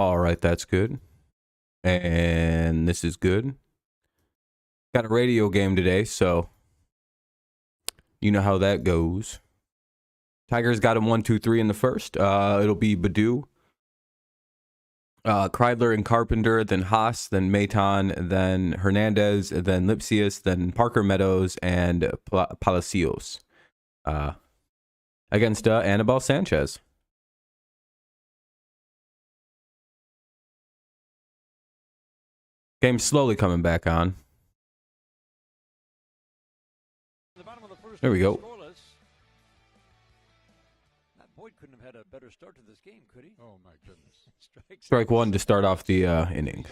All right, that's good. And this is good. Got a radio game today, so you know how that goes. Tigers got him 1-2-3 in the first. It'll be Badu, Kreidler and Carpenter, then Haas, then Maton, then Hernandez, then Lipsius, then Parker Meadows, and Palacios against Anibal Sanchez. Game's slowly coming back on. There we go. Boyd couldn't have had a better start to this game, could he? Oh my goodness. Strike one to start off the inning.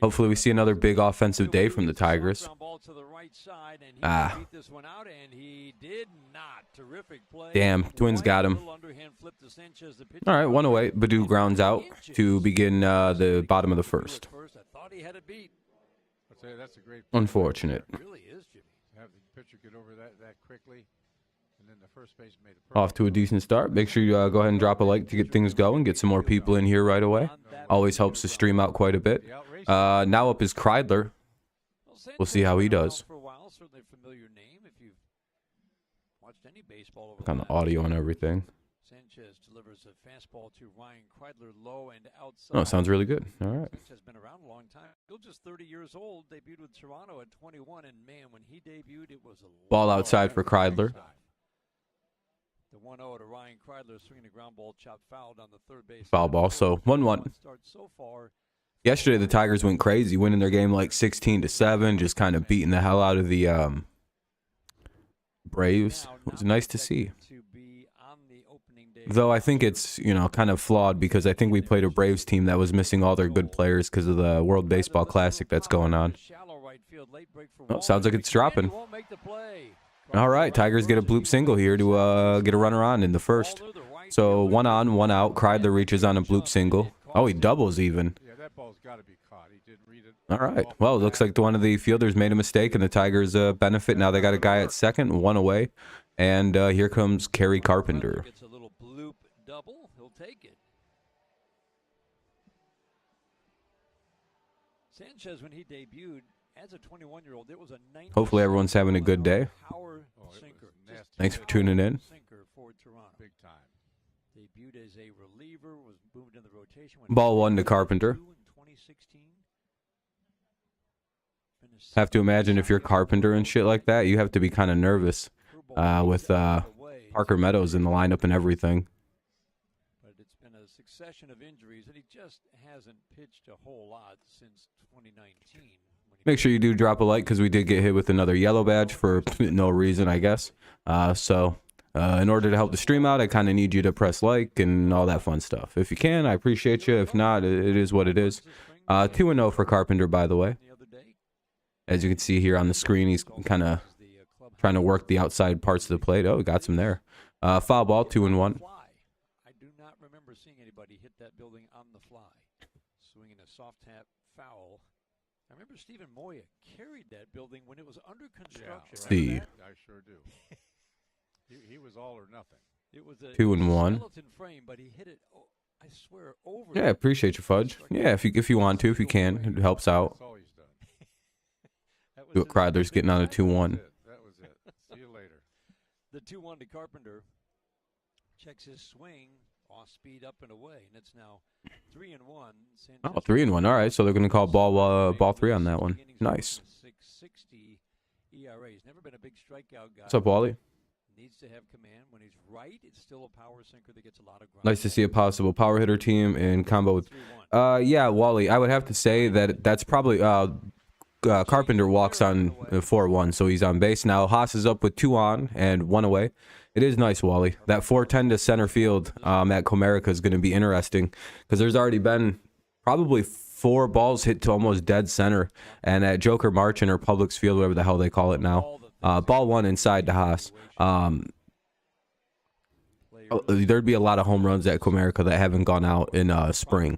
Hopefully we see another big offensive day from the Tigers. Damn, Twins got him. All right, one away. Badu grounds out to begin the bottom of the first. Unfortunate. Have the pitcher get over that quickly. And then the first base made Off to a decent start. Make sure you go ahead and drop a like to get things going. Get some more people in here right away. Always helps to stream out quite a bit. Now up is Kreidler. We'll see how he does. Look on the audio and everything. Sanchez delivers a fastball to Ryan Kreidler, low and outside. Oh, sounds really good. All right. Sanchez has been around a long time. Still just 30 years old. Debuted with Toronto at 21, and man, when he debuted, it was a ball outside for Kreidler. The 1-0 to Ryan Kreidler, swinging a ground ball, chopped foul down the third base. Foul ball. So 1-1. Yesterday the Tigers went crazy, winning their game like 16-7, just kind of beating the hell out of the Braves. It was nice to see. Though I think it's, kind of flawed because I think we played a Braves team that was missing all their good players because of the World Baseball Classic that's going on. Oh, sounds like it's dropping. All right, Tigers get a bloop single here to get a runner on in the first. So 1 on, 1 out. Kreidler reaches on a bloop single. Oh, he doubles even. All right. Well, it looks like one of the fielders made a mistake, and the Tigers benefit. Now they got a guy at second, 1 away. And here comes Kerry Carpenter. Double, he'll take it. Sanchez, when he debuted as a 21-year-old, it was a hopefully everyone's having a good day. Thanks for tuning in. Big time. Debuted as a reliever, was moved in the rotation. Ball 1 to Carpenter. Have to imagine if you're Carpenter and shit like that, you have to be kind of nervous with Parker Meadows in the lineup and everything. Succession of injuries, and he just hasn't pitched a whole lot since 2019. Make sure you do drop a like because we did get hit with another yellow badge for no reason, I guess. So in order to help the stream out, I kind of need you to press like and all that fun stuff. If you can, I appreciate you. If not, it is what it is. 2-0 for Carpenter, by the way. As you can see here on the screen, he's kind of trying to work the outside parts of the plate. Oh, he got some there. Foul ball, 2-1. Seeing anybody hit that building on the fly, swinging a soft tap foul. I remember Stephen Moya carried that building when it was under construction. See, I sure do. he was all or nothing. It was a 2-1. skeleton frame, but he hit it. Oh, I swear over. Yeah, appreciate you, Fudge. Yeah, if you want to, if you can, it helps out. That's all he's done. Do it, Kreidler's getting on a 2-1. That was it. See you later. The 2-1 to Carpenter. Checks his swing. Off speed up and away, and it's now 3-1. Oh, 3-1. All right, so they're going to call ball 3 on that one. Nice. 6.60 ERA. He's never been a big strikeout guy. What's up, Wally? Needs to have command. When he's right, it's still a power sinker that gets a lot of ground. Nice to see a possible power hitter team in combo with. Yeah, Wally. I would have to say that that's probably Carpenter walks on 4-1, so he's on base now. Haas is up with 2 on and 1 away. It is nice, Wally. That 410 to center field at Comerica is going to be interesting because there's already been probably 4 balls hit to almost dead center. And at Joker Marchant or Publix Field, whatever the hell they call it now, ball 1 inside to Haas. There'd be a lot of home runs at Comerica that haven't gone out in spring.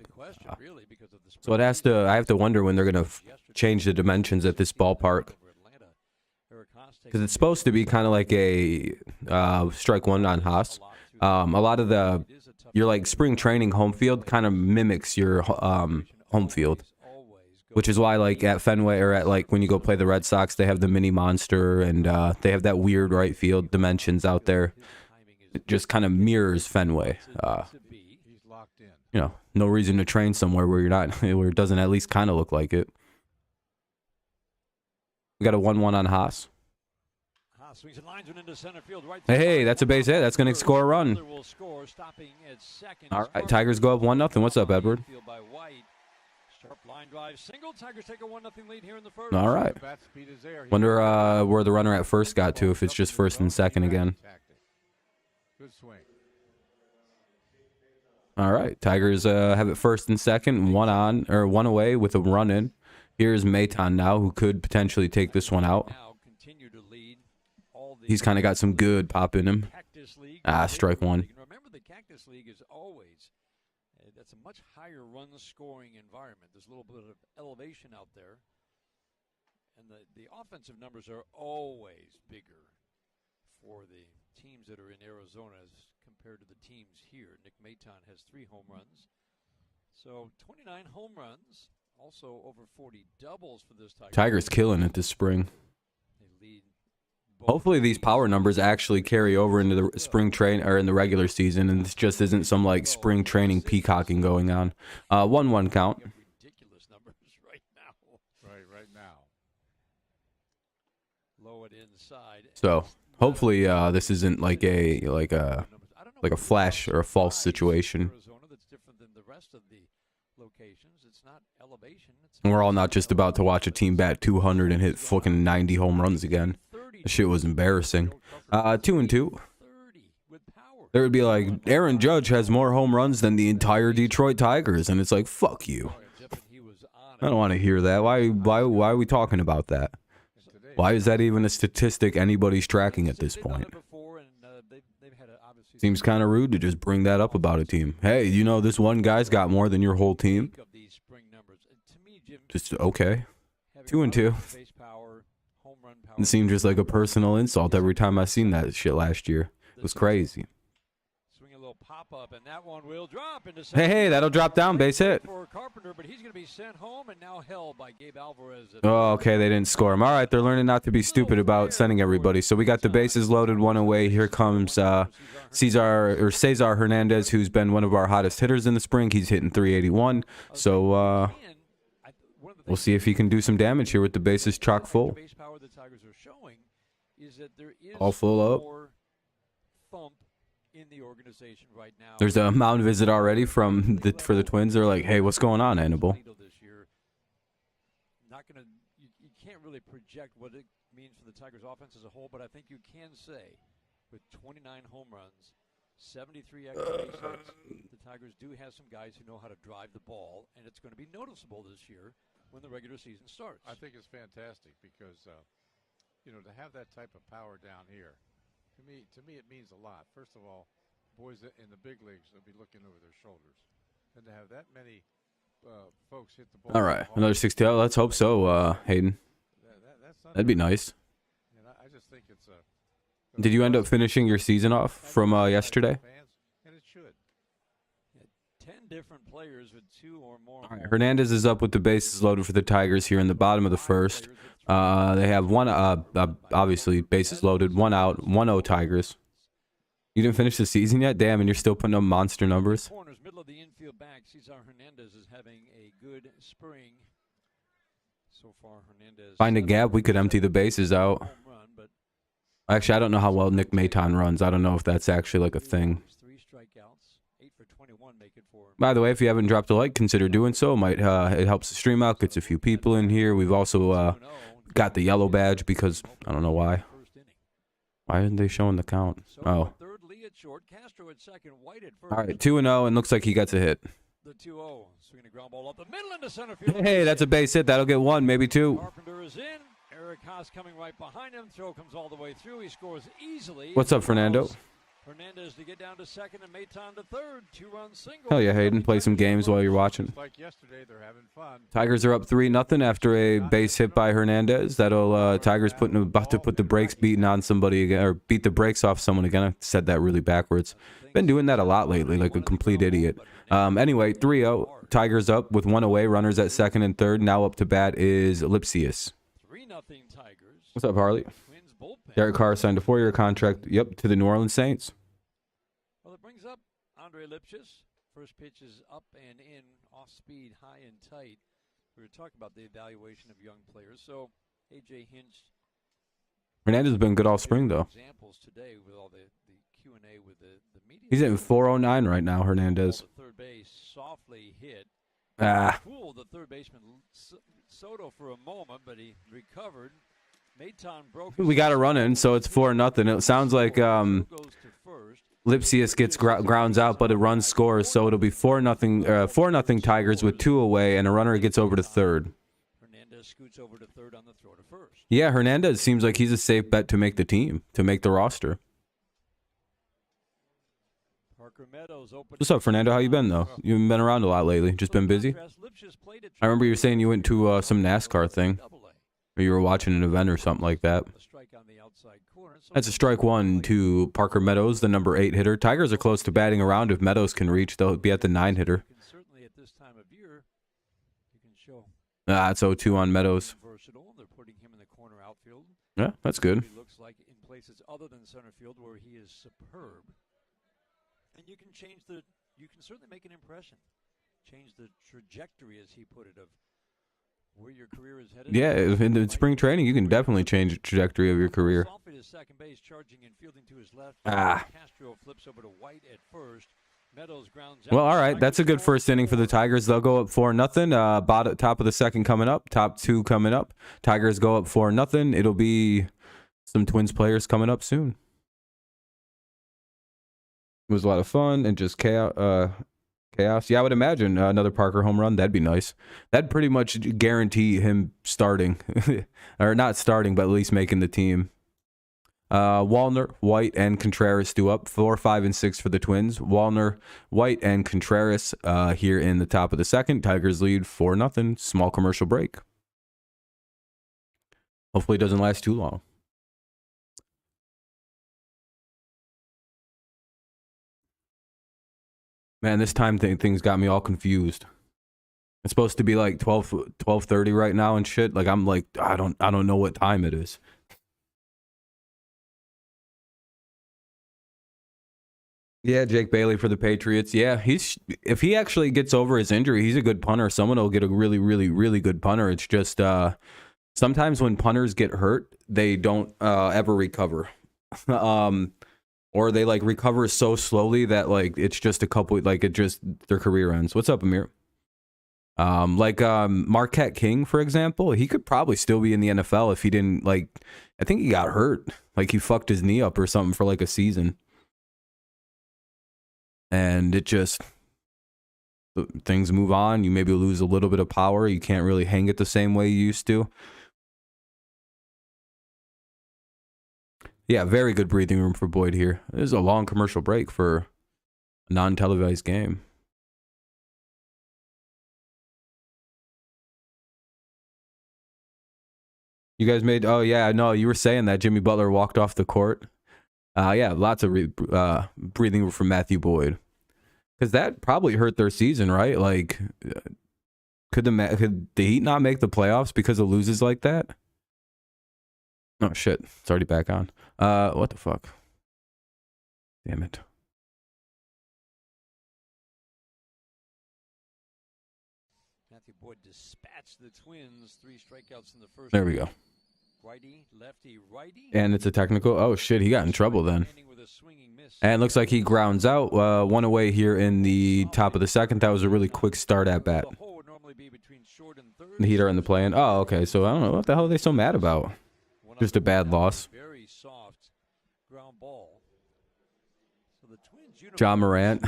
So I have to wonder when they're going to change the dimensions at this ballpark. Because it's supposed to be kind of like a strike 1 on Haas. A lot of the your like spring training home field kind of mimics your home field, which is why like at Fenway or at like when you go play the Red Sox, they have the mini monster and they have that weird right field dimensions out there. It just kind of mirrors Fenway. You know, no reason to train somewhere where you're not, where it doesn't at least kind of look like it. We got a 1-1 on Haas. Hey, that's a base hit. That's going to score a run. All right, Tigers go up 1-0. What's up, Edward? All right. Wonder where the runner at first got to, if it's just first and second again. Good swing. All right, Tigers have it first and second, one away with a run in. Here's Maton now, who could potentially take this one out. He's kind of got some good pop in him. Strike one. Remember, the Cactus League is always that's a much higher run scoring environment. There's a little bit of elevation out there, and the offensive numbers are always bigger for the teams that are in Arizona as compared to the teams here. Nick Maton has 3 home runs, so 29 home runs, also over 40 doubles for this Tigers killing it this spring. They lead. Hopefully these power numbers actually carry over into the spring train or in the regular season, and this just isn't some like spring training peacocking going on. 1-1 count. Ridiculous numbers right now. Right now. Low it inside. So hopefully this isn't like a flash or a false situation. That's different than the rest of the locations. It's not elevation. And we're all not just about to watch a team bat 200 and hit fucking 90 home runs again. The shit was embarrassing. 2-2. There would be like, Aaron Judge has more home runs than the entire Detroit Tigers, and it's like, fuck you. I don't want to hear that. Why are we talking about that? Why is that even a statistic anybody's tracking at this point? Seems kind of rude to just bring that up about a team. Hey, you know this one guy's got more than your whole team. Just okay. 2-2. It seemed just like a personal insult every time I seen that shit last year. It was crazy. Hey, that'll drop down, base hit. Oh, okay, they didn't score him. All right, they're learning not to be stupid about sending everybody. So we got the bases loaded, one away. Here comes Cesar Hernandez, who's been one of our hottest hitters in the spring. He's hitting 381. So we'll see if he can do some damage here with the bases chock full. All full up. There's a mound visit already for the Twins. They're like, hey, what's going on, Annabelle? You can't really project what it means for the Tigers offense as a whole, but I think you can say with 29 home runs, 73 extra base hits, the Tigers do have some guys who know how to drive the ball, and it's going to be noticeable this year when the regular season starts. I think it's fantastic because, to have that type of power down here, to me it means a lot. First of all, boys in the big leagues will be looking over their shoulders. And to have that many folks hit the ball. All right, another 60. Let's hope so, Hayden. That'd be nice. And I just think it's Did you end up finishing your season off from yesterday? And it should. 10 different players with 2 or more. All right, Hernandez is up with the bases loaded for the Tigers here in the bottom of the first. They have one, obviously, bases loaded, 1 out, 1-0 Tigers. You didn't finish the season yet? Damn, and you're still putting up monster numbers. Corners, middle of the infield back, Cesar Hernandez is having a good spring. So far, Hernandez. Find a gap, we could empty the bases out. Actually, I don't know how well Nick Maton runs. I don't know if that's actually like a thing. 3 strikeouts, 8 for 21 make it for. By the way, if you haven't dropped a like, consider doing so. It helps the stream out, gets a few people in here. We've also got the yellow badge because I don't know why. Why aren't they showing the count? Oh. All right, 2-0, and looks like he gets a hit. The 2-0, swinging a ground ball up the middle into center field. Hey, that's a base hit. That'll get 1, maybe 2. Carpenter is in. Eric Haas coming right behind him. Throw comes all the way through. He scores easily. What's up, Fernando? Hernandez to get down to second and Maton to third. 2-run single. Hell yeah, Hayden. Play some games while you're watching. Like yesterday, they're having fun. Tigers are up 3-0 after a base hit by Hernandez. That'll Tigers about to put the brakes beating on somebody again, or beat the brakes off someone again. I said that really backwards. Been doing that a lot lately, like a complete idiot. Anyway, 3-0. Tigers up with one away. Runners at second and third. Now up to bat is Lipsius. 3-0 Tigers. What's up, Harley? Twins bullpen. Derek Carr signed a 4-year contract. Yep, to the New Orleans Saints. Well, it brings up Andre Lipsius. First pitch is up and in, off speed, high and tight. We were talking about the evaluation of young players. So AJ Hinch. Hernandez has been good all spring though. Examples today with all the Q&A with the media. He's at 409 right now, Hernandez. The third base softly hit. Fooled the third baseman Soto for a moment, but he recovered. Maton broke. We got a run in, so it's 4-0. It sounds like Lipsius gets grounds out, but a run scores, so it'll be 4-0 Tigers with 2 away, and a runner gets over to third. Hernandez scoots over to third on the throw to first. Yeah, Hernandez seems like he's a safe bet to make the team, to make the roster. Parker Meadows open. What's up, Fernando? How you been, though? You haven't been around a lot lately. Just been busy? I remember you were saying you went to some NASCAR thing, or you were watching an event or something like that. That's a strike one to Parker Meadows, the number 8 hitter. Tigers are close to batting around. If Meadows can reach, they'll be at the 9 hitter. Certainly at this time of year, you can show. It's 0-2 on Meadows. Versatile. They're putting him in the corner outfield. Yeah, that's good. He looks like in places other than center field where he is superb. And you can certainly make an impression. Change the trajectory, as he put it, of where your career is headed. Yeah, in spring training, you can definitely change the trajectory of your career. Second base, charging and fielding to his left. Castro flips over to White at first. Meadows grounds out. Well, all right, that's a good first inning for the Tigers. They'll go up 4-0. Bottom top of the second coming up. Top 2 coming up. Tigers go up 4-0. It'll be some Twins players coming up soon. It was a lot of fun and just chaos. Yeah, I would imagine another Parker home run. That'd be nice. That'd pretty much guarantee him starting. Or not starting, but at least making the team. Wallner, White, and Contreras do up 4, 5, and 6 for the Twins. Wallner, White, and Contreras here in the top of the second. Tigers lead 4-0. Small commercial break. Hopefully it doesn't last too long. Man, this time things got me all confused. It's supposed to be like 12:30 right now and shit. Like I'm like I don't know what time it is. Yeah, Jake Bailey for the Patriots. Yeah, if he actually gets over his injury, he's a good punter. Someone will get a really, really, really good punter. It's just sometimes when punters get hurt, they don't ever recover. Or they like recover so slowly that like it's just a couple, like it just their career ends. What's up, Amir? Marquette King, for example, he could probably still be in the NFL if he didn't I think he got hurt. Like he fucked his knee up or something for like a season. And it just, things move on. You maybe lose a little bit of power. You can't really hang it the same way you used to. Yeah, very good breathing room for Boyd here. This is a long commercial break for a non-televised game. You guys made, oh yeah, no, you were saying that Jimmy Butler walked off the court. Yeah, lots of breathing room for Matthew Boyd. Because that probably hurt their season, right? Like, could the Heat not make the playoffs because of loses like that? Oh, shit. It's already back on. What the fuck? Damn it. Matthew Boyd dispatched the Twins. 3 strikeouts in the first. There we go. Righty, lefty, righty. And it's a technical. Oh, shit. He got in trouble then. And looks like he grounds out. One away here in the top of the second. That was a really quick start at bat. The Heat are in the play-in. Oh, okay. So I don't know. What the hell are they so mad about? Just a bad loss. Very soft ground ball. So the Twins John Morant.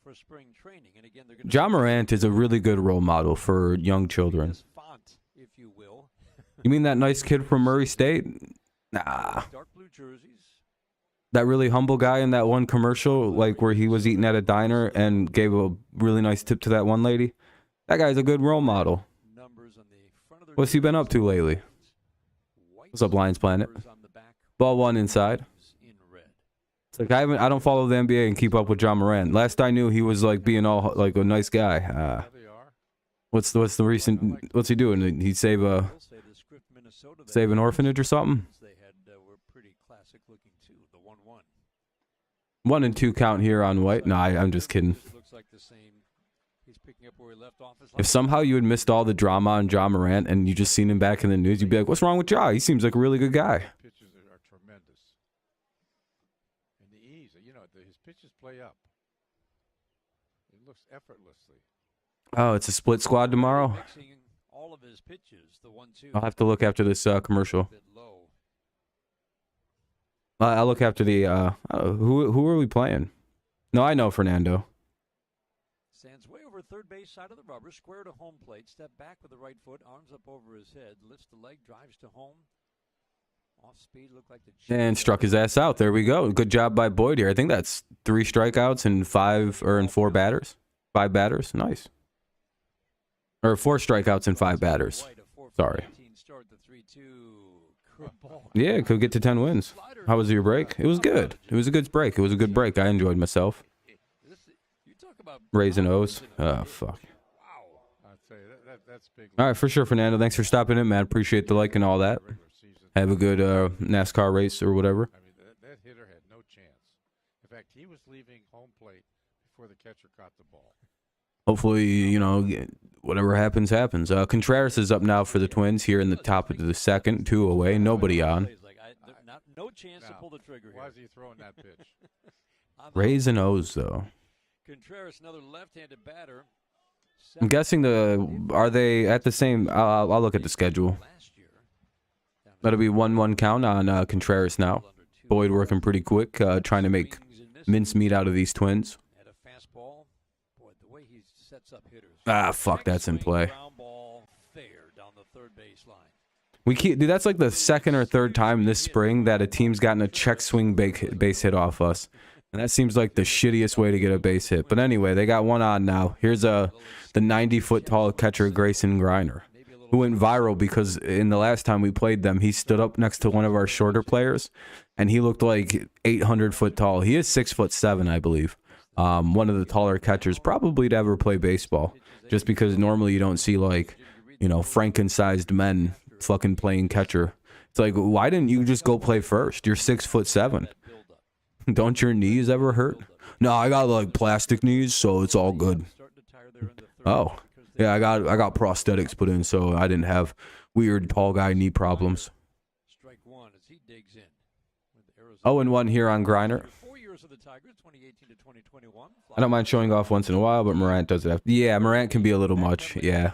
For spring training. And again, John Morant is a really good role model for young children. Font, if you will. You mean that nice kid from Murray State? Nah. Dark blue jerseys. That really humble guy in that one commercial, like where he was eating at a diner and gave a really nice tip to that one lady. That guy's a good role model. What's he been up to lately? What's up, Lions Planet? Ball one inside. It's like I don't follow the NBA and keep up with John Morant. Last I knew, he was like being all like a nice guy. What's the recent? What's he doing? He save an orphanage or something? 1 and 2 count here on White. No, I'm just kidding. If somehow you had missed all the drama on John Morant and you just seen him back in the news, you'd be like, "What's wrong with Ja? He seems like a really good guy." Pitches are tremendous, and the ease, his pitches play up. It looks effortlessly. Oh, it's a split squad tomorrow. I'll have to look after this commercial. I'll look after the who are we playing? No, I know Fernando. Stands way over third base side of the rubber, square to home plate, step back with the right foot, arms up over his head, lifts the leg, drives to home. Off speed, looked like the and struck his ass out. There we go. Good job by Boyd here. I think that's 3 strikeouts and 4 batters. 5 batters. Nice. Or 4 strikeouts and 5 batters. Sorry. Yeah, could get to 10 wins. How was your break? It was good. It was a good break. It was a good break. I enjoyed myself. Raising O's. Oh, fuck. All right, for sure, Fernando. Thanks for stopping in, man. Appreciate the like and all that. Have a good NASCAR race or whatever. I mean, that hitter had no chance. In fact, he was leaving home plate before the catcher caught the ball. Hopefully, whatever happens, happens. Contreras is up now for the Twins here in the top of the second. 2 away. Nobody on. No chance to pull the trigger. Why is he throwing that pitch? Raising O's, though. Contreras, another left-handed batter. I'm guessing are they at the same? I'll look at the schedule. That'll be 1-1 count on Contreras now. Boyd working pretty quick, trying to make mincemeat out of these Twins. Ah, fuck, that's in play. Dude, that's like the second or third time this spring that a team's gotten a check swing base hit off us. And that seems like the shittiest way to get a base hit. But anyway, they got one on now. Here's the 90-foot tall catcher, Grayson Griner, who went viral because in the last time we played them, he stood up next to one of our shorter players, and he looked like 800-foot tall. He is 6'7", I believe. One of the taller catchers probably to ever play baseball, just because normally you don't see like, Franken-sized men fucking playing catcher. It's like, why didn't you just go play first? You're 6'7". Don't your knees ever hurt? No, I got like plastic knees, so it's all good. Oh, yeah, I got prosthetics put in, so I didn't have weird tall guy knee problems. 0-1 here on Griner. I don't mind showing off once in a while, but Morant doesn't have. Yeah, Morant can be a little much. Yeah.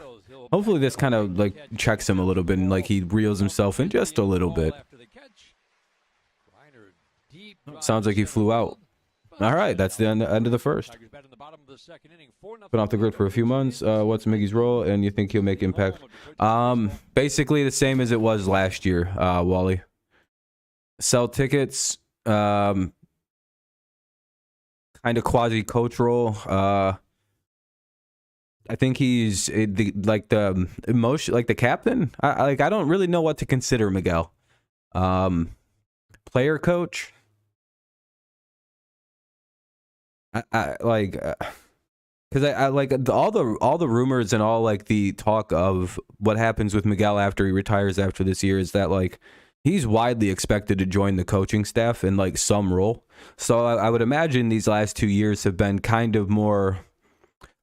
Hopefully this kind of like checks him a little bit and like he reels himself in just a little bit. Sounds like he flew out. All right, that's the end of the first. Been off the grid for a few months. What's Miggy's role, and you think he'll make impact? Basically the same as it was last year, Wally. Sell tickets, kind of quasi-coach role. I think he's the emotion, like the captain. I don't really know what to consider Miguel. Player coach. I like all the rumors and all like the talk of what happens with Miguel after he retires after this year is that like he's widely expected to join the coaching staff in like some role. So I would imagine these last 2 years have been kind of more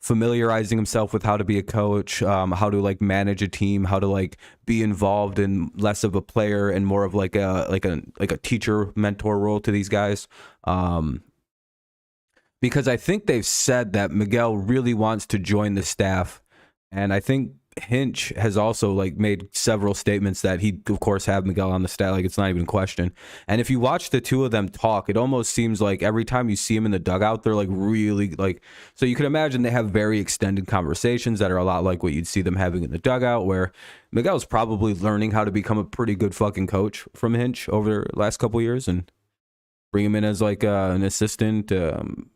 familiarizing himself with how to be a coach, how to like manage a team, how to like be involved in less of a player and more of like a teacher mentor role to these guys. Because I think they've said that Miguel really wants to join the staff, and I think Hinch has also like made several statements that he'd of course have Miguel on the staff, like it's not even a question. And if you watch the two of them talk, it almost seems like every time you see them in the dugout, they're like really like, so you can imagine they have very extended conversations that are a lot like what you'd see them having in the dugout, where Miguel's probably learning how to become a pretty good fucking coach from Hinch over the last couple years. And Bring him in as like an assistant. I don't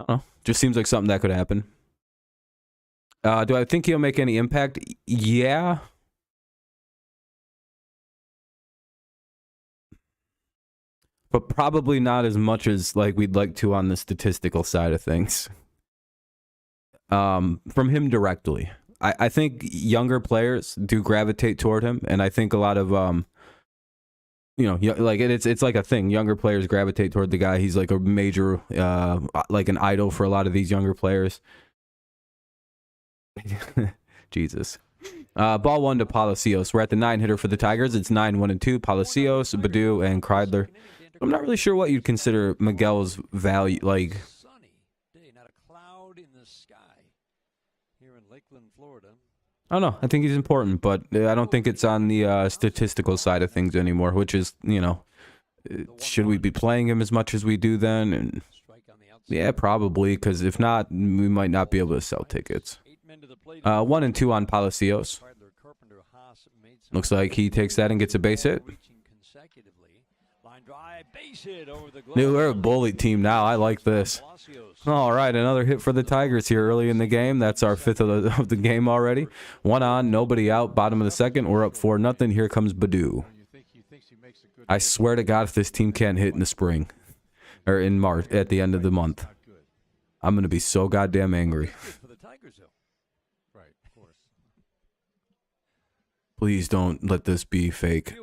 know. Just seems like something that could happen. Do I think he'll make any impact? Yeah. But probably not as much as like we'd like to on the statistical side of things. From him directly. I think younger players do gravitate toward him, and I think a lot of you know, like it's like a thing. Younger players gravitate toward the guy. He's like a major like an idol for a lot of these younger players. Jesus. Ball 1 to Palacios. We're at the 9-hitter for the Tigers. It's 9, 1, and 2. Palacios, Badu, and Kreidler. I'm not really sure what you'd consider Miguel's value. Like, Sunny day, not a cloud in the sky here in Lakeland, Florida. I don't know. I think he's important, but I don't think it's on the statistical side of things anymore, which is, you know, should we be playing him as much as we do then? And yeah, probably, because if not, we might not be able to sell tickets. 1 and 2 on Palacios. Looks like he takes that and gets a base hit. Dude, we're a bully team now. I like this. All right, another hit for the Tigers here early in the game. That's our 5th of the game already. 1 on, nobody out. Bottom of the 2nd. We're up 4-0. Here comes Badu. I swear to God, if this team can't hit in the spring or in March at the end of the month, I'm gonna be so goddamn angry. Please don't let this be fake.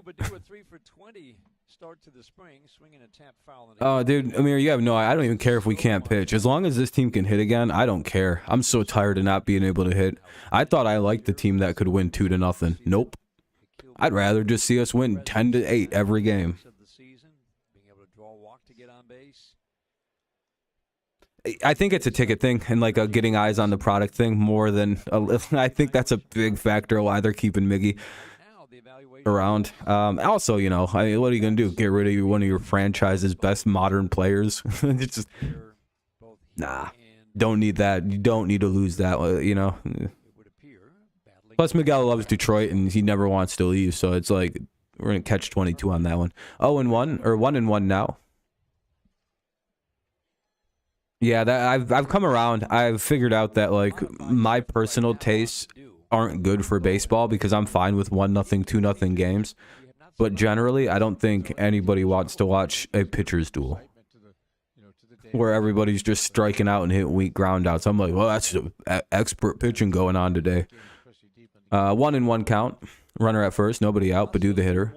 Oh, dude, Amir, you have no. I don't even care if we can't pitch. As long as this team can hit again, I don't care. I'm so tired of not being able to hit. I thought I liked the team that could win 2-0. Nope. I'd rather just see us win 10-8 every game. I think it's a ticket thing and like a getting eyes on the product thing more than I think that's a big factor why they're keeping Miggy around. Also, you know, I mean, what are you gonna do? Get rid of one of your franchise's best modern players? It's just nah. Don't need that. You don't need to lose that. You know. Plus, Miguel loves Detroit and he never wants to leave, so it's like we're gonna catch 22 on that one. 0-1 or 1-1 now. Yeah, that I've come around. I've figured out that like my personal tastes aren't good for baseball because I'm fine with 1-0, 2-0 games. But generally, I don't think anybody wants to watch a pitcher's duel where everybody's just striking out and hitting weak ground outs. I'm like, well, that's expert pitching going on today. 1-1 count. Runner at first, nobody out, Badu the hitter.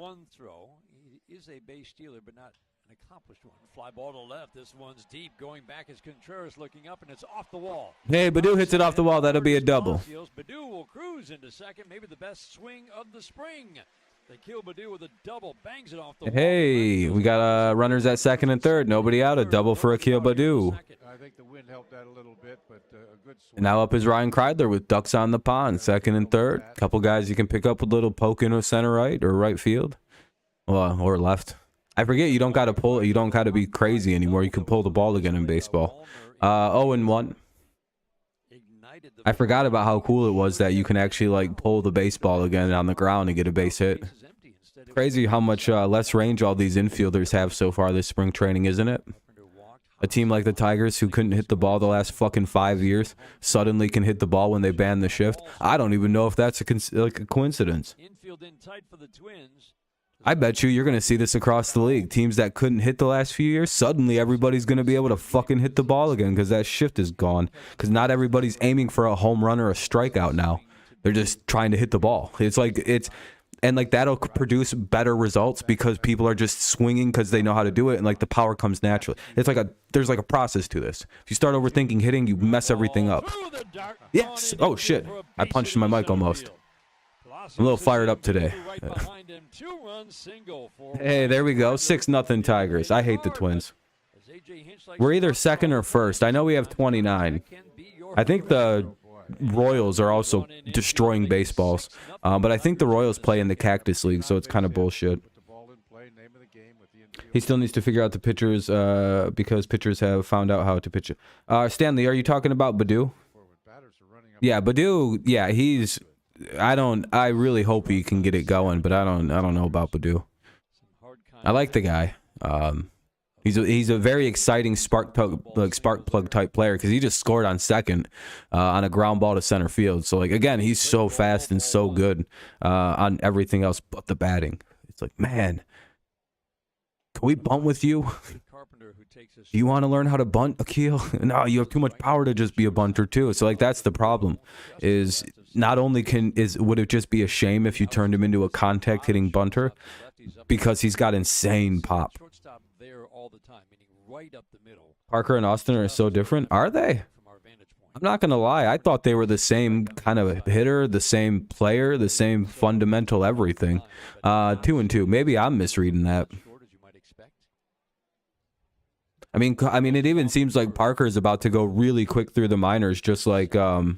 Fly ball to left. This one's deep. Going back is Contreras looking up, and it's off the wall. Hey, Badu hits it off the wall. That'll be a double. Badu will cruise into second. Maybe the best swing of the spring. They kill Badu with a double. Bangs it off the wall. Hey, we got runners at second and third. Nobody out. A double for Akil Badu. I think the wind helped that a little bit, but a good swing. And now up is Ryan Kreidler with ducks on the pond. Second and third. Couple guys you can pick up with a little poke into center right or right field. Well, or left. I forget you don't got to pull. You don't got to be crazy anymore. You can pull the ball again in baseball. 0-1. I forgot about how cool it was that you can actually like pull the baseball again on the ground and get a base hit. Crazy how much less range all these infielders have so far this spring training, isn't it? A team like the Tigers who couldn't hit the ball the last fucking 5 years suddenly can hit the ball when they ban the shift. I don't even know if that's a coincidence. I bet you're going to see this across the league. Teams that couldn't hit the last few years, suddenly everybody's going to be able to fucking hit the ball again because that shift is gone. Because not everybody's aiming for a home run or a strikeout now. They're just trying to hit the ball. And like that'll produce better results because people are just swinging because they know how to do it and like the power comes naturally. It's like there's like a process to this. If you start overthinking hitting, you mess everything up. Yes. Oh shit. I punched my mic almost. I'm a little fired up today. Hey, there we go. 6-0 Tigers. I hate the Twins. We're either second or first. I know we have 29. I think the Royals are also destroying baseballs. But I think the Royals play in the Cactus League, so it's kind of bullshit. He still needs to figure out the pitchers because pitchers have found out how to pitch it. Stanley, are you talking about Badu? Yeah, Badu, yeah, he's... I really hope he can get it going, but I don't know about Badu. I like the guy. He's a very exciting spark plug type player because he just scored on second on a ground ball to center field. So like again, he's so fast and so good on everything else but the batting. It's like, man, can we bunt with you? Do you want to learn how to bunt, Akil? No, you have too much power to just be a bunter too. So like that's the problem. Is not only would it just be a shame if you turned him into a contact hitting bunter because he's got insane pop. Parker and Austin are so different. Are they? I'm not gonna lie. I thought they were the same kind of hitter, the same player, the same fundamental everything. 2-2. Maybe I'm misreading that. I mean, it even seems like Parker is about to go really quick through the minors, just like Austin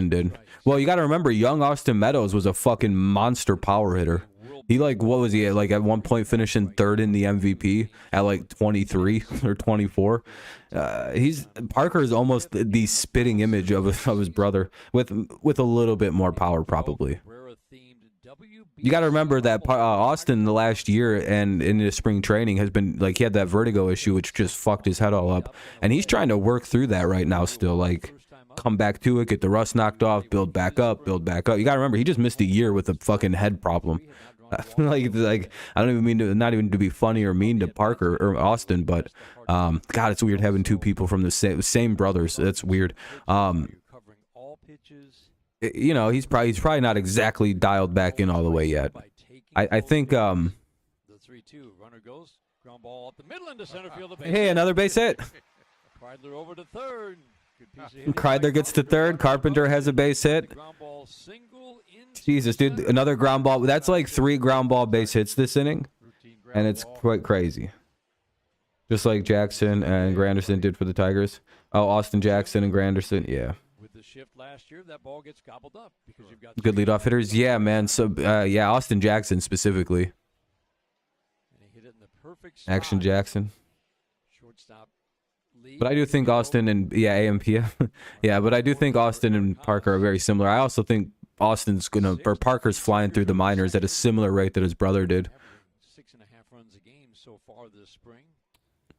did. Well, you got to remember, young Austin Meadows was a fucking monster power hitter. He like, what was he like at one point finishing third in the MVP at like 23 or 24? Parker is almost the spitting image of his brother with a little bit more power probably. You got to remember that Austin the last year and in his spring training has been like he had that vertigo issue which just fucked his head all up, and he's trying to work through that right now still. Like come back to it, get the rust knocked off, build back up, build back up. You got to remember he just missed a year with a fucking head problem. like I don't even mean to, not even to be funny or mean to Parker or Austin, but God, it's weird having two people from the same brothers. That's weird. You know, he's probably not exactly dialed back in all the way yet. I think the 3-2 runner goes ground ball up the middle into center field. Hey, another base hit. Kreidler over to third. Kreidler gets to third. Carpenter has a base hit. Jesus, dude, another ground ball. That's like 3 ground ball base hits this inning, and it's quite crazy. Just like Jackson and Granderson did for the Tigers. Oh, Austin Jackson and Granderson, yeah. The shift last year, that ball gets gobbled up because you've got good leadoff hitters. Yeah, man. So yeah, Austin Jackson specifically. And he hit it in the perfect spot. Action Jackson. Shortstop lead. But I do think Austin and AMP. Yeah, but I do think Austin and Parker are very similar. I also think Parker's flying through the minors at a similar rate that his brother did. 6.5 runs a game so far this spring.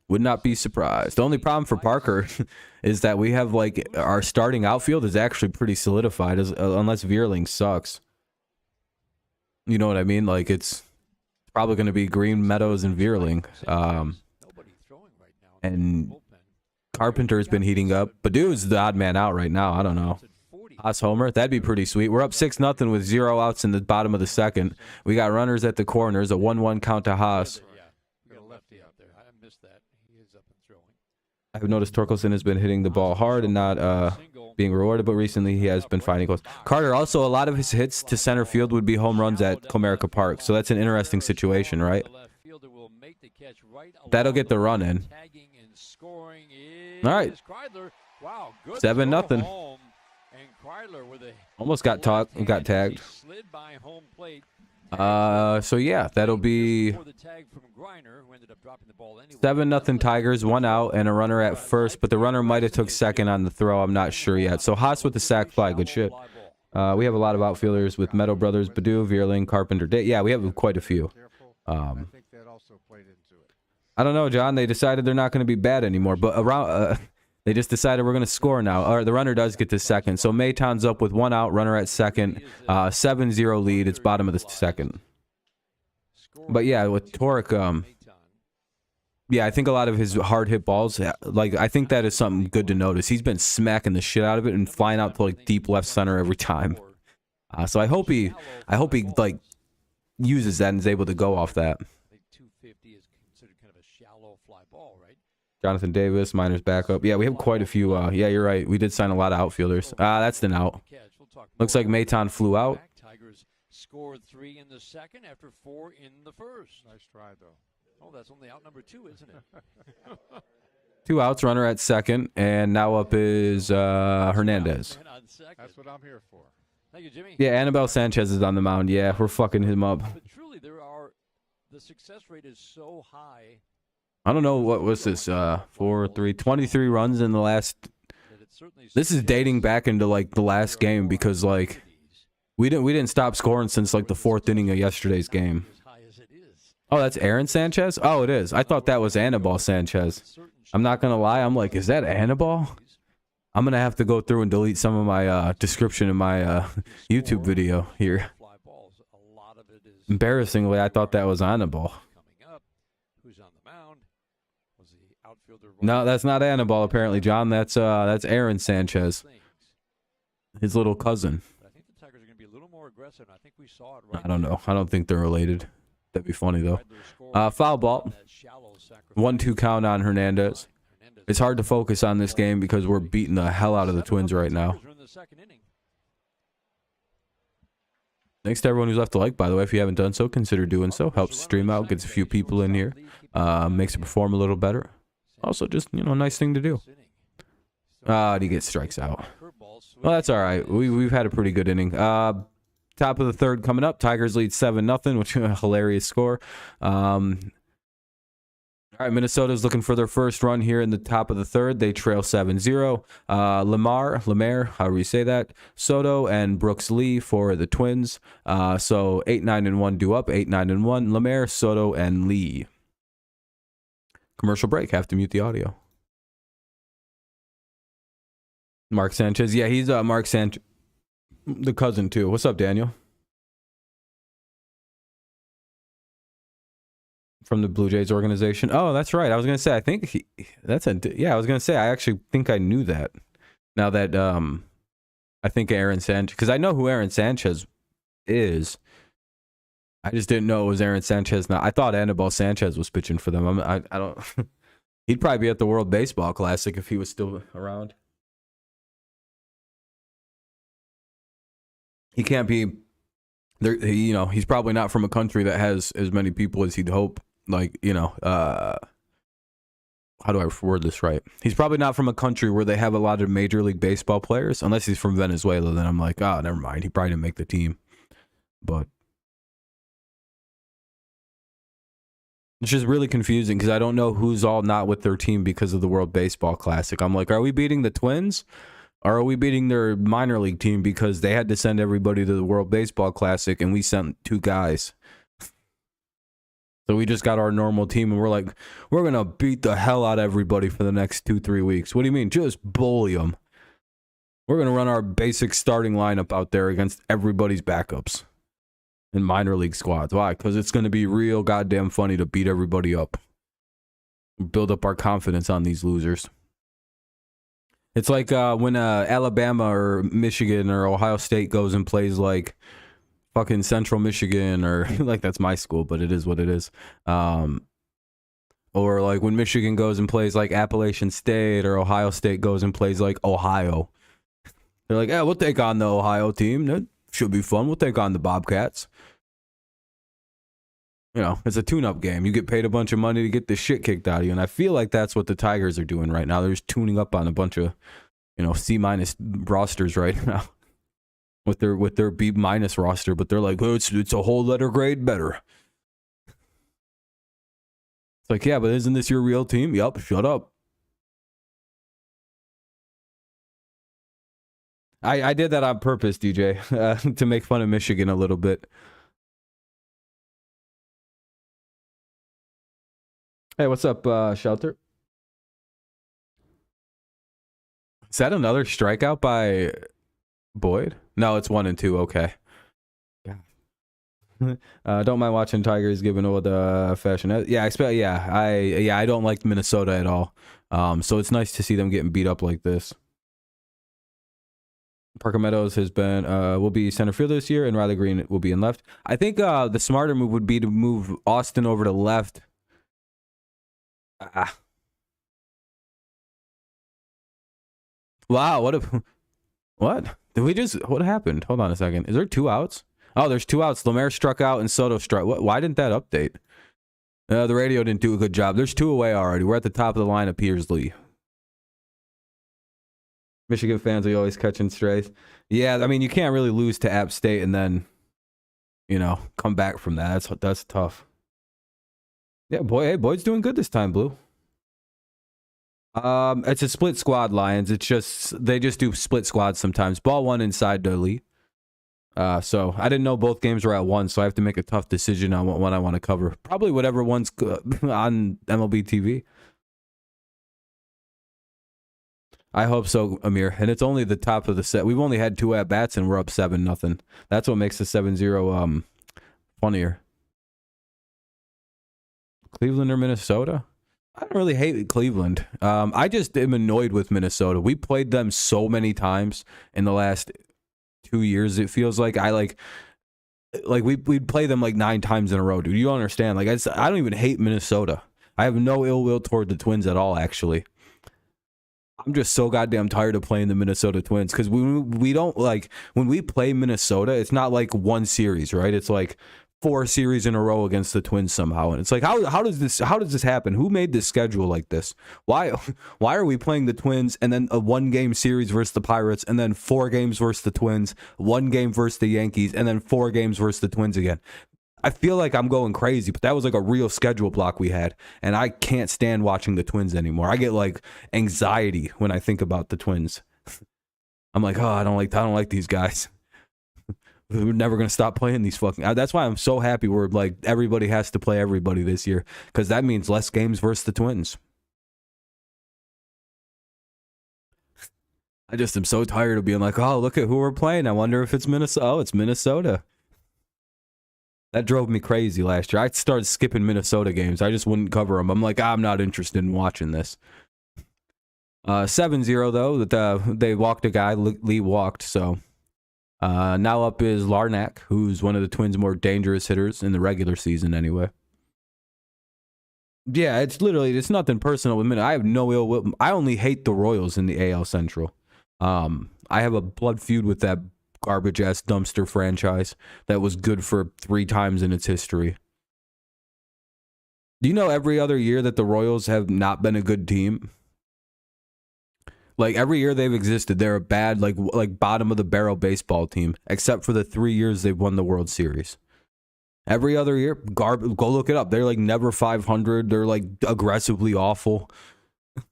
Would not be surprised. The only problem for Parker is that we have like our starting outfield is actually pretty solidified, unless Veerling sucks. You know what I mean? Like it's probably going to be Green, Meadows, and Veerling. And Carpenter's been heating up. Badu's the odd man out right now. I don't know. Haas homer, that'd be pretty sweet. We're up 6-0 with 0 outs in the bottom of the second. We got runners at the corners, a 1-1 count to Haas. I've noticed Torkelson has been hitting the ball hard and not being rewarded, but recently he has been finding goals. Carter, also, a lot of his hits to center field would be home runs at Comerica Park, so that's an interesting situation, right? That'll get the run in. All right. 7-0. Almost got tagged. So yeah, that'll be 7-0 Tigers, 1 out and a runner at first, but the runner might have took second on the throw. I'm not sure yet. So Haas with the sac fly, good shit. We have a lot of outfielders with Meadow Brothers, Badu, Veerling, Carpenter. Yeah, we have quite a few. I don't know, John. They decided they're not going to be bad anymore, but around they just decided we're going to score now. Or the runner does get to second. So Mayton's up with 1 out, runner at second, 7-0 lead. It's bottom of the second. But yeah, with Torek, yeah, I think a lot of his hard hit balls, like I think that is something good to notice. He's been smacking the shit out of it and flying out to like deep left center every time. So I hope he like uses that and is able to go off that. Jonathan Davis, Miners backup. Yeah, we have quite a few. Yeah, you're right. We did sign a lot of outfielders. That's an out. Looks like Mayton flew out. Tigers scored 3 in the second after 4 in the first. Nice try, though. Oh, that's only out number 2, isn't it? 2 outs, runner at second, and now up is Hernandez. That's what I'm here for. Thank you, Jimmy. Yeah, Anibal Sanchez is on the mound. Yeah, we're fucking him up. But truly, the success rate is so high. I don't know, what was this, 23 runs in the last, this is dating back into like the last game because like we didn't stop scoring since like the 4th inning of yesterday's game. Oh, that's Aaron Sanchez? Oh, it is. I thought that was Anibal Sanchez. I'm not going to lie. I'm like, is that Anibal? I'm going to have to go through and delete some of my description in my YouTube video here. Embarrassingly, I thought that was Anibal. No, that's not Anibal, apparently, John. That's Aaron Sanchez. His little cousin. I don't know. I don't think they're related. That'd be funny, though. Foul ball. 1-2 count on Hernandez. It's hard to focus on this game because we're beating the hell out of the Twins right now. Thanks to everyone who's left a like, by the way. If you haven't done so, consider doing so. Helps the stream out, gets a few people in here. Makes it perform a little better. Also, just, you know, a nice thing to do. He gets strikes out. Well, that's all right. We've had a pretty good inning. Top of the third coming up. Tigers lead 7-0, which is a hilarious score. All right, Minnesota's looking for their first run here in the top of the third. They trail 7-0. Lemare, however you say that, Soto, and Brooks Lee for the Twins. So 8-9-1 due up, 8-9-1. Lemare, Soto, and Lee. Commercial break. Have to mute the audio. Mark Sanchez. Yeah, he's Mark Sanchez, the cousin too. What's up, Daniel? From the Blue Jays organization. Oh, that's right. I was gonna say. I think I was gonna say. I actually think I knew that. Now that I think Aaron Sanchez, because I know who Aaron Sanchez is. I just didn't know it was Aaron Sanchez. Now I thought Anibal Sanchez was pitching for them. I don't. He'd probably be at the World Baseball Classic if he was still around. He can't be there. You know, he's probably not from a country that has as many people as he'd hope. Like, you know, how do I word this right? He's probably not from a country where they have a lot of Major League Baseball players. Unless he's from Venezuela, then I'm like, oh, never mind. He probably didn't make the team. But it's just really confusing because I don't know who's all not with their team because of the World Baseball Classic. I'm like, are we beating the Twins? Or are we beating their minor league team because they had to send everybody to the World Baseball Classic and we sent 2 guys? So we just got our normal team and we're like, we're going to beat the hell out of everybody for the next 2-3 weeks. What do you mean? Just bully them. We're going to run our basic starting lineup out there against everybody's backups in minor league squads. Why? Because it's going to be real goddamn funny to beat everybody up. Build up our confidence on these losers. It's like when Alabama or Michigan or Ohio State goes and plays like fucking Central Michigan or like that's my school, but it is what it is. Or like when Michigan goes and plays like Appalachian State or Ohio State goes and plays like Ohio. They're like, yeah, we'll take on the Ohio team. That should be fun. We'll take on the Bobcats. You know, it's a tune-up game. You get paid a bunch of money to get the shit kicked out of you. And I feel like that's what the Tigers are doing right now. They're just tuning up on a bunch of, you know, C- rosters right now. With their B- roster, but they're like, oh, it's a whole letter grade better. It's like, yeah, but isn't this your real team? Yup, shut up. I did that on purpose, DJ, to make fun of Michigan a little bit. Hey, what's up, Shelter? Is that another strikeout by Boyd? No, it's 1 and 2. Okay. Yeah. Don't mind watching Tigers giving all the fashion. Yeah, I don't like Minnesota at all. So it's nice to see them getting beat up like this. Parker Meadows has been will be center fielder this year, and Riley Green will be in left. I think the smarter move would be to move Austin over to left. Wow, what? What happened? Hold on a second. Is there 2 outs? Oh, there's 2 outs. Lemare struck out and Soto struck. Why didn't that update? The radio didn't do a good job. There's 2 away already. We're at the top of the line of Piers Lee. Michigan fans are always catching strays. Yeah, I mean, you can't really lose to App State and then, you know, come back from that. That's tough. Yeah, Boyd's doing good this time, Blue. It's a split squad, Lions. It's just they just do split squads sometimes. Ball 1 inside to Lee. So I didn't know both games were at 1, so I have to make a tough decision on what one I want to cover. Probably whatever one's on MLB TV. I hope so, Amir. And it's only the top of the set. We've only had 2 at-bats, and we're up 7-0. That's what makes the 7-0 funnier. Cleveland or Minnesota? I don't really hate Cleveland. I just am annoyed with Minnesota. We played them so many times in the last 2 years. It feels like we'd play them like 9 times in a row, dude. You don't understand. Like I don't even hate Minnesota. I have no ill will toward the Twins at all, actually. I'm just so goddamn tired of playing the Minnesota Twins because we don't like when we play Minnesota, it's not like one series, right? It's like 4 series in a row against the Twins somehow. And it's like how does this happen? Who made this schedule like this? Why are we playing the Twins and then a 1-game series versus the Pirates and then 4 games versus the Twins, 1 game versus the Yankees, and then 4 games versus the Twins again? I feel like I'm going crazy, but that was like a real schedule block we had, and I can't stand watching the Twins anymore. I get like anxiety when I think about the Twins. I'm like, oh, I don't like these guys. We're never gonna stop playing these fucking. That's why I'm so happy we're like everybody has to play everybody this year because that means less games versus the Twins. I just am so tired of being like, oh, look at who we're playing. I wonder if it's Minnesota. Oh, it's Minnesota. That drove me crazy last year. I started skipping Minnesota games. I just wouldn't cover them. I'm like, I'm not interested in watching this. 7-0, though. That they walked a guy. Lee walked, so... now up is Larnack, who's one of the Twins' more dangerous hitters in the regular season anyway. Yeah, it's nothing personal with me. I have no ill will. I only hate the Royals in the AL Central. I have a blood feud with that garbage-ass dumpster franchise that was good for 3 times in its history. Do you know every other year that the Royals have not been a good team? Like, every year they've existed, they're a bad, like bottom-of-the-barrel baseball team, except for the 3 years they've won the World Series. Every other year, go look it up. They're, like, never 500. They're, like, aggressively awful.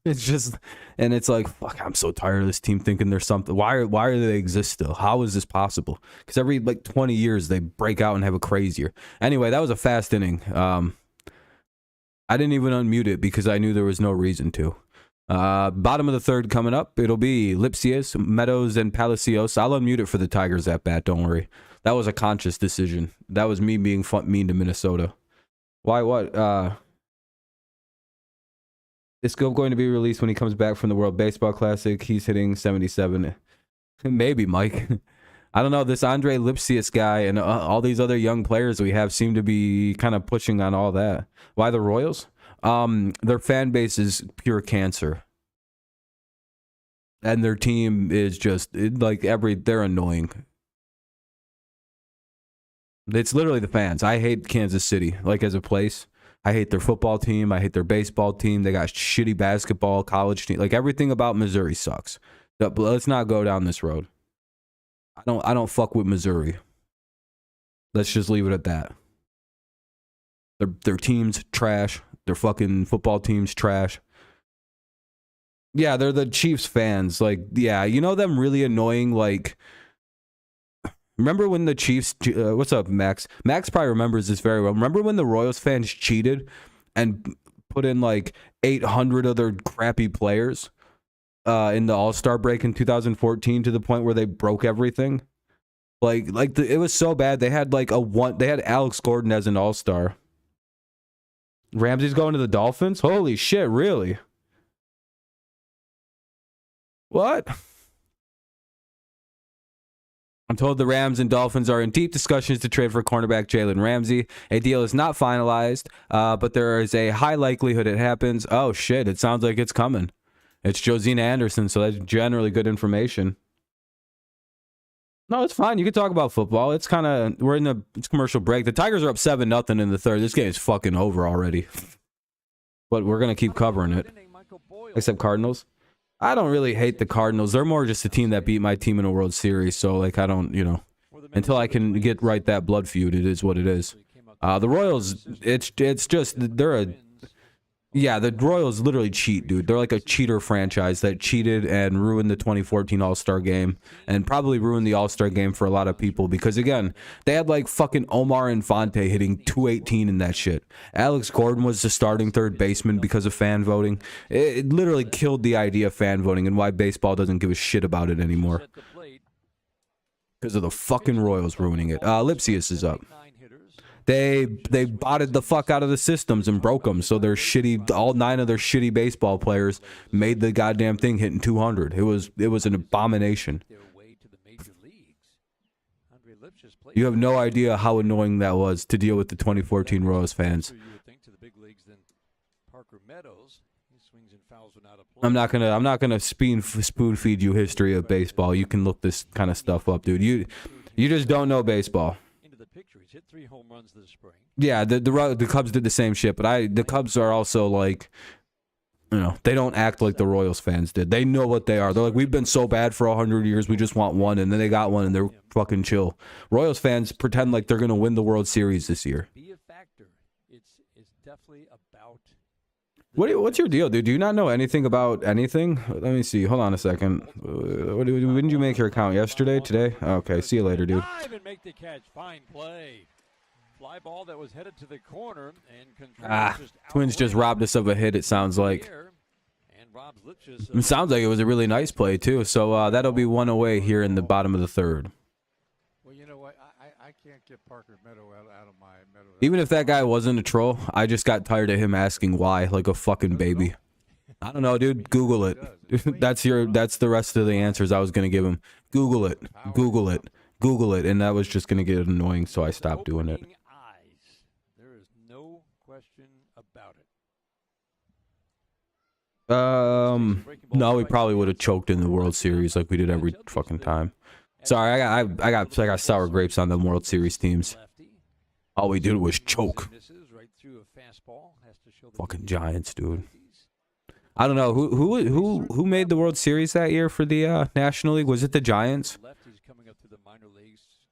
It's just, and it's like, fuck, I'm so tired of this team thinking there's something. Why do they exist still? How is this possible? Because every, like, 20 years, they break out and have a crazier. Anyway, that was a fast inning. I didn't even unmute it because I knew there was no reason to. Bottom of the 3rd coming up. It'll be Lipsius, Meadows, and Palacios. I'll unmute it for the Tigers at bat. Don't worry. That was a conscious decision. That was me being mean to Minnesota. Why? What? It's still going to be released when he comes back from the World Baseball Classic. He's hitting 77. Maybe, Mike. I don't know. This Andre Lipsius guy and all these other young players we have seem to be kind of pushing on all that. Why the Royals? Their fan base is pure cancer. And their team is just they're annoying. It's literally the fans. I hate Kansas City, like as a place. I hate their football team. I hate their baseball team. They got shitty basketball, college team. Like everything about Missouri sucks. But let's not go down this road. I don't fuck with Missouri. Let's just leave it at that. Their team's trash. Their fucking football team's trash. Yeah, they're the Chiefs fans. Like, yeah, you know them really annoying, like... Remember when the Chiefs... what's up, Max? Max probably remembers this very well. Remember when the Royals fans cheated and put in, like, 800 other crappy players in the All-Star break in 2014 to the point where they broke everything? It was so bad. They had, they had Alex Gordon as an All-Star. Ramsey's going to the Dolphins? Holy shit, really? What? I'm told the Rams and Dolphins are in deep discussions to trade for cornerback Jalen Ramsey. A deal is not finalized, but there is a high likelihood it happens. Oh, shit, it sounds like it's coming. It's Josina Anderson, so that's generally good information. No, it's fine. You can talk about football. It's kind of, we're in the commercial break. The Tigers are up 7-0 in the 3rd. This game is fucking over already. But we're going to keep covering it. Except Cardinals. I don't really hate the Cardinals. They're more just a team that beat my team in a World Series. So, like, I don't, until I can get right that blood feud, it is what it is. The Royals, it's just, Yeah, the Royals literally cheat, dude. They're like a cheater franchise that cheated and ruined the 2014 All-Star game and probably ruined the All-Star game for a lot of people because, again, they had like fucking Omar Infante hitting 218 in that shit. Alex Gordon was the starting third baseman because of fan voting. It literally killed the idea of fan voting and why baseball doesn't give a shit about it anymore. Because of the fucking Royals ruining it. Lipsius is up. They botted the fuck out of the systems and broke them, so their shitty, all 9 of their shitty baseball players made the goddamn thing hitting 200. It was an abomination. You have no idea how annoying that was to deal with the 2014 Royals fans. I'm not gonna spoon feed you history of baseball. You can look this kind of stuff up, dude. You just don't know baseball. Hit 3 home runs this spring. Yeah, the Cubs did the same shit, but the Cubs are also like, you know, they don't act like the Royals fans did. They know what they are. They're like, we've been so bad for 100 years, we just want one, and then they got one, and they're fucking chill. Royals fans pretend like they're gonna win the World Series this year. Be a factor. It's definitely about. What's your deal, dude? Do you not know anything about anything? Let me see. Hold on a second. When did you make your account? Yesterday? Today? Okay. See you later, dude. Dive and make the catch. Fine play. Fly ball that was headed to the corner and Twins just robbed us of a hit. It sounds like. It sounds like it was a really nice play too. So that'll be 1 away here in the bottom of the 3rd. Well, you know what? I can't get Parker Meadow out of my Meadow. Even if that guy wasn't a troll, I just got tired of him asking why like a fucking baby. I don't know, dude. Google it. That's the rest of the answers I was gonna give him. Google it. Google it. Google it. And that was just gonna get annoying, so I stopped doing it. There is no question about it. No, we probably would have choked in the World Series like we did every fucking time. Sorry, I got sour grapes on the World Series teams. All we did was choke. Fucking Giants, dude. I don't know who made the World Series that year for the National League. Was it the Giants?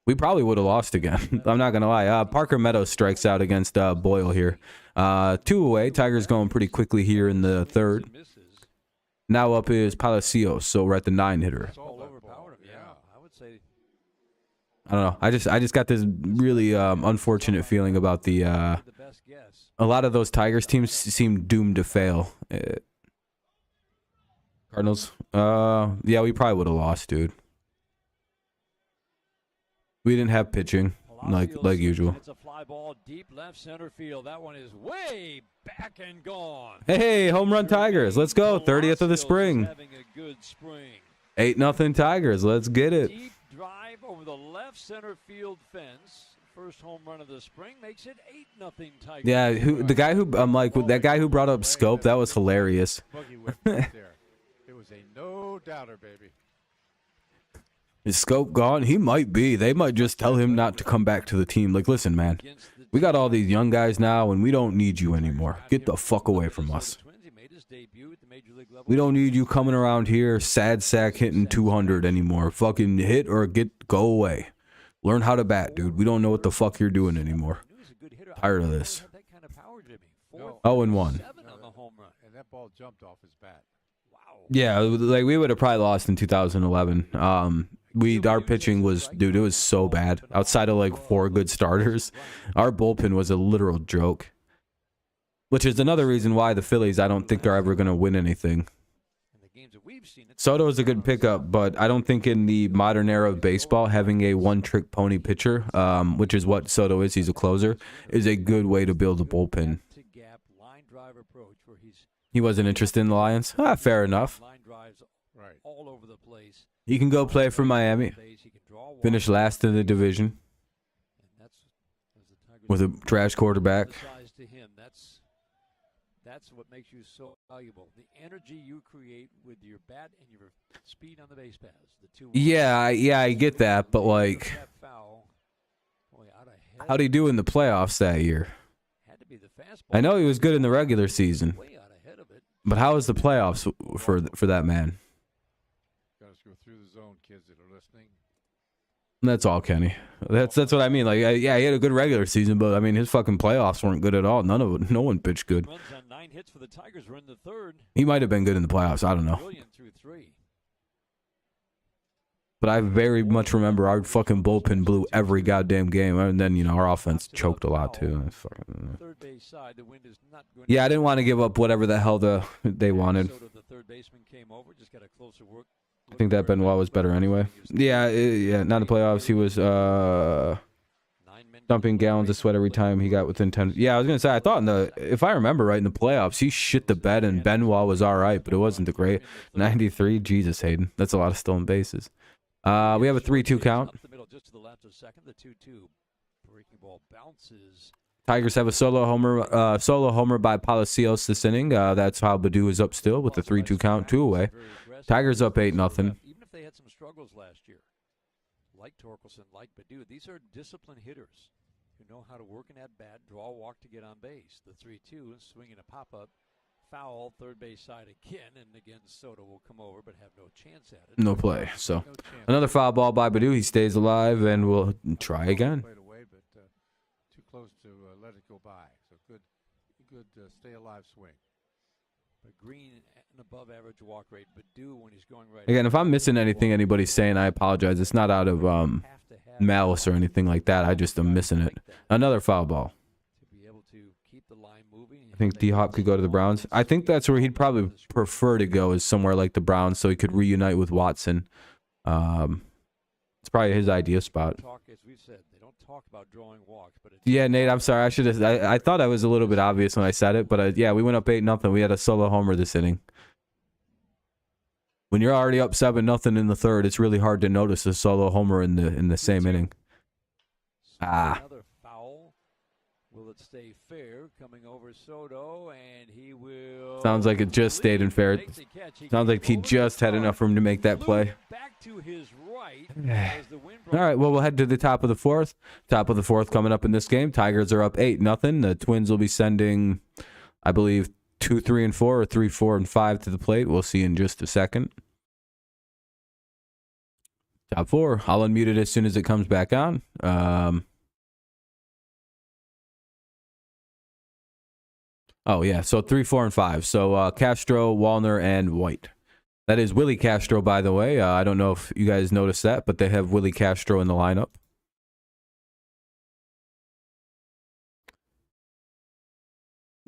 We probably would have lost again. I'm not gonna lie. Parker Meadows strikes out against Boyle here. 2 away. Tigers going pretty quickly here in the 3rd. Now up is Palacios, so we're at the 9 hitter. I don't know. I just got this really unfortunate feeling about the a lot of those Tigers teams seem doomed to fail. Cardinals. Yeah, we probably would have lost, dude. We didn't have pitching like usual. It's a fly ball deep left center field. That one is way back and gone. Hey, home run Tigers. Let's go. 30th of the spring. 8-0 Tigers. Let's get it. Deep drive over the left center field fence. First home run of the spring makes it 8-0 Tigers. Yeah, the guy who that guy who brought up Scope, that was hilarious. It was a no doubter, baby. Is Scope gone? He might be. They might just tell him not to come back to the team. Like, listen, man, we got all these young guys now, and we don't need you anymore. Get the fuck away from us. We don't need you coming around here, sad sack hitting 200 anymore. Fucking hit or go away. Learn how to bat, dude. We don't know what the fuck you're doing anymore. Tired of this. 0-1. And that ball jumped off his bat. Yeah, like we would have probably lost in 2011. Our pitching was, dude, it was so bad. Outside of like 4 good starters, our bullpen was a literal joke. Which is another reason why the Phillies, I don't think, are ever going to win anything. Soto is a good pickup, but I don't think in the modern era of baseball, having a one-trick pony pitcher, which is what Soto is, he's a closer, is a good way to build a bullpen. He wasn't interested in the Lions? Fair enough. He can go play for Miami. Finish last in the division with a trash quarterback. That's what makes you so valuable. The energy you create with your bat and your speed on the base paths. Yeah, I get that, but like, how'd he do in the playoffs that year? I know he was good in the regular season, but how was the playoffs for that man? Got to go through the zone, kids that are listening. That's all, Kenny. That's what I mean. Like, yeah, he had a good regular season, but I mean, his fucking playoffs weren't good at all. No one pitched good. Runs on 9 hits for the Tigers. We're in the third. He might have been good in the playoffs. I don't know. Brilliant through 3. But I very much remember our fucking bullpen blew every goddamn game, and then you know our offense choked a lot too. Fucking, third base side, the wind is not going yeah, I didn't want to give up whatever the hell they wanted. The third baseman came over, just got a closer work. I think that Benoit was better anyway. Yeah, not in the playoffs. He was dumping gallons of sweat every time he got within 10. Yeah, I was gonna say I thought if I remember right in the playoffs he shit the bed and Benoit was all right, but it wasn't the great 93. Jesus, Hayden, that's a lot of stolen bases. We have a 3-2 count. Up the middle, just to the left of second. The 2-2 breaking ball bounces. Tigers have a solo homer by Palacios this inning. That's how Baду is up still with the 3-2 count, 2 away. Tigers up 8-0. Even if they had some struggles last year, like Torkelson, like Badu, these are disciplined hitters who know how to work an at-bat, draw a walk to get on base. The 3-2, swinging a pop-up, foul, third base side again, and again Soto will come over but have no chance at it. No play. So another foul ball by Badu. He stays alive, and we'll try again. Played away, but too close to let it go by. So good stay alive swing. But Green, an above average walk rate. Badu, when he's going right. Again, if I'm missing anything anybody's saying, I apologize. It's not out of malice or anything like that. I just am missing it. Another foul ball. To be able to keep the line moving. I think D-Hop could go to the Browns. I think that's where he'd probably prefer to go, is somewhere like the Browns, so he could reunite with Watson. It's probably his ideal spot. As we've said, they don't talk about drawing walks, but yeah, Nate, I'm sorry. I thought I was a little bit obvious when I said it, but yeah, we went up 8-0. We had a solo homer this inning. When you're already up 7-0 in the third, it's really hard to notice a solo homer in the same inning. Another foul. Will it stay fair? Coming over Soto, and he will. Sounds like it just stayed in fair. Sounds like he just had enough room to make that play. Back to his right. All right, well, we'll head to the top of the fourth. Top of the fourth coming up in this game. Tigers are up 8-0. The Twins will be sending, I believe, 2, 3, and 4, or 3, 4, and 5 to the plate. We'll see in just a second. Top 4. I'll unmute it as soon as it comes back on. Oh, yeah, so 3, 4, and 5. So Castro, Wallner, and White. That is Willie Castro, by the way. I don't know if you guys noticed that, but they have Willie Castro in the lineup.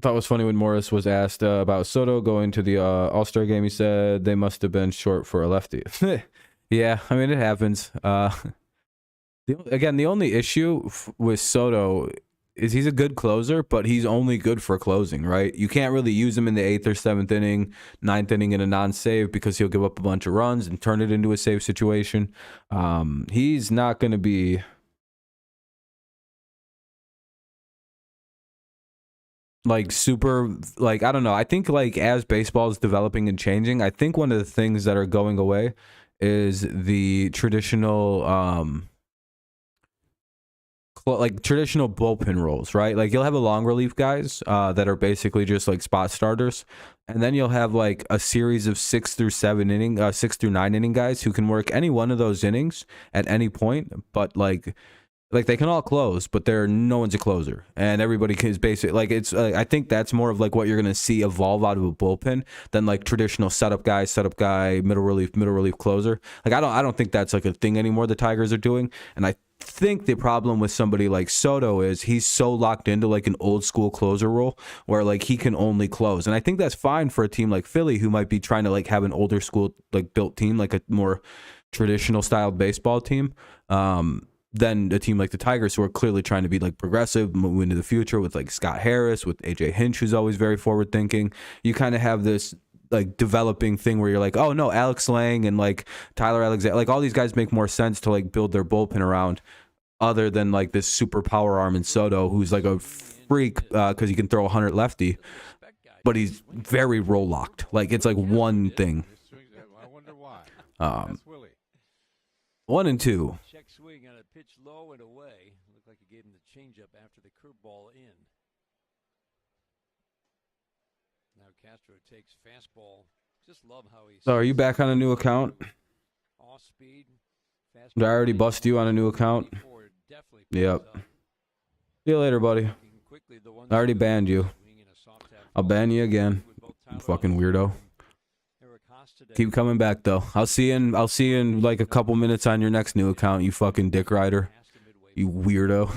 Thought it was funny when Morris was asked about Soto going to the All-Star game. He said they must have been short for a lefty. Yeah, I mean, it happens. Again, the only issue with Soto is he's a good closer, but he's only good for closing, right? You can't really use him in the 8th or 7th inning, 9th inning in a non-save because he'll give up a bunch of runs and turn it into a save situation. He's not going to be like super, like, I don't know. I think like as baseball is developing and changing, I think one of the things that are going away is the traditional like traditional bullpen roles, right? Like you'll have a long relief guys that are basically just like spot starters, and then you'll have like a series of 6 through 9 inning guys who can work any one of those innings at any point, but like they can all close, but no one's a closer, and everybody is basically like it's. I think that's more of like what you're gonna see evolve out of a bullpen than like traditional setup guy, middle relief closer. Like I don't think that's like a thing anymore. The Tigers are doing, and I think the problem with somebody like Soto is he's so locked into like an old school closer role where like he can only close, and I think that's fine for a team like Philly who might be trying to like have an older school like built team, like a more traditional styled baseball team. Than a team like the Tigers, who are clearly trying to be like progressive, move into the future with like Scott Harris, with AJ Hinch, who's always very forward thinking. You kind of have this like developing thing where you're like, oh no, Alex Lang and like Tyler Alexander, like all these guys make more sense to like build their bullpen around, other than like this super power arm in Soto, who's like a freak because he can throw 100 lefty, but he's very role locked. Like it's like one thing. I wonder why. 1 and 2. Check swing on a pitch low and away. Looked like he gave him the changeup after the curveball in. Now Castro takes fastball. Just love how he. So are you back on a new account? Off speed, Did I already bust you on a new account? Yep. See you later, buddy. I already banned you. I'll ban you again. You fucking weirdo. Keep coming back though. I'll see you in like a couple minutes on your next new account, you fucking dick rider. You weirdo.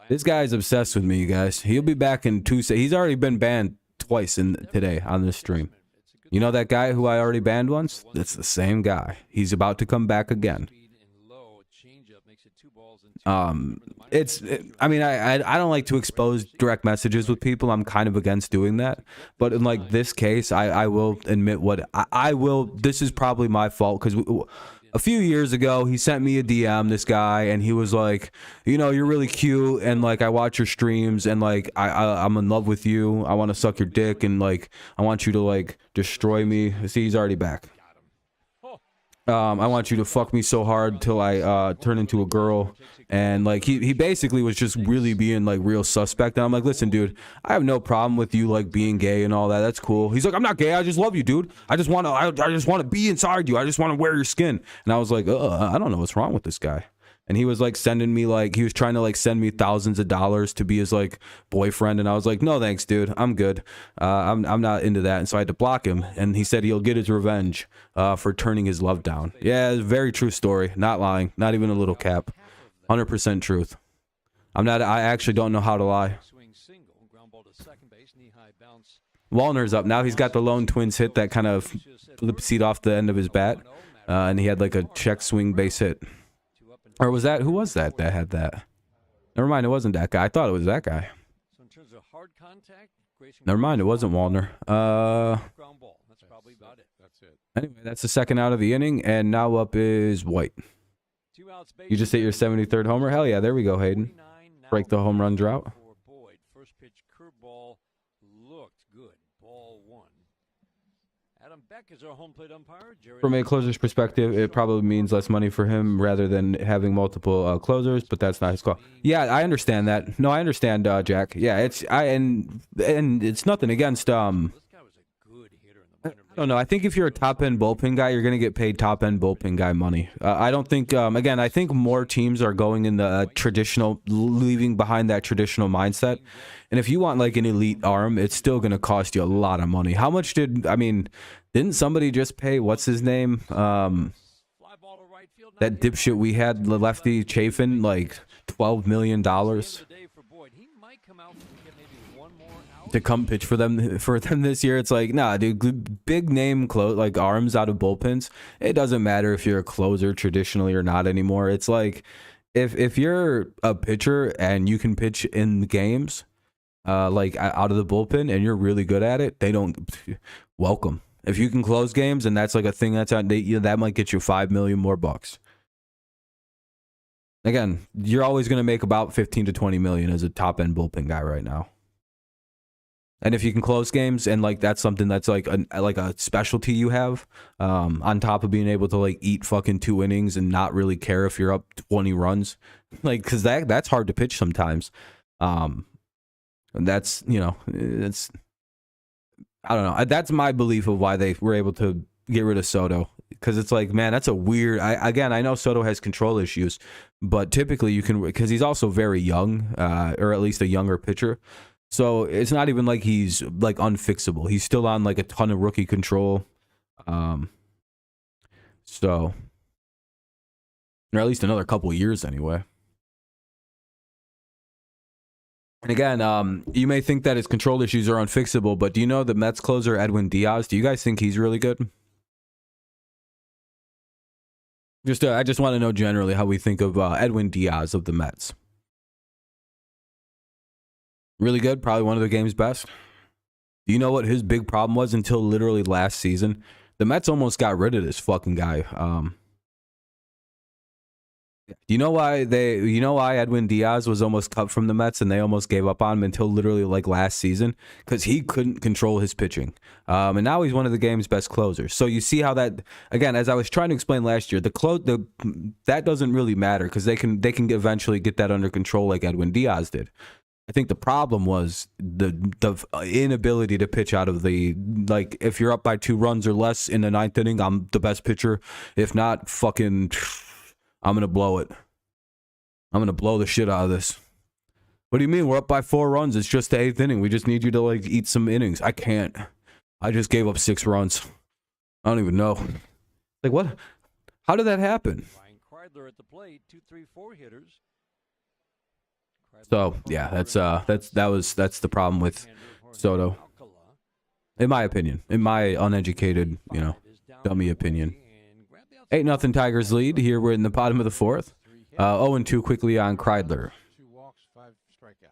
This guy's obsessed with me, you guys. He'll be back in Tuesday. He's already been banned twice today on this stream. You know that guy who I already banned once? That's the same guy. He's about to come back again. I mean, I don't like to expose direct messages with people. I'm kind of against doing that. But in like this case, I will admit what I will. This is probably my fault because a few years ago, he sent me a DM, this guy, and he was like, you know, you're really cute, and like I watch your streams, and like I'm in love with you. I want to suck your dick, and like I want you to like destroy me. See, he's already back. I want you to fuck me so hard till I turn into a girl. And like he basically was just really being like real suspect. And I'm like, listen, dude, I have no problem with you like being gay and all that. That's cool. He's like, I'm not gay. I just love you, dude. I just want to be inside you. I just want to wear your skin. And I was like, I don't know what's wrong with this guy. And he was like sending me like, he was trying to like send me thousands of dollars to be his like boyfriend. And I was like, no, thanks, dude. I'm good. I'm not into that. And so I had to block him. And he said he'll get his revenge for turning his love down. Yeah, it's a very true story. Not lying. Not even a little cap. 100% truth. I actually don't know how to lie. Wallner's up. Now he's got the lone twins hit that kind of flip-seat off the end of his bat. And he had like a check swing base hit. Or was that, who was that had that? Never mind, it wasn't that guy. I thought it was that guy. Never mind, it wasn't Wallner. Anyway, that's the second out of the inning, and now up is White. You just hit your 73rd homer? Hell yeah, there we go, Hayden. Break the home run drought. First pitch curveball looked good. Ball one. Adam Beck is our home plate umpire. From a closer's perspective, it probably means less money for him rather than having multiple closers, but that's not his call. Yeah, I understand that. No, I understand, Jack. Yeah, and it's nothing against I don't know. I think if you're a top-end bullpen guy, you're going to get paid top-end bullpen guy money. I don't think, again, I think more teams are going in the traditional, leaving behind that traditional mindset. And if you want like an elite arm, it's still going to cost you a lot of money. How much didn't somebody just pay, what's his name? That dipshit we had, the lefty Chafin, like $12 million. To come pitch for them this year. It's like, nah, dude, big name like arms out of bullpens. It doesn't matter if you're a closer traditionally or not anymore. It's like if you're a pitcher and you can pitch in games like out of the bullpen and you're really good at it, they don't welcome. If you can close games and that's like a thing that's out, that might get you $5 million more bucks. Again, you're always going to make about 15 to 20 million as a top end bullpen guy right now. And if you can close games and like that's something that's like a specialty you have, on top of being able to like eat fucking 2 innings and not really care if you're up 20 runs, like because that's hard to pitch sometimes. And that's, you know, it's, I don't know. That's my belief of why they were able to get rid of Soto, because it's like, man, that's a weird. I know Soto has control issues, but typically you can, because he's also very young, or at least a younger pitcher. So it's not even like he's like unfixable. He's still on like a ton of rookie control. So, or at least another couple of years anyway. And again, you may think that his control issues are unfixable, but do you know the Mets closer Edwin Diaz? Do you guys think he's really good? I just want to know generally how we think of Edwin Diaz of the Mets. Really good, probably one of the game's best. Do you know what his big problem was until literally last season? The Mets almost got rid of this fucking guy. Do you know why Edwin Diaz was almost cut from the Mets and they almost gave up on him until literally like last season? Because he couldn't control his pitching. And now he's one of the game's best closers. So you see how that, again, as I was trying to explain last year, that doesn't really matter because they can eventually get that under control like Edwin Diaz did. I think the problem was the inability to pitch out of the, like, if you're up by 2 runs or less in the 9th inning, I'm the best pitcher. If not, fucking, I'm going to blow it. I'm going to blow the shit out of this. What do you mean? We're up by 4 runs. It's just the 8th inning. We just need you to, like, eat some innings. I can't. I just gave up 6 runs. I don't even know. Like, what? How did that happen? Kreidler at the plate, 2, 3, 4 hitters. So yeah, that's the problem with Soto, in my opinion, in my uneducated, you know, dummy opinion. 8-0 Tigers lead. Here we're in the bottom of the 4th. 0-2 quickly on Kreidler. 2 walks, 5 strikeouts.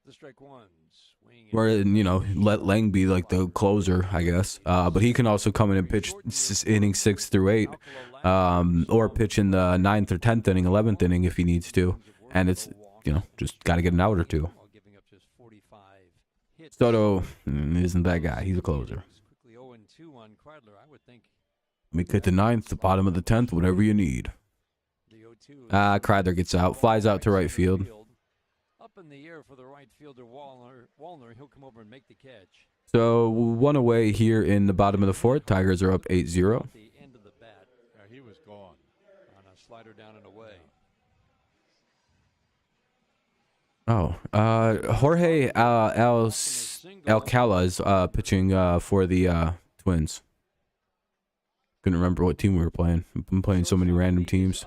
The strike one. Where, you know, let Lang be like the closer, I guess. But he can also come in and pitch innings 6 through 8, or pitch in the 9th or 10th inning, 11th inning if he needs to. And it's, you know, just got to get an out or 2. Soto isn't that guy. He's a closer. Let me cut the 9th, the bottom of the 10th, whatever you need. Kreidler gets out, flies out to right field. Up in the air for the right fielder, Wallner. He'll come over and make the catch. So 1 away here in the bottom of the 4th. Tigers are up 8-0. The end of the bat. He was gone. On a slider down and away. Jorge Alcala is pitching for the Twins. Couldn't remember what team we were playing. I've been playing so many random teams.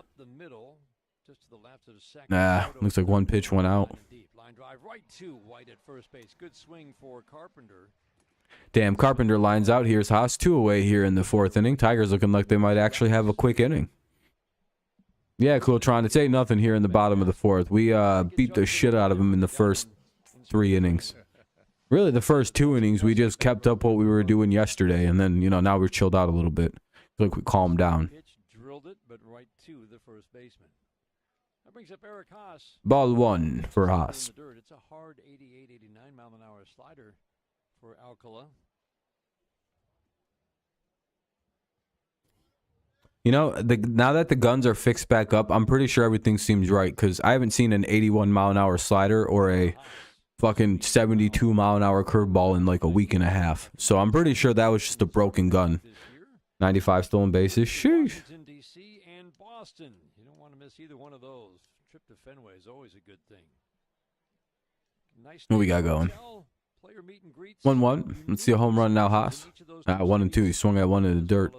Looks like 1 pitch went out. Line drive right to White at first base. Good swing for Carpenter. Damn, Carpenter lines out. Here's Haas, 2 away here in the 4th inning. Tigers looking like they might actually have a quick inning. Yeah, Cooltron. It's 8-0 here in the bottom of the 4th. We beat the shit out of them in the first 3 innings. Really, the first 2 innings, we just kept up what we were doing yesterday, and then, you know, now we're chilled out a little bit. Feel like we calmed down. Pitch drilled it, but right to the first baseman. That brings up Eric Haas. Ball 1 for Haas. It's a hard 88, 89 mile-an-hour slider for Alcala. You know, now that the guns are fixed back up, I'm pretty sure everything seems right, because I haven't seen an 81 mile-an-hour slider or a fucking 72 mile-an-hour curveball in like a week and a half. So I'm pretty sure that was just a broken gun. 95 stolen bases. Sheesh. In DC and Boston. You don't want to miss either one of those. Trip to Fenway is always a good thing. Nice. What we got going? 1-1. Let's see a home run now, Haas. 1-2. He swung at 1 in the dirt.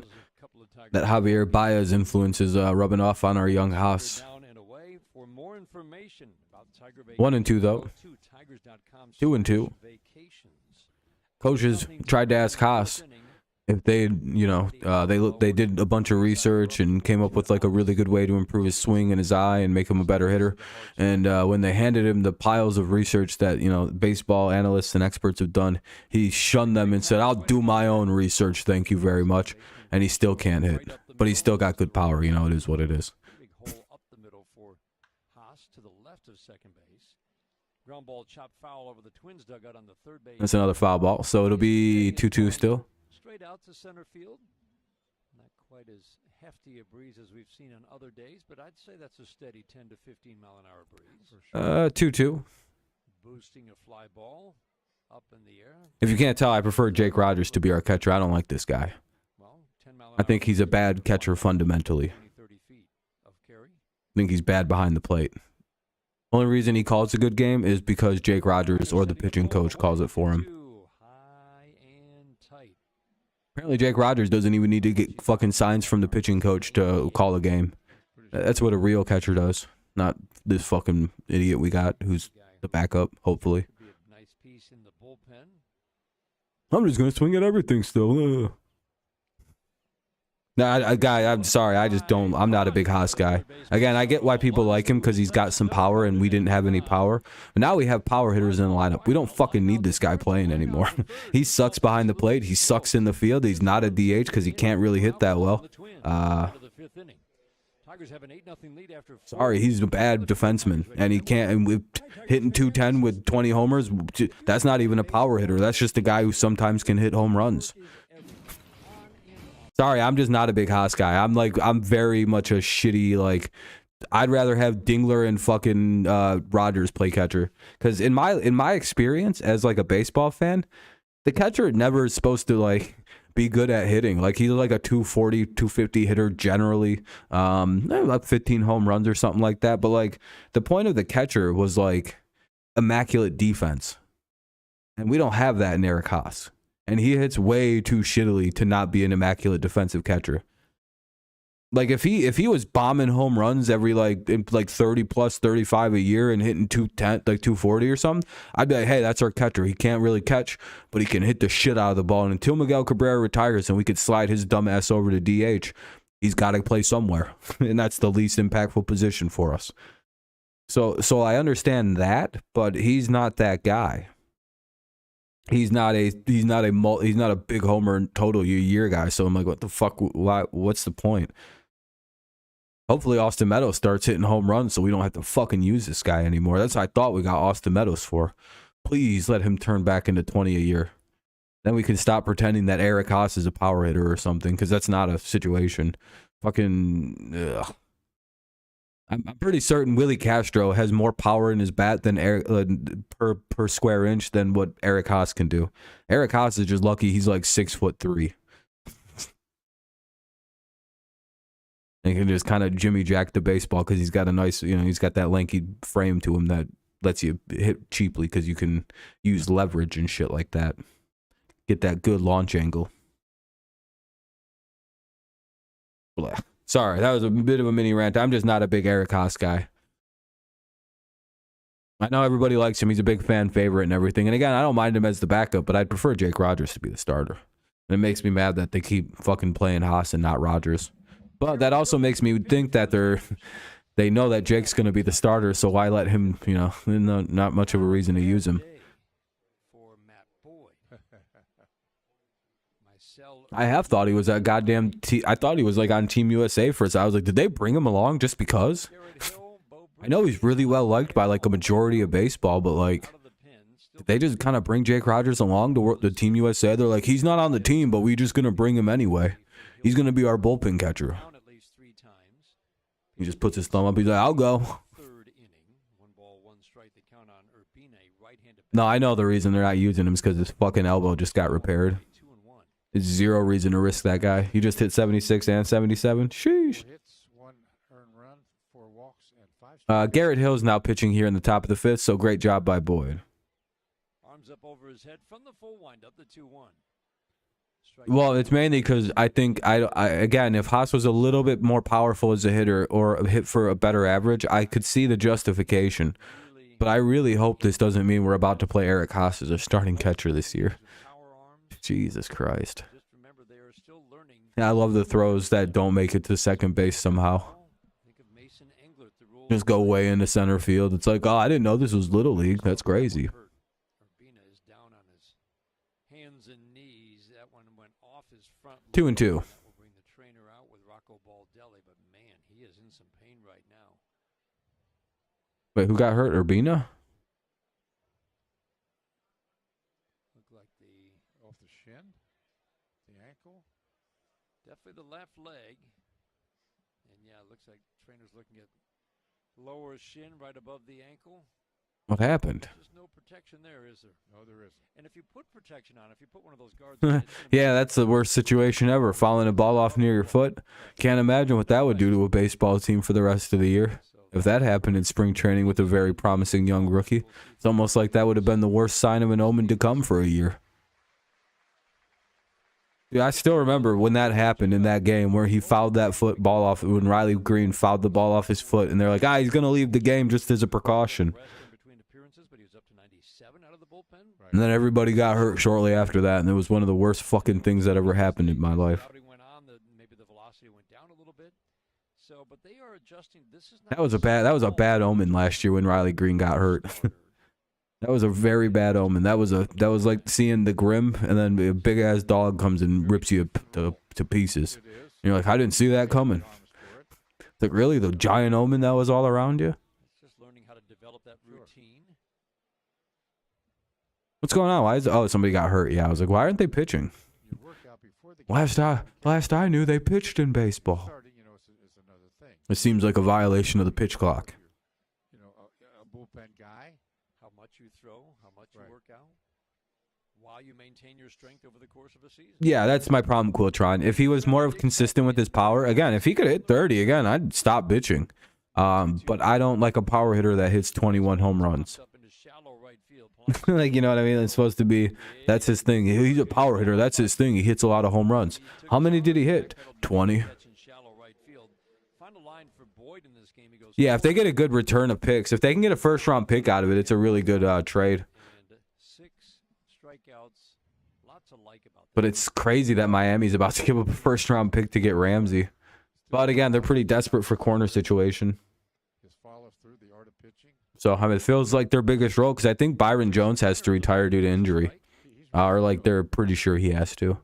That Javier Baez influence is rubbing off on our young Haas. 1-2 though. 2-2. Coaches tried to ask Haas if they, you know, they did a bunch of research and came up with like a really good way to improve his swing and his eye and make him a better hitter. And when they handed him the piles of research that, you know, baseball analysts and experts have done, he shunned them and said, "I'll do my own research, thank you very much." And he still can't hit, but he's still got good power. You know, it is what it is. Big hole up the middle for Haas to the left of second base. Ground ball chopped foul over the Twins dugout on the third base. That's another foul ball, so it'll be 2-2 still. Straight out to center field. Not quite as hefty a breeze as we've seen on other days, but I'd say that's a steady 10 to 15 mile-an-hour breeze. 2-2. Boosting a fly ball up in the air. If you can't tell, I prefer Jake Rogers to be our catcher. I don't like this guy. I think he's a bad catcher fundamentally. I think he's bad behind the plate. Only reason he calls a good game is because Jake Rogers or the pitching coach calls it for him. Apparently Jake Rogers doesn't even need to get fucking signs from the pitching coach to call a game. That's what a real catcher does, not this fucking idiot we got who's the backup, hopefully. I'm just going to swing at everything still. No, I'm sorry. I just don't. I'm not a big Haas guy. Again, I get why people like him because he's got some power and we didn't have any power. But now we have power hitters in the lineup. We don't fucking need this guy playing anymore. He sucks behind the plate. He sucks in the field. He's not a DH because he can't really hit that well. Sorry, he's a bad defenseman and he can't. And with hitting 210 with 20 homers, that's not even a power hitter. That's just a guy who sometimes can hit home runs. Sorry, I'm just not a big Haas guy. I'm very much a shitty, like, I'd rather have Dingler and fucking Rogers play catcher. Because in my experience as like a baseball fan, the catcher never is supposed to like be good at hitting. Like he's like a 240, 250 hitter generally. Like 15 home runs or something like that. But like the point of the catcher was like immaculate defense. And we don't have that in Eric Haas. And he hits way too shittily to not be an immaculate defensive catcher. Like if he was bombing home runs every like 30 plus 35 a year and hitting 210 like 240 or something, I'd be like, hey, that's our catcher. He can't really catch, but he can hit the shit out of the ball. And until Miguel Cabrera retires and we could slide his dumb ass over to DH, he's got to play somewhere, and that's the least impactful position for us. So I understand that, but he's not that guy. He's not a big homer total year guy. So I'm like, what the fuck? Why? What's the point? Hopefully Austin Meadows starts hitting home runs so we don't have to fucking use this guy anymore. That's what I thought we got Austin Meadows for. Please let him turn back into 20 a year. Then we can stop pretending that Eric Haas is a power hitter or something, because that's not a situation. Fucking, ugh. I'm pretty certain Willie Castro has more power in his bat than per square inch than what Eric Haas can do. Eric Haas is just lucky he's like 6'3". And he can just kind of jimmy jack the baseball because he's got a nice, he's got that lanky frame to him that lets you hit cheaply because you can use leverage and shit like that. Get that good launch angle. Blah. Sorry, that was a bit of a mini rant. I'm just not a big Eric Haas guy. I know everybody likes him. He's a big fan favorite and everything. And again, I don't mind him as the backup, but I'd prefer Jake Rogers to be the starter. And it makes me mad that they keep fucking playing Haas and not Rogers. But that also makes me think that they know that Jake's going to be the starter, so why let him, not much of a reason to use him. I have thought he was that goddamn I thought he was like on Team USA first. I was like, did they bring him along just because? I know he's really well liked by like a majority of baseball, but like, did they just kind of bring Jake Rogers along to work the Team USA? They're like, he's not on the team, but we're just going to bring him anyway. He's going to be our bullpen catcher. He just puts his thumb up. He's like, I'll go. No, I know the reason they're not using him is because his fucking elbow just got repaired. There's zero reason to risk that guy. He just hit 76 and 77. Sheesh. Garrett Hill's now pitching here in the top of the fifth, so great job by Boyd. Arms up over his head from the full windup, the 2-1. Well, it's mainly because I think, again, if Haas was a little bit more powerful as a hitter or hit for a better average, I could see the justification. But I really hope this doesn't mean we're about to play Eric Haas as a starting catcher this year. Jesus Christ. Yeah, I love the throws that don't make it to second base somehow. Just go way into center field. It's like, oh, I didn't know this was Little League. That's crazy. 2-2. Wait, who got hurt? Urbina? Look like off the shin, the ankle. Definitely the left leg. And yeah, it looks like trainer's looking at lower shin right above the ankle. What happened? There's no protection there, is there? No, there isn't. And if you put protection on, if you put one of those guards yeah, that's the worst situation ever. Fouling a ball off near your foot. Can't imagine what that would do to a baseball team for the rest of the year. If that happened in spring training with a very promising young rookie, it's almost like that would have been the worst sign of an omen to come for a year. Yeah, I still remember when that happened in that game where he fouled that ball off, when Riley Green fouled the ball off his foot, and they're like, he's going to leave the game just as a precaution. And then everybody got hurt shortly after that, and it was one of the worst fucking things that ever happened in my life. That was a bad omen last year when Riley Green got hurt. That was a very bad omen. That was like seeing the Grim, and then a big ass dog comes and rips you to pieces. And you're like, I didn't see that coming. It's like, really, the giant omen that was all around you? Just learning how to develop that routine. What's going on? Somebody got hurt. Yeah, I was like, why aren't they pitching? Last I knew, they pitched in baseball. It seems like a violation of the pitch clock. You know, a bullpen guy. How much you throw, how much you work out, while you maintain your strength over the course of a season. Yeah, that's my problem, Quiltron. If he was more of consistent with his power, again, if he could hit 30 again, I'd stop bitching. But I don't like a power hitter that hits 21 home runs. Like, you know what I mean? It's supposed to be, that's his thing. He's a power hitter. That's his thing. He hits a lot of home runs. How many did he hit? 20. Yeah, if they get a good return of picks, if they can get a first-round pick out of it, it's a really good trade. But it's crazy that Miami's about to give up a first-round pick to get Ramsey. But again, they're pretty desperate for corner situation. So, I mean, it feels like their biggest role, because I think Byron Jones has to retire due to injury. Or, like, they're pretty sure he has to.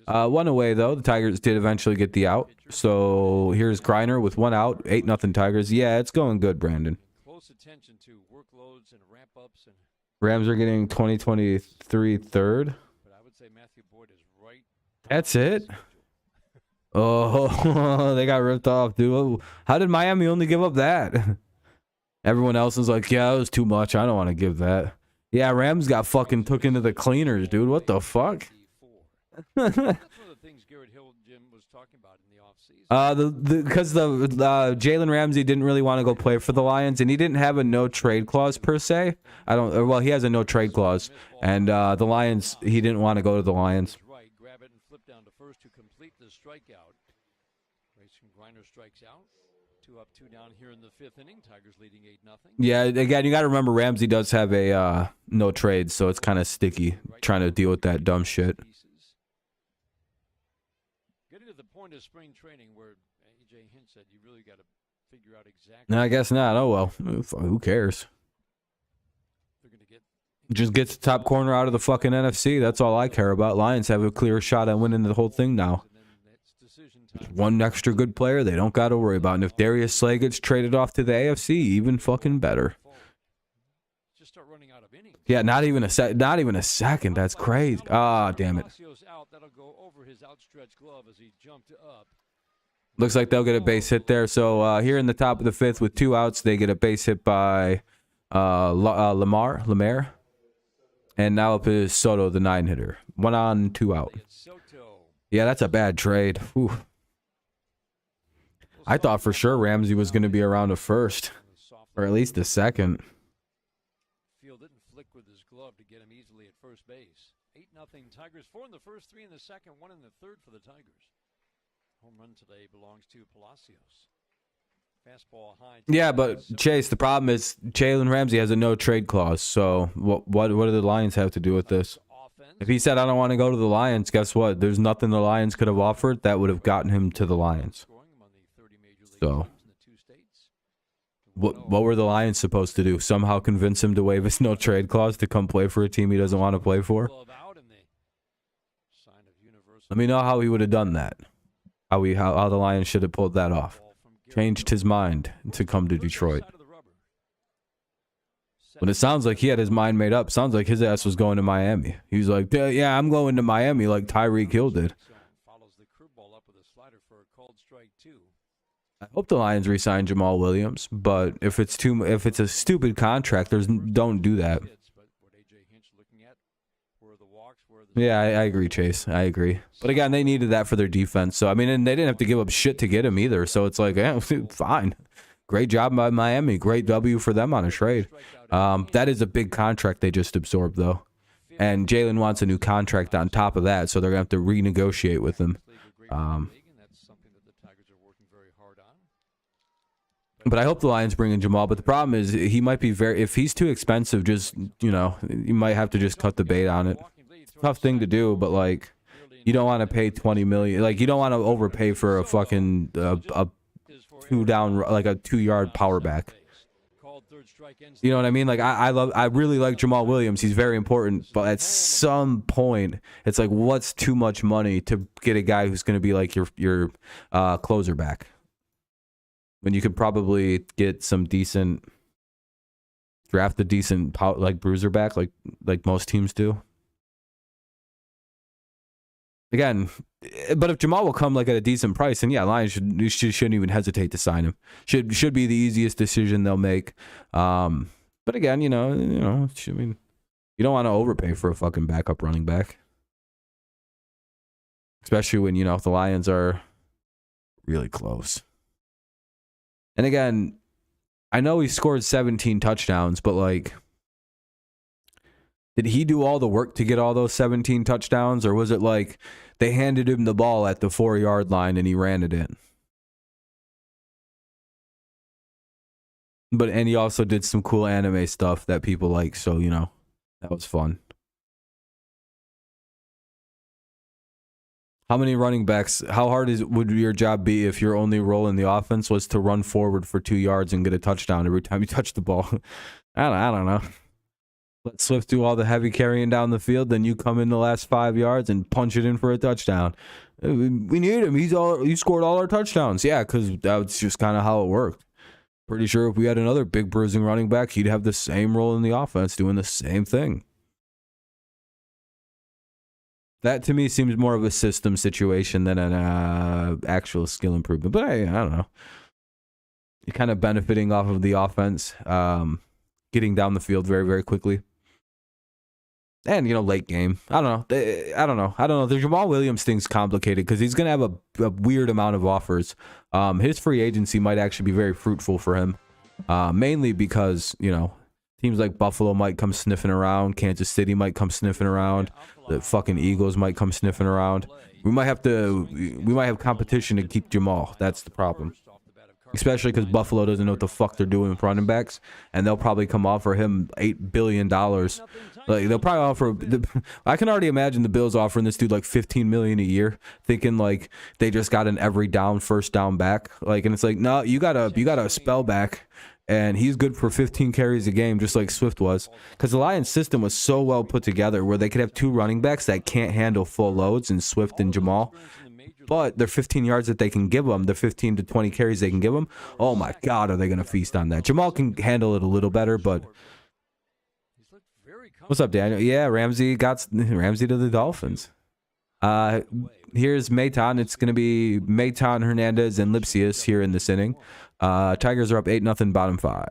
One away, though. The Tigers did eventually get the out. So, here's Griner with 1 out. 8-0 Tigers. Yeah, it's going good, Brandon. Close attention to workloads and ramp-ups. Rams are getting 2023 third. But I would say Matthew Boyd is right. That's it? Oh, they got ripped off, dude. How did Miami only give up that? Everyone else is like, yeah, it was too much. I don't want to give that. Yeah, Rams got fucking took into the cleaners, dude. What the fuck? That's one of the things Garrett Hill, Jim, was talking about in the offseason. Because Jalen Ramsey didn't really want to go play for the Lions, and he didn't have a no trade clause per se. Well, he has a no trade clause, and the Lions, he didn't want to go to the Lions. Right, grab it and flip down to first to complete the strikeout. Grayson Griner strikes out. 2 up, 2 down here in the 5th inning. Tigers leading 8-0. Yeah, again, you got to remember Ramsey does have a no trade, so it's kind of sticky trying to deal with that dumb shit. Getting to the point of spring training where AJ Hinch said you really got to figure out exactly. No, I guess not. Oh, well. Who cares? They're going to get. Just gets the top corner out of the fucking NFC. That's all I care about. Lions have a clear shot at winning the whole thing now. One extra good player they don't got to worry about. And if Darius Slay gets traded off to the AFC, even fucking better. Just start running out of innings. Yeah, not even a second. That's crazy. Ah, damn it. Looks like they'll get a base hit there. So here in the top of the 5th with 2 outs, they get a base hit by Lamar. And now up is Soto, the 9 hitter. 1 on, 2 out. Yeah, that's a bad trade. Whew. I thought for sure Ramsey was going to be around a first, or at least a second. Field didn't flick with his glove to get him easily at first base. 8-0 Tigers. 4 in the first, 3 in the second, 1 in the third for the Tigers. Home run today belongs to Palacios. Fastball high. Yeah, but Chase, the problem is Jalen Ramsey has a no trade clause. So what do the Lions have to do with this? If he said I don't want to go to the Lions, guess what? There's nothing the Lions could have offered that would have gotten him to the Lions. So what were the Lions supposed to do? Somehow convince him to waive his no trade clause to come play for a team he doesn't want to play for? Let me know how he would have done that. How the Lions should have pulled that off. Changed his mind to come to Detroit. But it sounds like he had his mind made up. Sounds like his ass was going to Miami. He was like, yeah, I'm going to Miami like Tyreek Hill did. I hope the Lions re-sign Jamal Williams, but if it's a stupid contract, don't do that. Yeah, I agree, Chase. I agree. But again, they needed that for their defense. So I mean, and they didn't have to give up shit to get him either. So it's like, yeah, fine. Great job by Miami. Great W for them on a trade. That is a big contract they just absorbed, though. And Jalen wants a new contract on top of that, so they're going to have to renegotiate with him. But I hope the Lions bring in Jamal. But the problem is he might be if he's too expensive, just, you know, you might have to just cut the bait on it. It's a tough thing to do, but, like, you don't want to pay $20 million. Like, you don't want to overpay for a fucking a 2-yard power back. You know what I mean? Like, I really like Jamal Williams. He's very important. But at some point, it's like, what's too much money to get a guy who's going to be like your closer back? When you could probably get some decent, draft a decent like bruiser back, like most teams do. Again, but if Jamal will come like at a decent price, then yeah, Lions shouldn't even hesitate to sign him. Should be the easiest decision they'll make. But again, you know, I mean, you don't want to overpay for a fucking backup running back, especially when you know the Lions are really close. And again, I know he scored 17 touchdowns, but like, did he do all the work to get all those 17 touchdowns, or was it like they handed him the ball at the 4-yard line and he ran it in? And he also did some cool anime stuff that people like, so you know, that was fun. How many running backs? How hard would your job be if your only role in the offense was to run forward for 2 yards and get a touchdown every time you touch the ball? I don't know. Let Swift do all the heavy carrying down the field, then you come in the last 5 yards and punch it in for a touchdown. We need him. He scored all our touchdowns. Yeah, because that's just kind of how it worked. Pretty sure if we had another big bruising running back, he'd have the same role in the offense, doing the same thing. That to me seems more of a system situation than an actual skill improvement. But I don't know. You're kind of benefiting off of the offense, getting down the field very, very quickly. And, you know, late game. I don't know. The Jamal Williams thing's complicated because he's going to have a weird amount of offers. His free agency might actually be very fruitful for him. Mainly because, you know, teams like Buffalo might come sniffing around. Kansas City might come sniffing around. The fucking Eagles might come sniffing around. We might have competition to keep Jamal. That's the problem. Especially because Buffalo doesn't know what the fuck they're doing with running backs, and they'll probably come offer him $8 billion. Like they'll probably offer. I can already imagine the Bills offering this dude like $15 million a year, thinking like they just got an every down first down back. Like, and it's like, no, you got a spell back, and he's good for 15 carries a game, just like Swift was. Because the Lions system was so well put together, where they could have 2 running backs that can't handle full loads, in Swift and Jamal. But their 15 yards that they can give them, the 15 to 20 carries they can give them, oh my God, are they going to feast on that? Jamal can handle it a little better, but... What's up, Daniel? Yeah, Ramsey to the Dolphins. Here's Mayton. It's going to be Mayton, Hernandez, and Lipsius here in this inning. Tigers are up 8-0, bottom 5.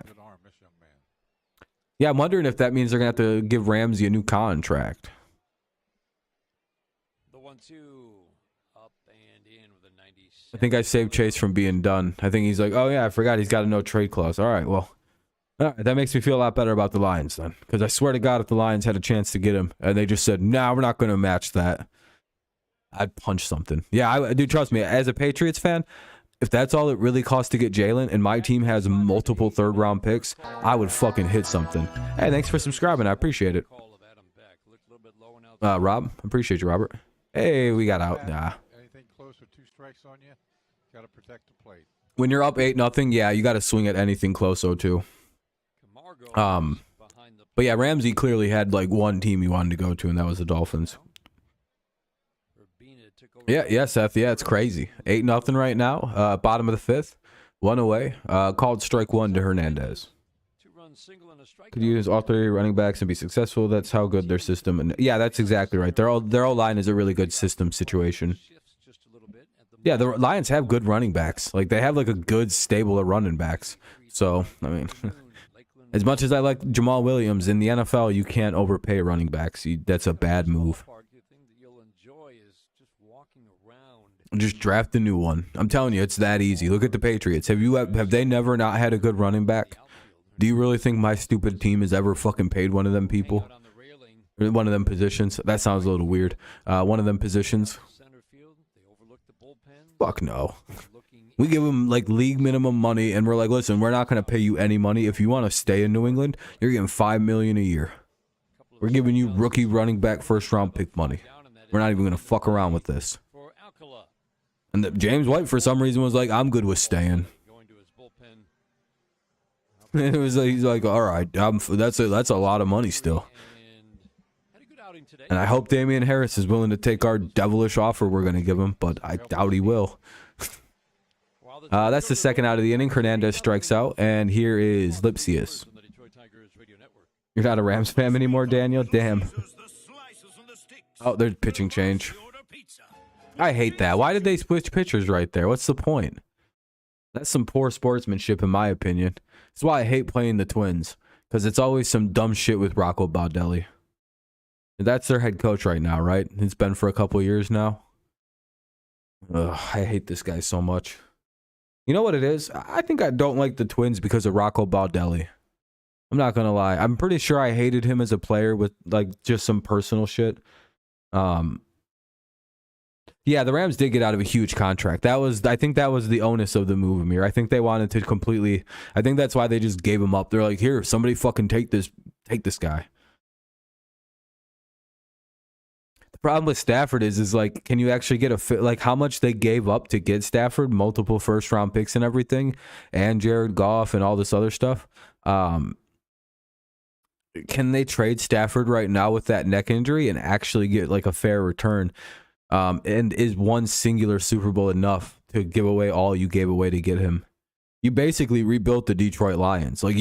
Yeah, I'm wondering if that means they're going to have to give Ramsey a new contract. The 1-2. I think I saved Chase from being done. I think he's like, oh yeah, I forgot he's got a no trade clause. All right, well, all right, that makes me feel a lot better about the Lions then. Because I swear to God, if the Lions had a chance to get him and they just said, nah, we're not going to match that, I'd punch something. Yeah, dude, trust me, as a Patriots fan, if that's all it really costs to get Jalen and my team has multiple 3rd round picks, I would fucking hit something. Hey, thanks for subscribing. I appreciate it. Rob, appreciate you, Robert. Hey, we got out. Nah. Anything close with 2 strikes on you, got to protect the plate. When you're up 8-0, yeah, you got to swing at anything close, too. But yeah, Ramsey clearly had like one team he wanted to go to, and that was the Dolphins. Yeah, Seth. Yeah, it's crazy. 8-0 right now. Bottom of the 5th, 1 away. Called strike 1 to Hernandez. Could use all 3 running backs and be successful. That's how good their system. And yeah, that's exactly right. Their O-line is a really good system situation. Yeah, the Lions have good running backs. Like, they have like a good stable of running backs. So, I mean, as much as I like Jamal Williams, in the NFL, you can't overpay running backs. That's a bad move. Just draft a new one. I'm telling you, it's that easy. Look at the Patriots. Have they never not had a good running back? Do you really think my stupid team has ever fucking paid one of them people? Or one of them positions? That sounds a little weird. One of them positions? Fuck no. We give them like league minimum money, and we're like, listen, we're not going to pay you any money. If you want to stay in New England, you're getting $5 million a year. We're giving you rookie running back 1st round pick money. We're not even going to fuck around with this. And James White, for some reason, was like, I'm good with staying. It was like, he's like, all right, that's a lot of money still. And I hope Damian Harris is willing to take our devilish offer we're going to give him, but I doubt he will. That's the 2nd out of the inning. Hernandez strikes out, and here is Lipsius. You're not a Rams fan anymore, Daniel? Damn. Oh, there's pitching change. I hate that. Why did they switch pitchers right there? What's the point? That's some poor sportsmanship, in my opinion. That's why I hate playing the Twins, because it's always some dumb shit with Rocco Baldelli. That's their head coach right now, right? It's been for a couple of years now. Ugh, I hate this guy so much. You know what it is? I think I don't like the Twins because of Rocco Baldelli. I'm not gonna lie. I'm pretty sure I hated him as a player with like just some personal shit. Yeah, the Rams did get out of a huge contract. I think that was the onus of the move, Amir. I think they wanted to completely. I think that's why they just gave him up. They're like, here, somebody fucking take this guy. The problem with Stafford is like, can you actually get a fit? Like, how much they gave up to get Stafford, multiple first round picks and everything, and Jared Goff and all this other stuff. Can they trade Stafford right now with that neck injury and actually get like a fair return? And is one singular Super Bowl enough to give away all you gave away to get him? You basically rebuilt the Detroit Lions. Like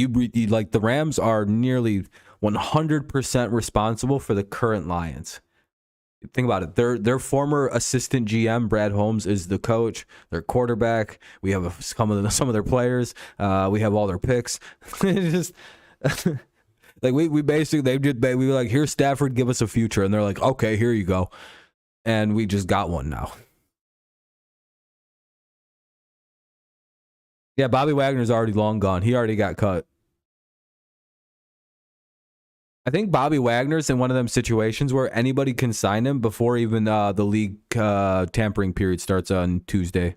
like the Rams are nearly 100% responsible for the current Lions. Think about it. Their former assistant GM Brad Holmes is the coach. Their quarterback. We have some of their players. We have all their picks. Just like we basically we were like, here's Stafford, give us a future, and they're like, okay, here you go, and we just got one now. Yeah, Bobby Wagner's already long gone. He already got cut. I think Bobby Wagner's in one of them situations where anybody can sign him before even the league tampering period starts on Tuesday.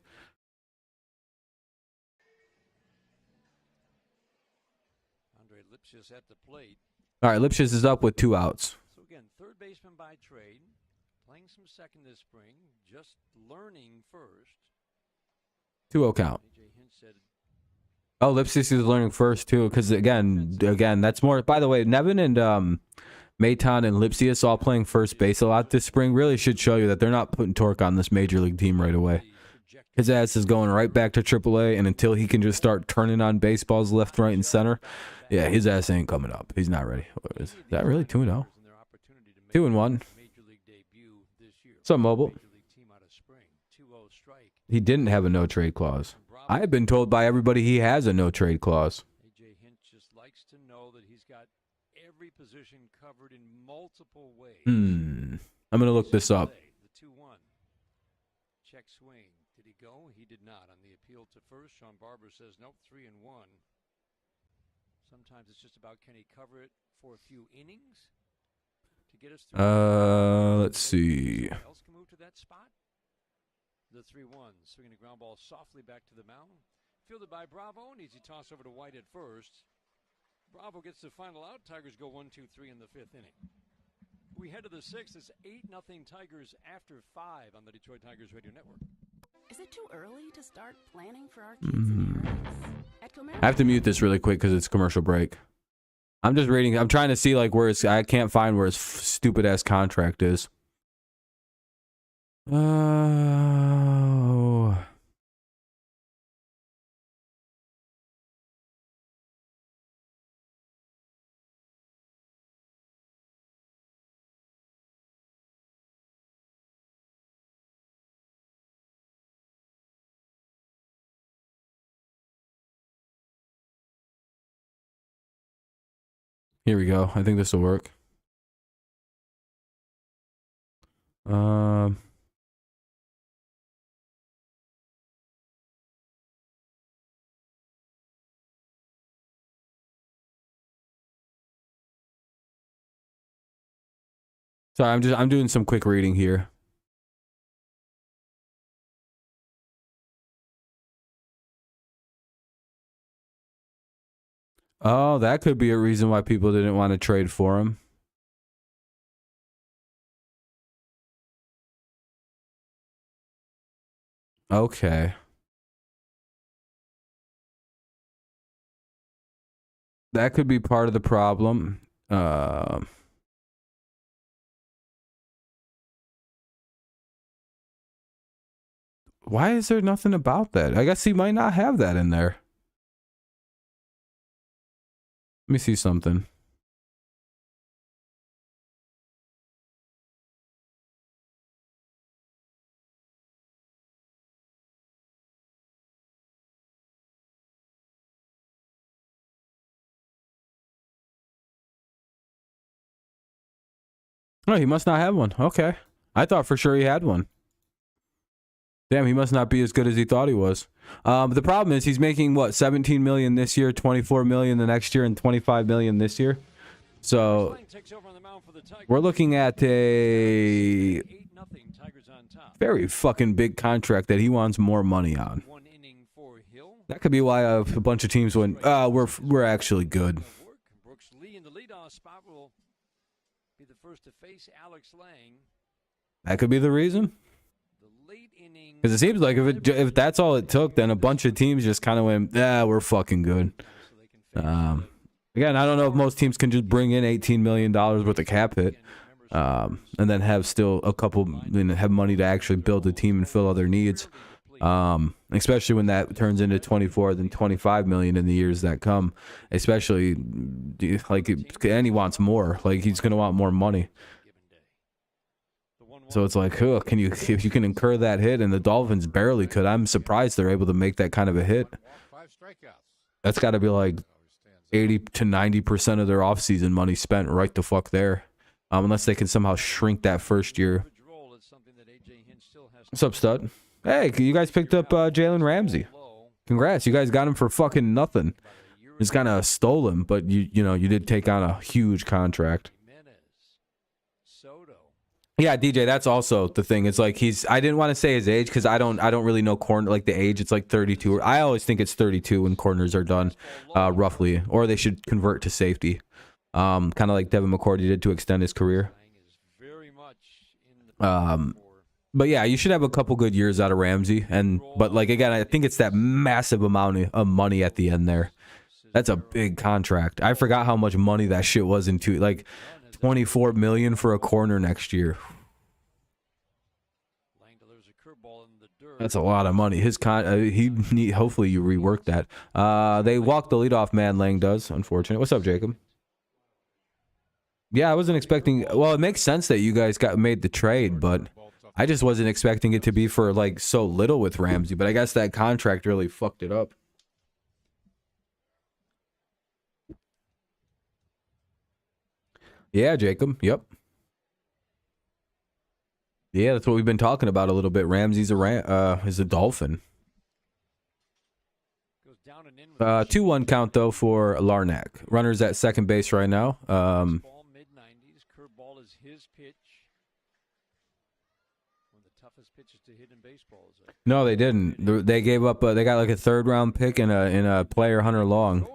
Andre Lipschitz at the plate. All right, Lipschitz is up with 2 outs. So again, third baseman by trade, playing some second this spring, just learning first. 2-0 count. Oh, Lipschitz is learning first too, because again, that's more. By the way, Nevin and Maton and Lipschitz all playing first base a lot this spring really should show you that they're not putting torque on this major league team right away. His ass is going right back to AAA, and until he can just start turning on baseballs left, right, and center, yeah, his ass ain't coming up. He's not ready. Is that really 2-0? 2-1. What's up, Mobile? He didn't have a no trade clause. I have been told by everybody he has a no trade clause. AJ Hinch just likes to know that he's got every position covered in multiple ways. I'm gonna look this up. The 2-1 check swing. Did he go? He did not. On the appeal to first, Sean Barber says nope. 3-1. Sometimes it's just about can he cover it for a few innings to get us through. Let's see. Else can move to that spot. The 3-1, swinging a ground ball softly back to the mound. Fielded by Bravo, an easy toss over to White at first. Bravo gets the final out. Tigers go 1-2-3 in the 5th inning. We head to the 6th. It's 8-0 Tigers after 5 on the Detroit Tigers Radio Network. Is it too early to start planning for our kids' inheritance? I have to mute this really quick because it's commercial break. I'm just reading. I'm trying to see like where I can't find where his stupid ass contract is. Oh. Here we go. I think this will work. Sorry, I'm doing some quick reading here. Oh, that could be a reason why people didn't want to trade for him. Okay. That could be part of the problem. Why is there nothing about that? I guess he might not have that in there. Let me see something. Oh, he must not have one. Okay. I thought for sure he had one. Damn, he must not be as good as he thought he was. The problem is he's making what, 17 million this year, 24 million the next year, and 25 million this year. So we're looking at a very fucking big contract that he wants more money on. That could be why a bunch of teams went, we're actually good. Brooks Lee in the leadoff spot will be the first to face Alex Lang. That could be the reason. Because it seems like if that's all it took, then a bunch of teams just kind of went, we're fucking good. Again, I don't know if most teams can just bring in $18 million worth of cap hit, and then have still a couple, have money to actually build a team and fill other needs. Especially when that turns into 24, then 25 million in the years that come. Especially, like, and he wants more. Like, he's gonna want more money. So it's like, if you can incur that hit, and the Dolphins barely could. I'm surprised they're able to make that kind of a hit. That's got to be like 80 to 90% of their offseason money spent right the fuck there, unless they can somehow shrink that first year. What's up, stud? Hey, you guys picked up Jalen Ramsey. Congrats, you guys got him for fucking nothing. Just kind of stole him, but you did take on a huge contract. Yeah, DJ, that's also the thing. It's like I didn't want to say his age because I don't really know corner, like the age. It's like 32. I always think it's 32 when corners are done, roughly, or they should convert to safety. Kind of like Devin McCourty did to extend his career. But yeah, you should have a couple good years out of Ramsey, but like again, I think it's that massive amount of money at the end there. That's a big contract. I forgot how much money that shit was into, like 24 million for a corner next year. That's a lot of money. Hopefully you rework that. They walked the leadoff man. Lang does. Unfortunate. What's up, Jacob? Yeah, I wasn't expecting. Well, it makes sense that you guys made the trade, but I just wasn't expecting it to be for like so little with Ramsey. But I guess that contract really fucked it up. Yeah, Jacob. Yep. Yeah, that's what we've been talking about a little bit. Ramsey's is a Dolphin. 2-1 count though for Larnack. Runners at second base right now. Mid-90s. Curveball is his pitch. One of the toughest pitches to hit in baseball. No, they didn't. They gave up. They got like a third-round pick and a player, Hunter Long.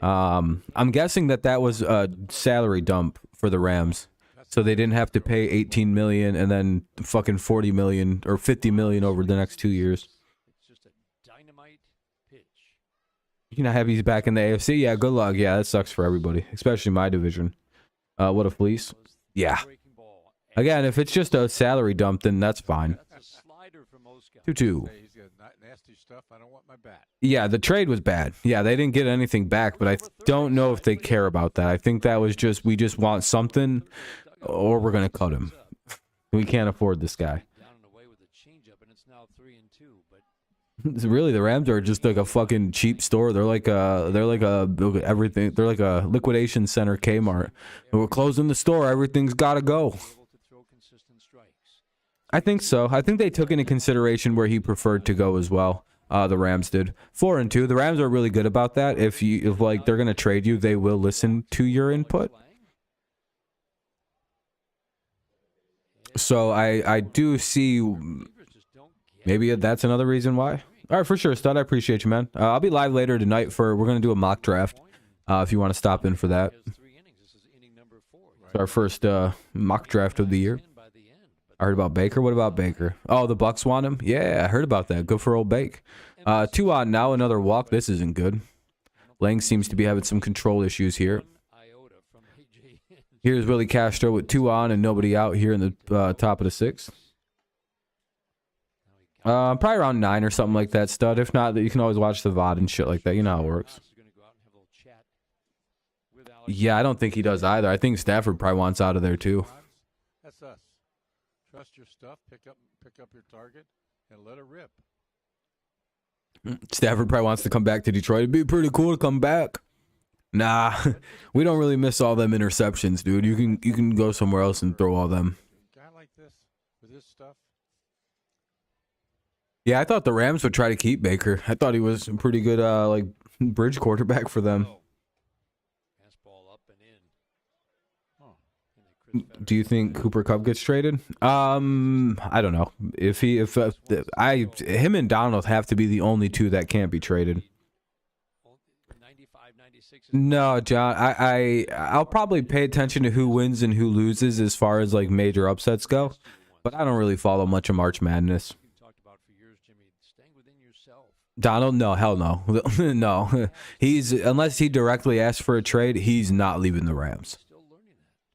I'm guessing that was a salary dump for the Rams, so they didn't have to pay 18 million and then fucking 40 million or 50 million over the next 2 years. It's just a dynamite pitch. You know, Heavy's back in the AFC. Yeah, good luck. Yeah, that sucks for everybody, especially my division. What a fleece. Yeah. Again, if it's just a salary dump, then that's fine. 2-2. Yeah, the trade was bad. Yeah, they didn't get anything back, but I don't know if they care about that. I think that was just, we just want something, or we're going to cut him. We can't afford this guy. Really, the Rams are just like a fucking cheap store. They're like everything. They're like a liquidation center Kmart. We're closing the store. Everything's got to go. I think so. I think they took into consideration where he preferred to go as well. The Rams did 4-2. The Rams are really good about that. If like they're gonna trade you, they will listen to your input. So I do see maybe that's another reason why. All right, for sure, Stud. I appreciate you, man. I'll be live later tonight we're gonna do a mock draft. If you want to stop in for that. It's our first mock draft of the year. I heard about Baker. What about Baker? Oh, the Bucks want him? Yeah, I heard about that. Good for old Bake. 2 on now, another walk. This isn't good. Lang seems to be having some control issues here. Here's Willie Castro with 2 on and nobody out here in the top of the 6th. Probably around 9 or something like that, Stud. If not, you can always watch the VOD and shit like that. You know how it works. Yeah, I don't think he does either. I think Stafford probably wants out of there too. That's us. Trust your stuff, pick up your target, and let it rip. Stafford probably wants to come back to Detroit. It'd be pretty cool to come back. Nah, we don't really miss all them interceptions, dude. You can go somewhere else and throw all them. A guy like this with his stuff. Yeah, I thought the Rams would try to keep Baker. I thought he was a pretty good like bridge quarterback for them. Fastball up and in. And a crisp Do you think Cooper Kupp gets traded? I don't know. If him and Donald have to be the only two that can't be traded. 95, 96. No, John, I'll probably pay attention to who wins and who loses as far as like major upsets go, but I don't really follow much of March Madness. You've talked about for years, Jimmy, staying within yourself. Donald, no, hell no. No. He's unless he directly asks for a trade, he's not leaving the Rams. Still learning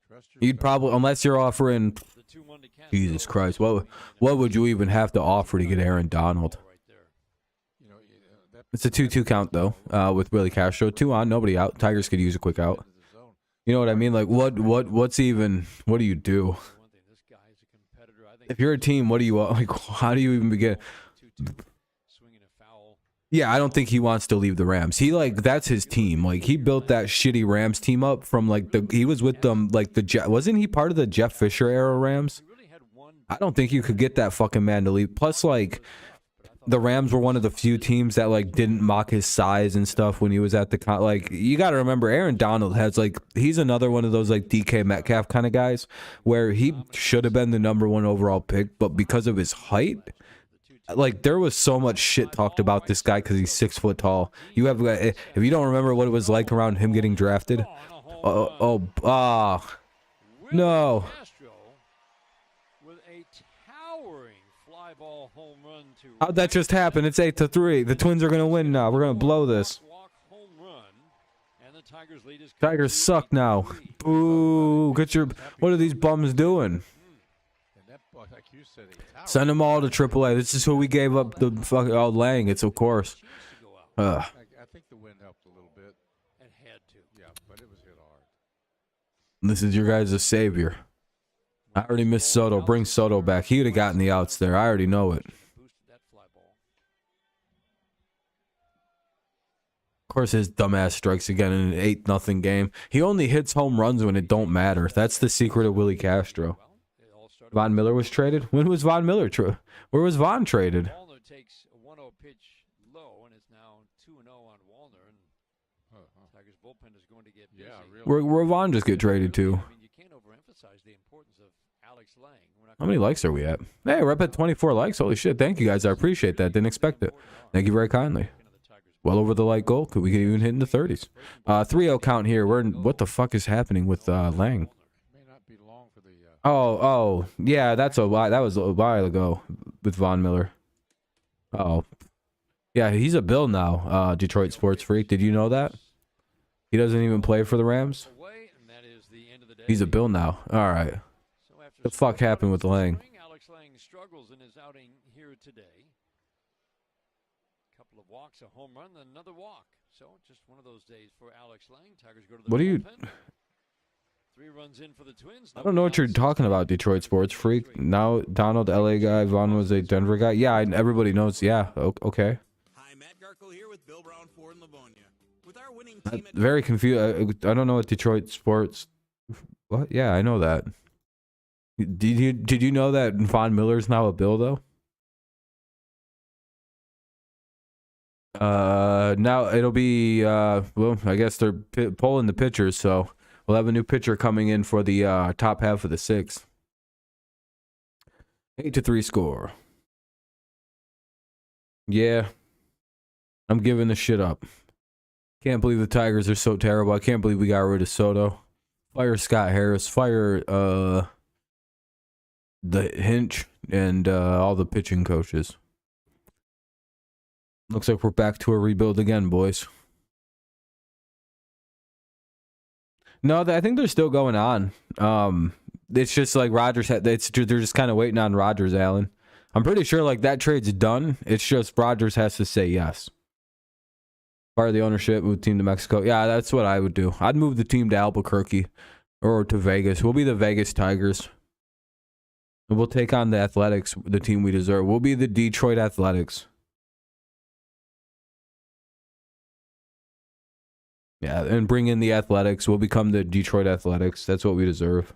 that. Trust your You'd probably, unless you're offering, The 2-1 to Castro. Jesus Christ, what would you even have to offer to get Aaron Donald? Right there. You know, that It's a 2-2 count though, with Willie Castro. 2 on, nobody out. Tigers could use a quick out. into the zone. You know what I mean? Like what do you do? One thing, this guy is a competitor. I think If you're a team, what do you like? How do you even begin? 2-2 swinging a foul. Yeah, I don't think he wants to leave the Rams. He like that's his team. Like he built that shitty Rams team up from like he was with them like wasn't he part of the Jeff Fisher era Rams? We really had one. I don't think you could get that fucking man to leave. Plus like the Rams were one of the few teams that like didn't mock his size and stuff when he was at the like you got to remember Aaron Donald has like he's another one of those like DK Metcalf kind of guys where he should have been the #1 overall pick, but because of his height, like there was so much shit talked about this guy because he's 6 foot tall. You have if you don't remember what it was like around him getting drafted. No. Castro with a towering fly ball home run to How'd that just happen? It's 8-3. The Twins are gonna win now. We're gonna blow this. walk home run, and the Tigers lead is Tigers suck now. Boo! Get your. What are these bums doing? And that, like you said, a tower. Send them all to AAA. This is who we gave up the fucking Lang. It's of course. chance to go out I think the wind helped a little bit. and had to. Yeah, but it was hit hard. This is your guys' savior. I already missed Soto. Bring Soto back. He would have gotten the outs there. I already know it. Boosted that fly ball. Of course, his dumbass strikes again in an 8-0 game. He only hits home runs when it don't matter. That's the secret of Willie Castro. Well, it all started. Von Miller was traded. When was Von Miller Where was Von traded? Wallner takes a 1-0 pitch low, and it's now 2-0 on Wallner, and Tigers bullpen is going to get busy. Yeah, really. Where Von just get traded to? I mean, you can't overemphasize the importance of Alex Lang. We're not How many likes are we at? Hey, we're up at 24 likes. Holy shit. Thank you guys. I appreciate that. Didn't expect it. Thank you very kindly. Well over the like goal. We could even hit in the 30s. 3-0 count here. What the fuck is happening with Lang? May not be long for the. Oh, yeah, that was a while ago with Von Miller. Oh, yeah, he's a Bill now. Detroit sports freak. Did you know that? He doesn't even play for the Rams. Away, and that is the end of the day. He's a Bill now. All right. So after The fuck happened with Lang? Alex Lang struggles in his outing here today. Couple of walks, a home run, then another walk. So just one of those days for Alex Lang. Tigers go to the What do you? bullpen. 3 runs in for the Twins. I don't know what you're talking about, Detroit sports freak. Now Donald, LA guy, Vaughn was a Denver guy. Yeah, everybody knows. Yeah, okay. Hi, Matt Garkle here with Bill Brown Ford in Livonia. With our winning team at Very confused. I don't know what Detroit sports. What? Yeah, I know that. Did you know that Von Miller's now a Bill though? Now it'll be well, I guess they're pulling the pitchers, so we'll have a new pitcher coming in for the top half of the 6th. 8-3 score. Yeah, I'm giving the shit up. Can't believe the Tigers are so terrible. I can't believe we got rid of Soto. Fire Scott Harris. Fire the Hinch and all the pitching coaches. Looks like we're back to a rebuild again, boys. No, I think they're still going on. It's just like Rodgers they're just kind of waiting on Rodgers, Allen. I'm pretty sure like that trade's done. It's just Rodgers has to say yes. Fire the ownership, move the team to Mexico. Yeah, that's what I would do. I'd move the team to Albuquerque or to Vegas. We'll be the Vegas Tigers. And we'll take on the Athletics, the team we deserve. We'll be the Detroit Athletics. Yeah, and bring in the Athletics. We'll become the Detroit Athletics. That's what we deserve.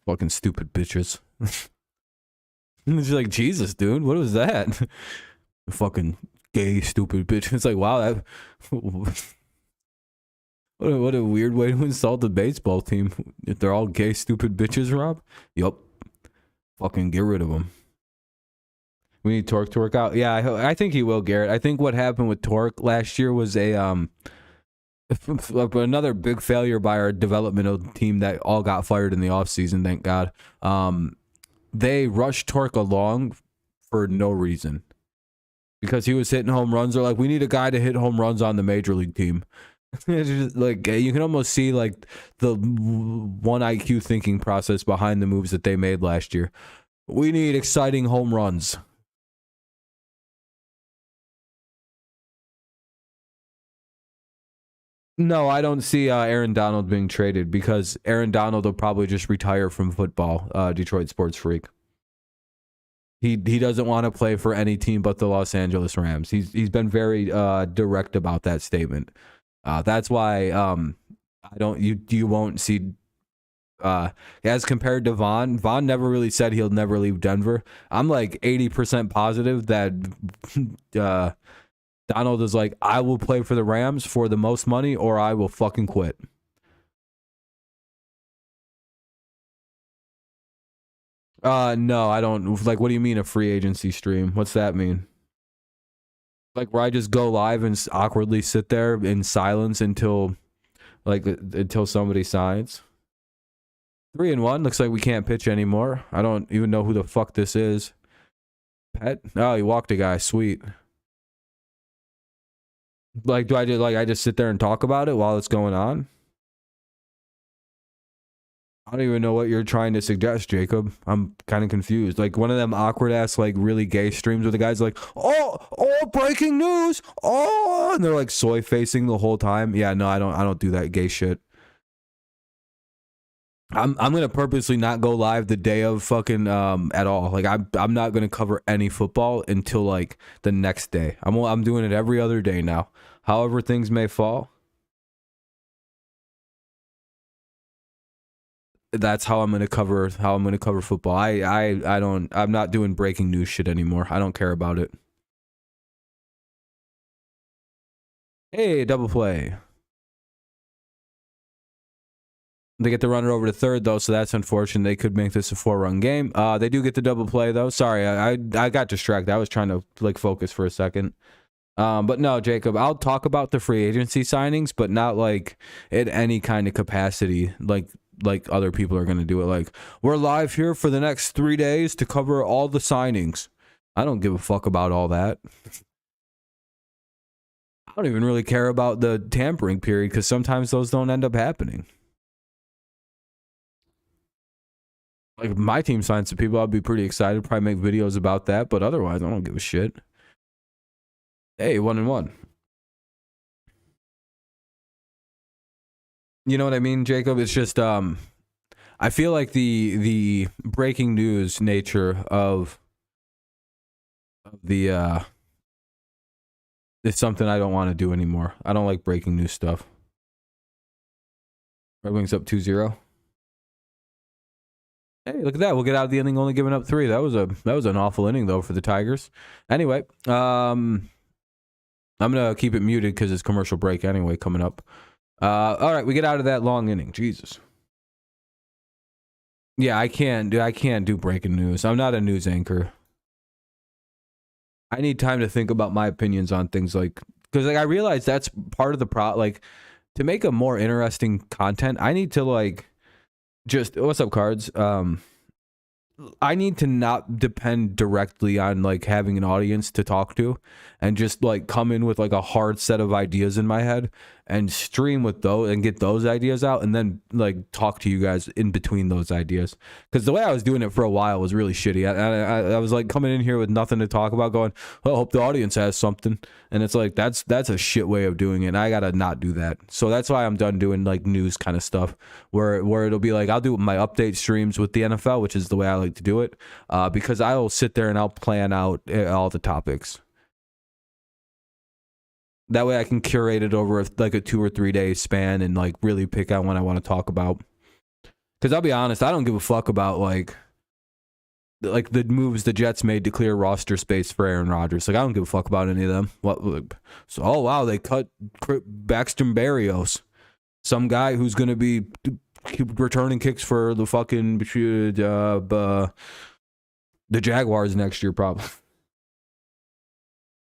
Fucking stupid bitches. It's like, Jesus, dude, what was that? Fucking gay, stupid bitch. It's like, wow, that... what a weird way to insult the baseball team. If they're all gay, stupid bitches, Rob? Yup. Fucking get rid of them. We need Torque to work out. Yeah, I think he will, Garrett. I think what happened with Torque last year was another big failure by our developmental team that all got fired in the offseason, thank God. They rushed Torque along for no reason. Because he was hitting home runs. They're like, we need a guy to hit home runs on the major league team. It's just like, you can almost see like the one IQ thinking process behind the moves that they made last year. We need exciting home runs. No, I don't see Aaron Donald being traded because Aaron Donald will probably just retire from football, Detroit sports freak. He doesn't want to play for any team but the Los Angeles Rams. He's been very direct about that statement. That's why you won't see as compared to Vaughn. Vaughn never really said he'll never leave Denver. I'm like 80% positive that Donald is like, I will play for the Rams for the most money or I will fucking quit. No, I don't. Like, what do you mean a free agency stream? What's that mean? Like where I just go live and awkwardly sit there in silence until somebody signs. 3-1. Looks like we can't pitch anymore. I don't even know who the fuck this is. Pet? Oh, he walked a guy. Sweet. Like, do I just sit there and talk about it while it's going on? I don't even know what you're trying to suggest, Jacob. I'm kind of confused. Like one of them awkward ass, like really gay streams where the guy's like, oh, breaking news. Oh, and they're like soy facing the whole time. Yeah, no, I don't do that gay shit. I'm gonna purposely not go live the day of fucking at all. Like I'm not gonna cover any football until like the next day. I'm doing it every other day now. However things may fall. That's how I'm gonna cover football. I'm not doing breaking news shit anymore. I don't care about it. Hey, double play. They get the runner over to third though, so that's unfortunate. They could make this a 4-run game. They do get the double play though. Sorry, I got distracted. I was trying to like focus for a second. But no, Jacob, I'll talk about the free agency signings, but not like in any kind of capacity like other people are going to do it. Like, we're live here for the next 3 days to cover all the signings. I don't give a fuck about all that. I don't even really care about the tampering period because sometimes those don't end up happening. Like, if my team signs some people, I'd be pretty excited. Probably make videos about that, but otherwise, I don't give a shit. Hey, 1-1. You know what I mean, Jacob? It's just I feel like the breaking news nature of the it's something I don't want to do anymore. I don't like breaking news stuff. Red Wings up 2-0. Hey, look at that. We'll get out of the inning only giving up 3. That was an awful inning though for the Tigers. Anyway, I'm gonna keep it muted because it's commercial break anyway coming up. All right, we get out of that long inning. Jesus. Yeah, I can't do breaking news. I'm not a news anchor. I need time to think about my opinions on things because I realize that's part of the like to make a more interesting content. I need to just what's up, Cards? I need to not depend directly on having an audience to talk to and just come in with a hard set of ideas in my head and stream with those and get those ideas out and then talk to you guys in between those ideas. Because the way I was doing it for a while was really shitty. I was coming in here with nothing to talk about going, well, I hope the audience has something. And it's that's a shit way of doing it. And I got to not do that. So that's why I'm done doing news kind of stuff where it'll be I'll do my update streams with the NFL, which is the way I like to do it. Because I'll sit there and I'll plan out all the topics. That way I can curate it over like a 2 or 3 day span and like really pick out what I want to talk about. Because I'll be honest, I don't give a fuck about like the moves the Jets made to clear roster space for Aaron Rodgers. Like I don't give a fuck about any of them. So oh wow, they cut Baxter Berrios, some guy who's gonna be returning kicks for the fucking the Jaguars next year probably.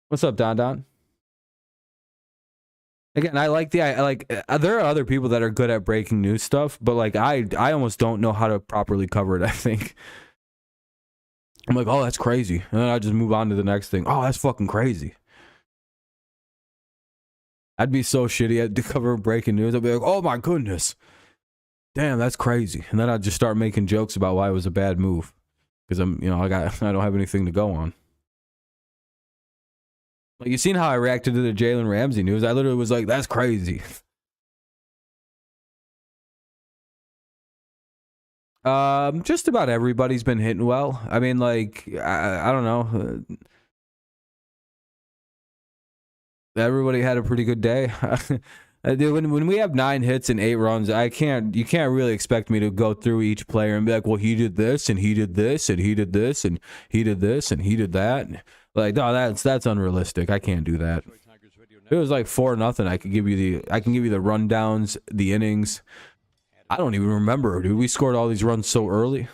What's up, Don? Again, I like there are other people that are good at breaking news stuff, but like I almost don't know how to properly cover it, I think. I'm like, oh, that's crazy. And then I just move on to the next thing. Oh, that's fucking crazy. I'd be so shitty at to cover breaking news. I'd be like, oh my goodness. Damn, that's crazy. And then I'd just start making jokes about why it was a bad move. Because I don't have anything to go on. Like, you seen how I reacted to the Jalen Ramsey news? I literally was like, that's crazy. Just about everybody's been hitting well. I mean, like, I don't know. Everybody had a pretty good day. When we have 9 hits and 8 runs, you can't really expect me to go through each player and be like, well, he did this and he did this and he did this and he did this and he did that. Like, no, that's unrealistic. I can't do that. If it was like 4-0, I can give you the rundowns, the innings. I don't even remember, dude. We scored all these runs so early.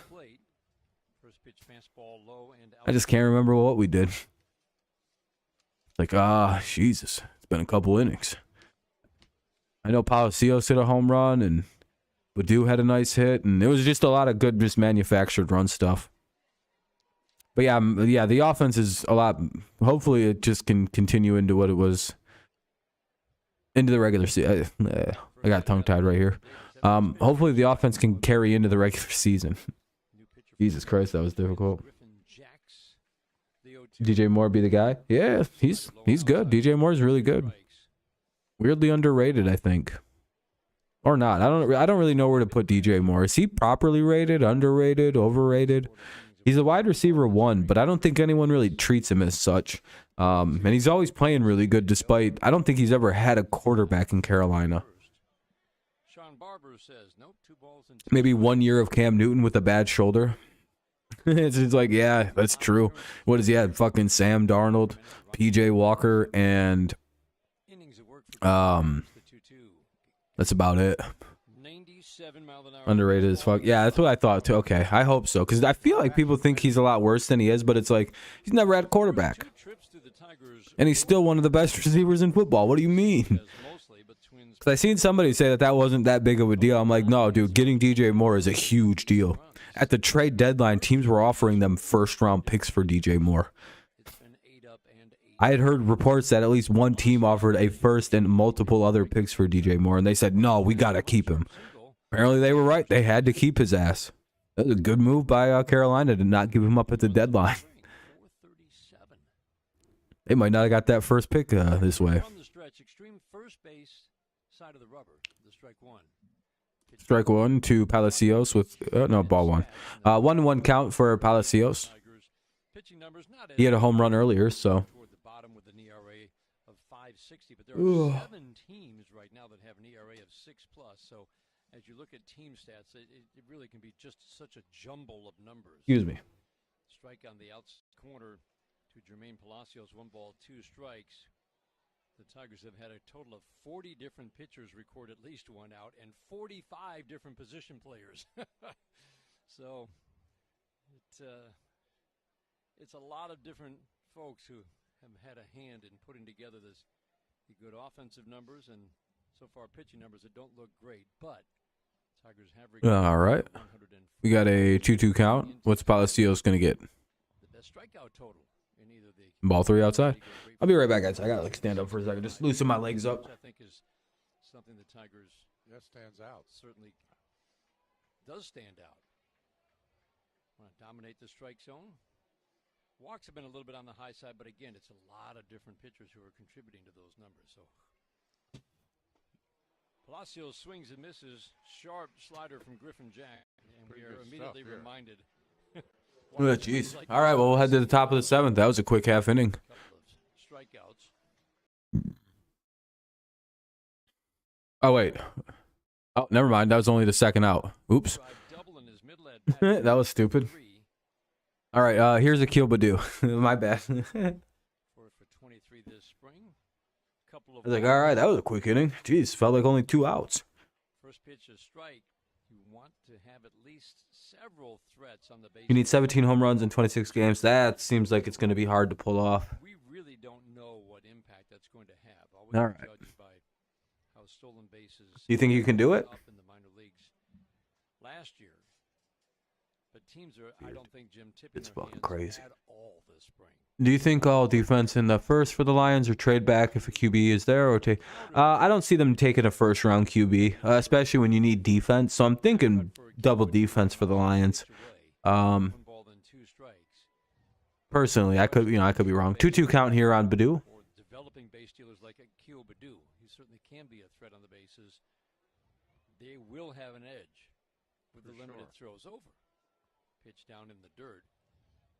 I just can't remember what we did. Like, Jesus. It's been a couple innings. I know Palacios hit a home run, and Badu had a nice hit, and it was just a lot of good, just manufactured run stuff. But yeah, the offense is a lot. Hopefully, it just can continue into what it was into the regular season. I got tongue-tied right here. Hopefully, the offense can carry into the regular season. Jesus Christ, that was difficult. DJ Moore be the guy? Yeah, he's good. DJ Moore is really good. Weirdly underrated, I think, or not. I don't really know where to put DJ Moore. Is he properly rated, underrated, overrated? He's a wide receiver 1, but I don't think anyone really treats him as such. And he's always playing really good, despite I don't think he's ever had a quarterback in Carolina. Maybe 1 year of Cam Newton with a bad shoulder. It's like, yeah, that's true. What does he have? Fucking Sam Darnold, PJ Walker, and that's about it. Underrated as fuck. Yeah, that's what I thought too. Okay, I hope so, because I feel like people think he's a lot worse than he is, but it's like he's never had a quarterback, and he's still one of the best receivers in football. What do you mean? Because I seen somebody say that wasn't that big of a deal. I'm like, no, dude, getting DJ Moore is a huge deal. At the trade deadline, teams were offering them first-round picks for DJ Moore. I had heard reports that at least one team offered a first and multiple other picks for DJ Moore, and they said, no, we got to keep him. Apparently, they were right. They had to keep his ass. That was a good move by Carolina to not give him up at the deadline. They might not have got that first pick this way. Strike 1 to Palacios with ball 1. 1-1 count for Palacios. He had a home run earlier, so. But there are 7 teams right now that have an ERA of 6+. So as you look at team stats, it really can be just such a jumble of numbers. Excuse me. Strike on the outside corner to Jermaine Palacios, 1 ball, 2 strikes. The Tigers have had a total of 40 different pitchers record at least 1 out and 45 different position players. So it's a lot of different folks who have had a hand in putting together the good offensive numbers and so far pitching numbers that don't look great, but Tigers have all right. We got a 2-2 count. What's Palacios going to get? The best strikeout total in either the ball 3 outside. I'll be right back, guys. I got to stand up for a second. Just loosen my legs up. I think is something the Tigers stands out. Certainly does stand out. Want to dominate the strike zone? Walks have been a little bit on the high side, but again, it's a lot of different pitchers who are contributing to those numbers. So Palacios swings and misses. Sharp slider from Griffin Jack, and we are immediately reminded. Oh, jeez. All right, well, we'll head to the top of the 7th. That was a quick half inning. Strikeouts. Oh, wait. Oh, never mind. That was only the second out. Oops. That was stupid. All right, here's a Akil Baddoo. My bad. I was like, all right, that was a quick inning. Jeez, felt like only 2 outs. First pitch a strike. You want to have at least several threats on the base. You need 17 home runs in 26 games. That seems like it's going to be hard to pull off. We really don't know what impact that's going to have. All right. Judged by how stolen bases. Do you think you can do it? Up in the minor leagues last year. But teams are, I don't think Jim tipping It's their fucking hands crazy. at all this spring. Do you think all defense in the first for the Lions or trade back if a QB is there? Or take? I don't see them taking a first-round QB, especially when you need defense. So I'm thinking double defense for the Lions. Personally, I could be wrong. 2-2 count here on Baddoo. Or developing base stealers like Akil Baddoo. He certainly can be a threat on the bases. They will have an edge with the limited throws over. Pitch down in the dirt.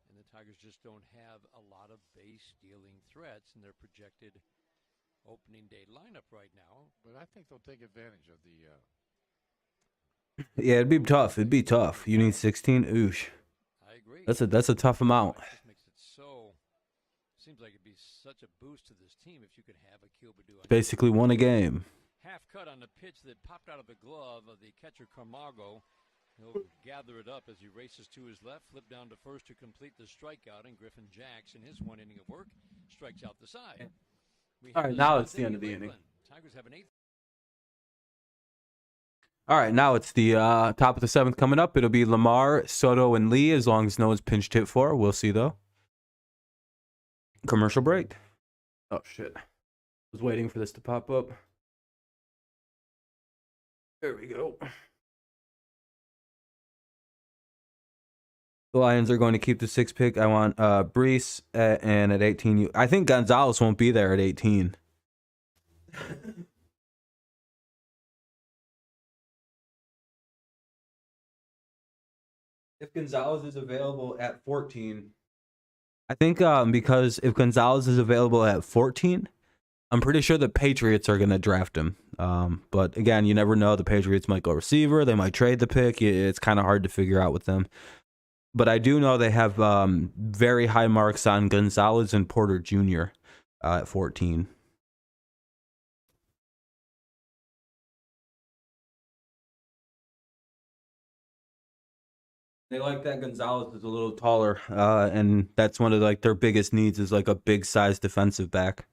And the Tigers just don't have a lot of base stealing threats in their projected opening day lineup right now. But I think they'll take advantage of the. Yeah, it'd be tough. It'd be tough. You need 16. Oosh. I agree. That's a tough amount. It just makes it so. Seems like it'd be such a boost to this team if you could have Akil Baddoo. Basically won a game. Half cut on the pitch that popped out of the glove of the catcher Camargo. He'll gather it up as he races to his left, flip down to first to complete the strikeout, and Griffin Jacks, in his 1 inning of work, strikes out the side. All right, now it's the end of the inning. Tigers have an 8th. All right, now it's the top of the 7th coming up. It'll be Lamar, Soto, and Lee, as long as no one's pinched hit for. We'll see, though. Commercial break. Oh, shit. I was waiting for this to pop up. There we go. The Lions are going to keep the 6th pick. I want Brees, and at 18, I think Gonzalez won't be there at 18. If Gonzalez is available at 14, I think because if Gonzalez is available at 14, I'm pretty sure the Patriots are going to draft him. But again, you never know. The Patriots might go receiver. They might trade the pick. It's kind of hard to figure out with them. But I do know they have very high marks on Gonzalez and Porter Jr. At 14. They like that Gonzalez is a little taller, and that's one of like their biggest needs is like a big size defensive back.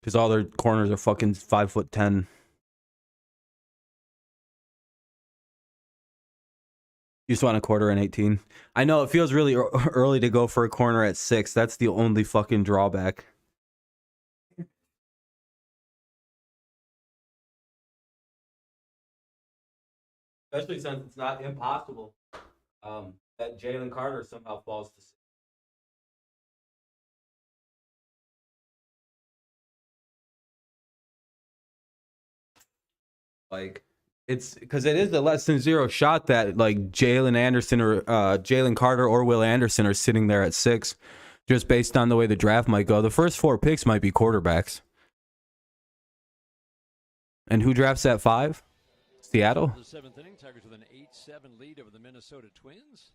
Because all their corners are fucking 5'10". You just want a quarter and 18. I know it feels really early to go for a corner at 6. That's the only fucking drawback. Especially since it's not impossible that Jalen Carter somehow falls to 6. Like, it's because it is a less than zero shot that like Jalen Anderson or Jalen Carter or Will Anderson are sitting there at 6, just based on the way the draft might go. The first 4 picks might be quarterbacks. And who drafts at 5? Seattle. The 7th inning, Tigers with an 8-7 lead over the Minnesota Twins.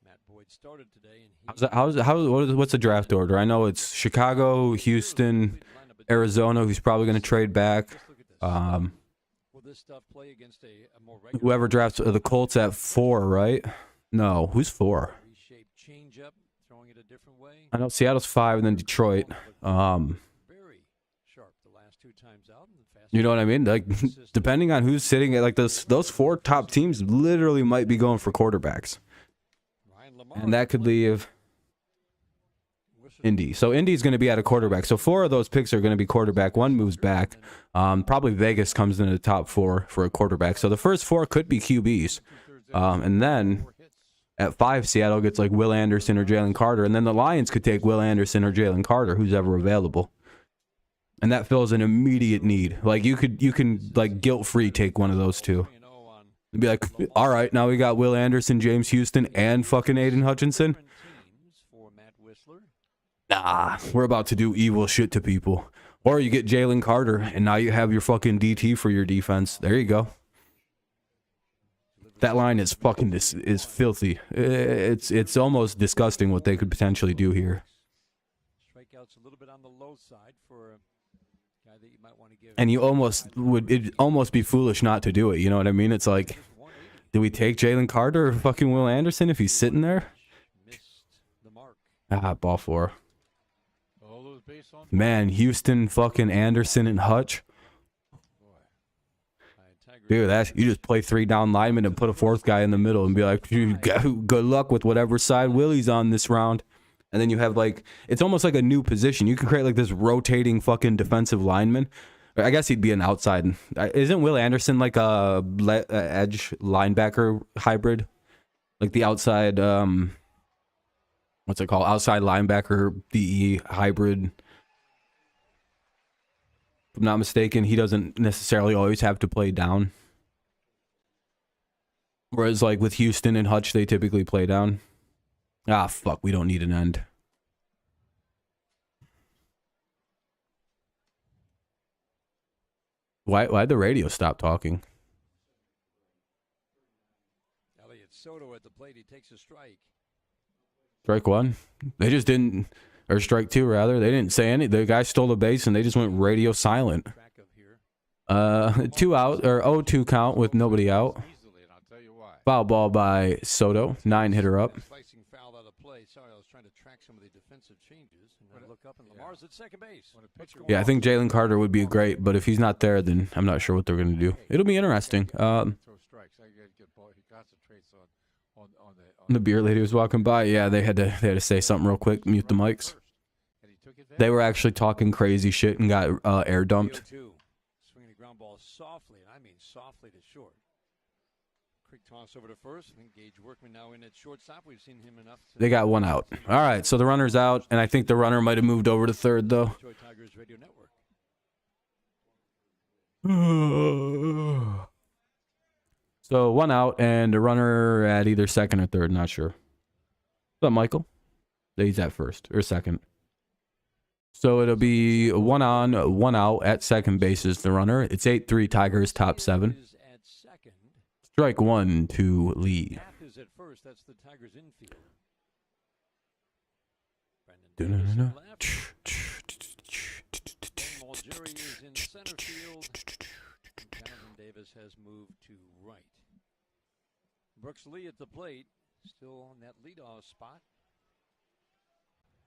Matt Boyd started today, and what's the draft order? I know it's Chicago, Houston, Arizona, who's probably going to trade back. This stuff play against a more whoever drafts the Colts at 4, right? No, who's 4? Change up, throwing it a different way. I know Seattle's 5 and then Detroit. Very sharp the last 2 times out. You know what I mean? Like depending on who's sitting at like those 4 top teams literally might be going for quarterbacks. And that could leave Indy. So Indy's going to be at a quarterback. So 4 of those picks are going to be quarterback. 1 moves back. Probably Vegas comes into the top 4 for a quarterback. So the first 4 could be QBs. And then at 5, Seattle gets like Will Anderson or Jalen Carter. And then the Lions could take Will Anderson or Jalen Carter, who's ever available. And that fills an immediate need. Like you can like guilt-free take one of those 2. And be like, all right, now we got Will Anderson, James Houston, and fucking Aiden Hutchinson. Nah, we're about to do evil shit to people. Or you get Jalen Carter, and now you have your fucking DT for your defense. There you go. That line is fucking is filthy. It's almost disgusting what they could potentially do here. Strikeouts a little bit on the low side for a guy that you might want to give. And you it'd almost be foolish not to do it. You know what I mean? It's like, do we take Jalen Carter or fucking Will Anderson if he's sitting there? Missed the mark. Ball 4. All those base on Man, Houston, fucking Anderson, and Hutch. Dude, you just play 3 down linemen and put a 4th guy in the middle and be like, good luck with whatever side Willie's on this round. And then you have like, it's almost like a new position. You can create like this rotating fucking defensive lineman. I guess he'd be an outside. Isn't Will Anderson like a edge linebacker hybrid? Like the outside, what's it called? Outside linebacker DE hybrid. If I'm not mistaken, he doesn't necessarily always have to play down. Whereas like with Houston and Hutch, they typically play down. Ah, fuck, we don't need an end. Why'd the radio stop talking? Elliott Soto at the plate. He takes a strike. Strike 1. They just didn't, or strike 2 rather. They didn't say any. The guy stole the base and they just went radio silent. Track of here. 2 out or 0-2 count with nobody out. easily, and I'll tell you why. Foul ball by Soto. 9-hitter up. Slicing foul out of play. Sorry, I was trying to track some of the defensive changes. And I look up and Lamar's at second base. Yeah, I think Jalen Carter would be great, but if he's not there, then I'm not sure what they're going to do. It'll be interesting. Throw strikes. I get ball. He concentrates on The beer lady was walking by. Yeah, they had to say something real quick. Mute the mics. and he took advantage. They were actually talking crazy shit and got air dumped. 3-0-2. Swinging the ground ball softly, and I mean softly to short. Quick toss over to first. And Gage Workman now in at shortstop. We've seen him enough. They got 1 out. All right, so the runner's out, and I think the runner might have moved over to third, though. Detroit Tigers Radio Network. So 1 out, and a runner at either second or third, not sure. What's up, Michael? He's at first, or second. So it'll be 1 on, 1 out at second base is the runner. It's 8-3 Tigers, top 7. Is at second. Strike 1 to Lee. Half is at first. That's the Tigers infield. No, Brandon no, Davis no, in no. left. Mulgeri is in center field. And Jonathan Davis has moved to right. Brooks Lee at the plate, still on that leadoff spot.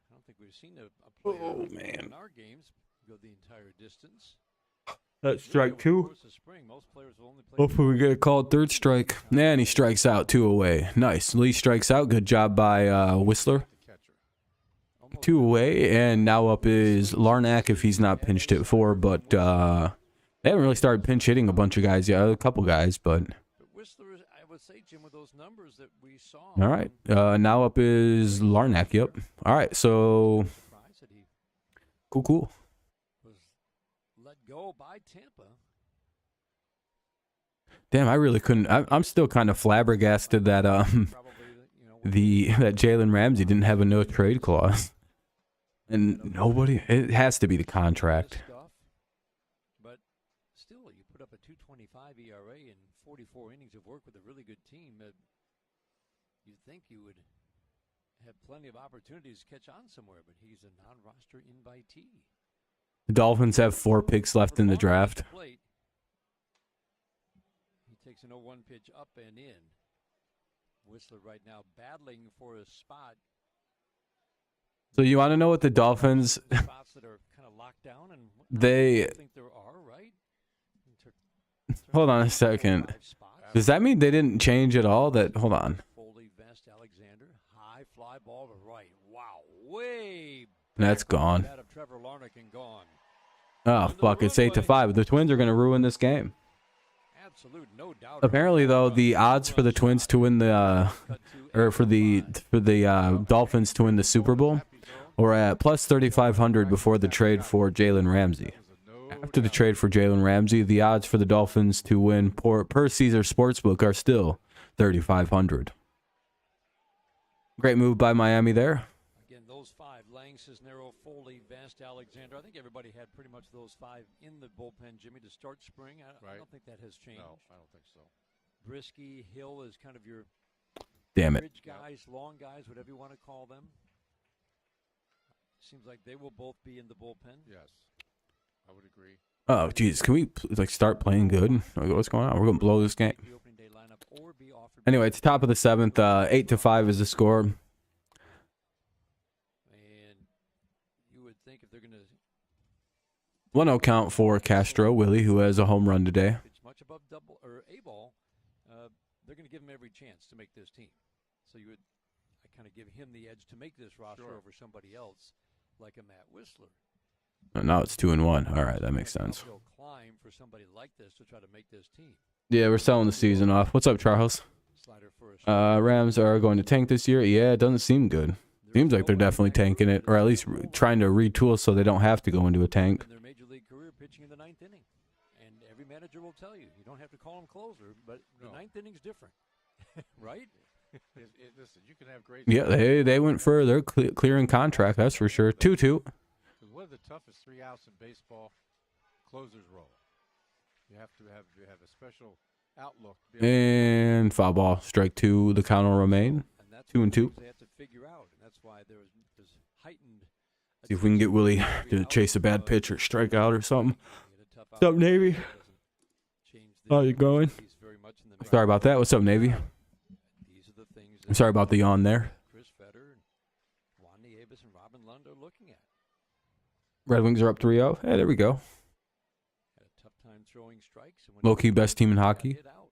I don't think we've seen a player in our games go the entire distance. That's strike 2. Spring, most players will only play Hopefully we get a called third strike. And he strikes out 2 away. Nice. Lee strikes out. Good job by Whistler. 2 away, and now up is Larnack if he's not pinched hit 4, but they haven't really started pinch hitting a bunch of guys yet, a couple guys, but. Whistler, I would say, Jim, with those numbers that we saw. All right. Now up is Larnack, yep. All right, so. Cool. Was let go by Tampa. Damn, I really couldn't. I'm still kind of flabbergasted that that Jalen Ramsey didn't have a no trade clause. And nobody, it has to be the contract. But still, you put up a 2.25 ERA in 44 innings of work with a really good team. You'd think you would have plenty of opportunities to catch on somewhere, but he's a non-roster invitee. The Dolphins have 4 picks left in the draft. He takes an 0-1 pitch up and in. Whistler right now battling for a spot. So you want to know what the Dolphins? Spots that are kind of locked down, and They. I think there are, right? Hold on a second. Does that mean they didn't change at all? That hold on. Foley, Vest, Alexander, high fly ball to right. Wow, way. That's gone. That of Trevor Larnach and gone. Oh fuck! It's 8-5. The Twins are going to ruin this game. Absolute, no doubt. Apparently, though, the odds for the Twins to win the, or for the Dolphins to win the Super Bowl, were at plus 3,500 before the trade for Jalen Ramsey. After the trade for Jalen Ramsey, the odds for the Dolphins to win per Caesar Sportsbook are still 3,500. Great move by Miami there. Again, those 5: Lang, Cisnero, Foley, Willie, Vast, Alexander. I think everybody had pretty much those 5 in the bullpen, Jimmy, to start spring. I don't think that has changed. No, I don't think so. Brisky, Hill is kind of your Damn it. bridge guys, long guys, whatever you want to call them. Seems like they will both be in the bullpen. Yes, I would agree. Oh, jeez. Can we like start playing good? Like, what's going on? We're gonna blow this game. The opening day lineup or be offered. Anyway, it's top of the 7th. 8-5 is the score. And you would think if they're going to 1-0 count for Castro Willie, who has a home run today. pitch much above double or A ball, they're going to give him every chance to make this team. So you would, I kind of give him the edge to make this roster over somebody else, like a Matt Whistler. Oh, now it's 2-1. All right, that makes sense. Uphill climb for somebody like this to try to make this team. Yeah, we're selling the season off. What's up, Charles? Slider for a Rams are going to tank this year. Yeah, it doesn't seem good. Seems like they're definitely tanking it, or at least trying to retool so they don't have to go into a tank. in their major league career pitching in the 9th inning. And every manager will tell you, you don't have to call him closer, but the 9th inning's different, right? Listen, you can have great. Yeah, they went further, clearing contract, that's for sure. 2-2. One of the toughest 3 outs in baseball, closers roll. You have to have a special outlook. And foul ball, strike 2. The count will remain. And that's 2-2. they have to figure out, and that's why there's heightened. See if we can get Willie to chase a bad pitch or strike out or something. What's up, Navy? How you going? Sorry about that. What's up, Navy? These are the things I'm sorry about the yawn there. Chris Fetter and Juan Nieves and Robin Lund are looking at. Red Wings are up 3-0. Hey, there we go. Had a tough time throwing strikes. And when Low-key best team in hockey. hit out.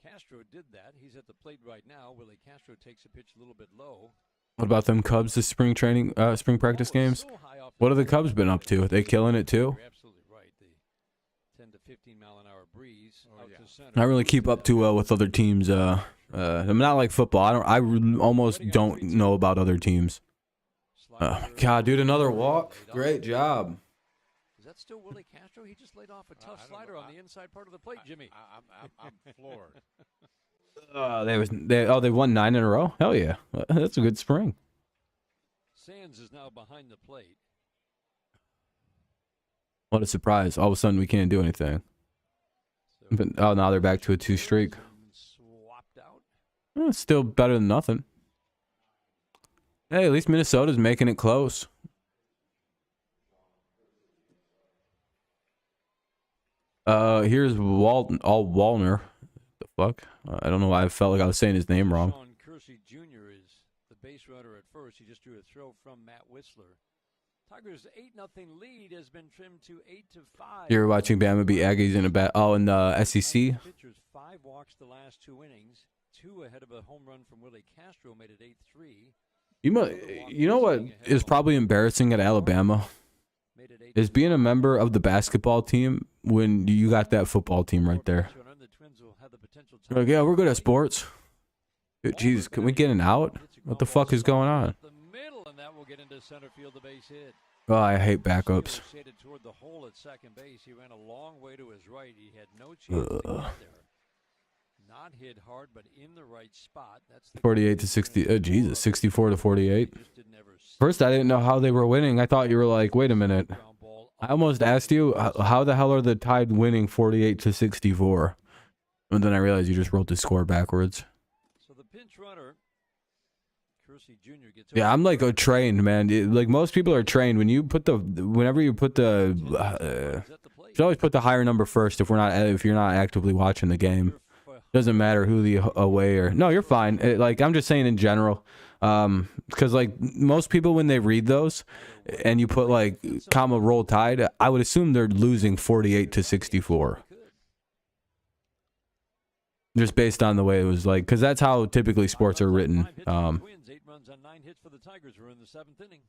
Castro did that. He's at the plate right now. Willie Castro takes a pitch a little bit low. What about them Cubs, the spring practice games? So high off What have the Cubs been up to? Are they killing it too? You're absolutely right. The 10 to 15 mile an hour breeze out to center. I really keep up too well with other teams. I'm not like football. Almost don't know about other teams. God, dude, another walk. Great job. Is that still Willie Castro? He just laid off a tough slider on the inside part of the plate, Jimmy. I'm floored. They won 9 in a row. Hell yeah, that's a good spring. Sands is now behind the plate. What a surprise! All of a sudden, we can't do anything. So But now they're back to a 2 streak. swapped out. Well, it's still better than nothing. Hey, at least Minnesota's making it close. Here's Wallner. The fuck? I don't know why I felt like I was saying his name wrong. Sean Kersey Jr. is the base runner at first. He just drew a throw from Matt Whistler. Tigers' 8-0 lead has been trimmed to 8-5. You're watching Bama beat Aggies in a bat. Oh, in the SEC. Pitchers 5 walks the last 2 innings. 2 ahead of a home run from Willie Castro made it 8-3. You know what is probably embarrassing at Alabama is being a member of the basketball team when you got that football team right there. You're like, yeah, we're good at sports. Jeez, can we get an out? What the fuck is going on? The middle, and that will get into center field, the base hit. Oh, I hate backups. Shaded toward the hole at second base. He ran a long way to his right. He had no chance to get there. Not hit hard, but in the right spot. That's the 48 to 60. Jesus, 64 to 48. just didn't ever see First, I didn't know how they were winning. I thought you were like, wait a minute. ground ball I almost asked you, how the hell are the Tide winning 48 to 64? And then I realized you just wrote the score backwards. So the pinch runner, Kersey Jr. gets. Yeah, I'm like trained, man. Like most people are trained. Whenever you put the, you should always put the higher number first if you're not actively watching the game. Doesn't matter who the away or no, you're fine. I'm just saying in general, because like most people when they read those, and you put like comma roll Tide, I would assume they're losing 48 to 64. Just based on the way it was like, because that's how typically sports are written. 8 runs on 9 hits for the Tigers. We're in the 7th inning.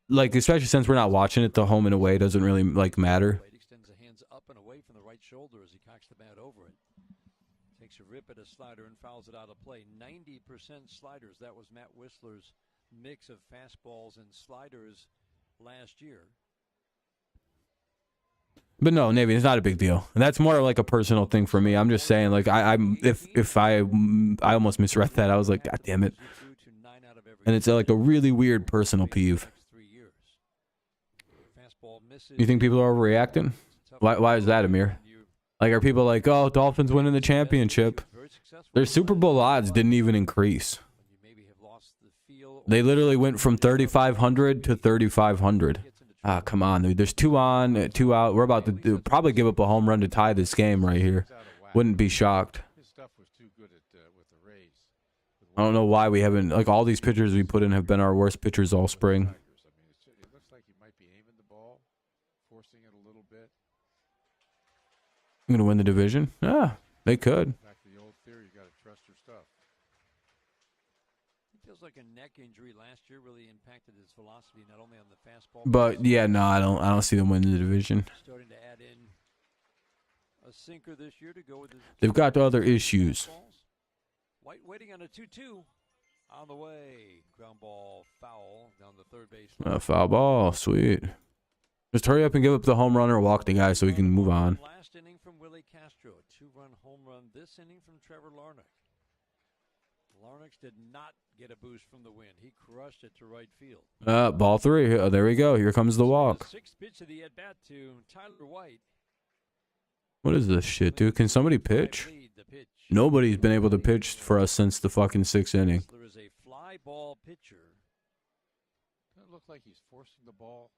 Like especially since we're not watching it, the home and away doesn't really like matter. Blade extends the hands up and away from the right shoulder as he cocks the bat over it. Takes a rip at a slider and fouls it out of play. 90% sliders. That was Matt Whistler's mix of fastballs and sliders last year. But no, Navy, it's not a big deal. And that's more like a personal thing for me. I'm just saying, like, I almost misread that. I was like, God damn it. And it's like a really weird personal peeve. misses. You think people are overreacting? Why is that, Amir? Like, are people like, oh, Dolphins winning the championship? Their Super Bowl odds didn't even increase. They literally went from 3,500 to 3,500. Ah, come on, dude. There's 2 on, 2 out. We're about to probably give up a home run to tie this game right here. Wouldn't be shocked. I don't know why we haven't, like, all these pitchers we put in have been our worst pitchers all spring. It looks like he might be aiming the ball, forcing it a little bit. I'm going to win the division? Yeah, they could. Back to the old theory, you got to trust your stuff. It feels like a neck injury last year really impacted his velocity, not only on the fastball. But yeah, no, I don't see them winning the division. Starting to add in a sinker this year to go with his. They've got other issues. White waiting on a 2-2 on the way. Ground ball foul down the third base. Foul ball, sweet. Just hurry up and give up the home run or walk the guy so we can move on. Last inning from Willie Castro, a 2-run home run this inning from Trevor Larnach. Larnach did not get a boost from the wind. He crushed it to right field. Ball 3. There we go. Here comes the walk. Sixth pitch of the at bat to Tyler White. What is this shit, dude? Can somebody pitch? Nobody's been able to pitch for us since the fucking 6th inning. There is a fly ball pitcher. Doesn't it look like he's forcing the ball?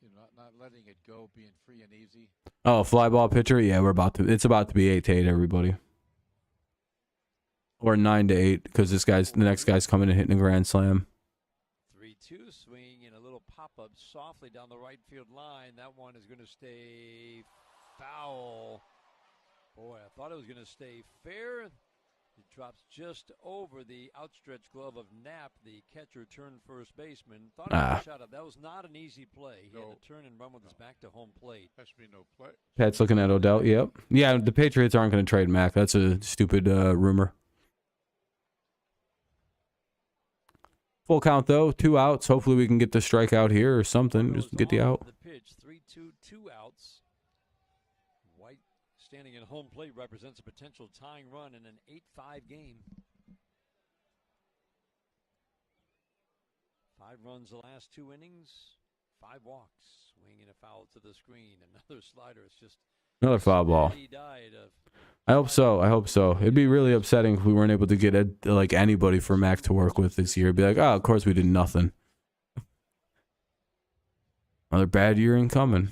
You know, not letting it go, being free and easy. Oh, fly ball pitcher? Yeah, it's about to be 8-8, everybody. Or 9-8, because the next guy's coming and hitting a grand slam. 3-2 swing and a little pop-up softly down the right field line. That one is going to stay foul. Boy, I thought it was going to stay fair. It drops just over the outstretched glove of Knapp, the catcher turned first baseman. Thought he had a shot up. That was not an easy play. He had to turn and run with his back to home plate. That should be no play. Pat's looking at Odell. Yep. Yeah, the Patriots aren't going to trade Mac. That's a stupid rumor. Full count, though. 2 outs. Hopefully we can get the strikeout here or something. Just get the out. The pitch, 3-2, 2 outs. White standing at home plate represents a potential tying run in an 8-5 game. 5 runs the last 2 innings, 5 walks. Swinging a foul to the screen. Another slider. It's just another foul ball. I hope so. I hope so. It'd be really upsetting if we weren't able to get like anybody for Mac to work with this year. It'd be like, oh, of course we did nothing. Another bad year incoming.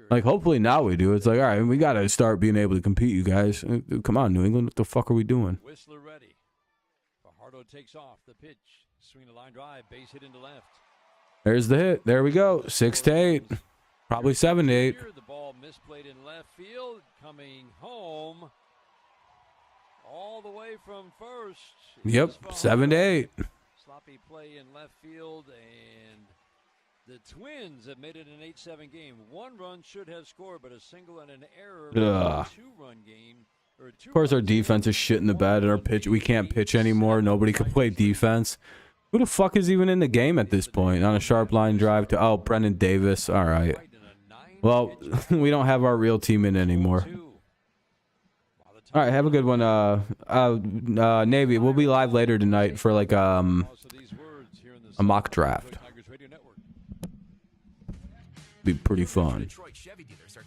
Like, hopefully now we do. It's like, all right, we got to start being able to compete, you guys. Come on, New England. What the fuck are we doing? Whistler ready. Fajardo takes off the pitch. Swing the line drive. Base hit into left. There's the hit. There we go. 6-8. Probably 7-8. The ball misplayed in left field. Coming home. All the way from first. Yep. 7-8. Sloppy play in left field, and the Twins have made it an 8-7 game. 1 run should have scored, but a single and an error. 2-run game. Of course, our defense is shit in the bed, and our pitch. We can't pitch anymore. Nobody can play defense. Who the fuck is even in the game at this point? On a sharp line drive to Brendan Davis. All right. Well, we don't have our real team in anymore. All right, have a good one. Navy, we'll be live later tonight for like a mock draft. Be pretty fun.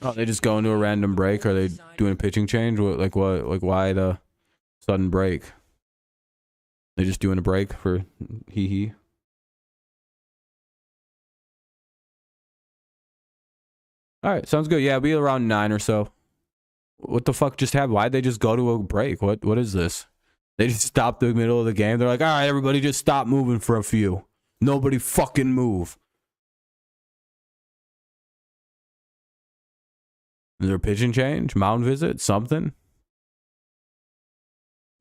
Oh, they just go into a random break. Are they doing a pitching change? Like what? Like why the sudden break? They just doing a break for hee. All right, sounds good. Yeah, it'll be around 9 or so. What the fuck just happened? Why'd they just go to a break? What is this? They just stopped the middle of the game. They're like, all right, everybody just stop moving for a few. Nobody fucking move. Is there a pitching change? Mound visit? Something?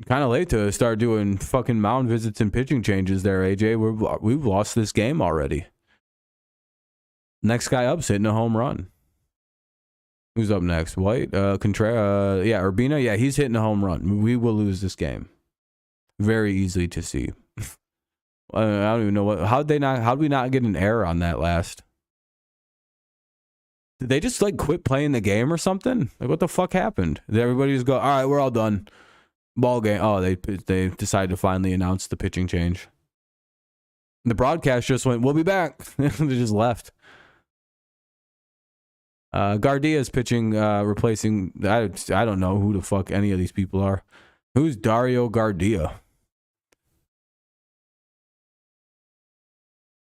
Kind of late to start doing fucking mound visits and pitching changes there, AJ. We've lost this game already. Next guy up's hitting a home run. Who's up next? White? Contreras? Yeah, Urbina? Yeah, he's hitting a home run. We will lose this game. Very easily to see. I don't even know what. How'd we not get an error on that last? Did they just like quit playing the game or something? Like what the fuck happened? Did everybody just go, all right, we're all done. Ball game. Oh, they decided to finally announce the pitching change. The broadcast just went, we'll be back. They just left. Gardia's pitching, replacing. I don't know who the fuck any of these people are. Who's Dario Gardia?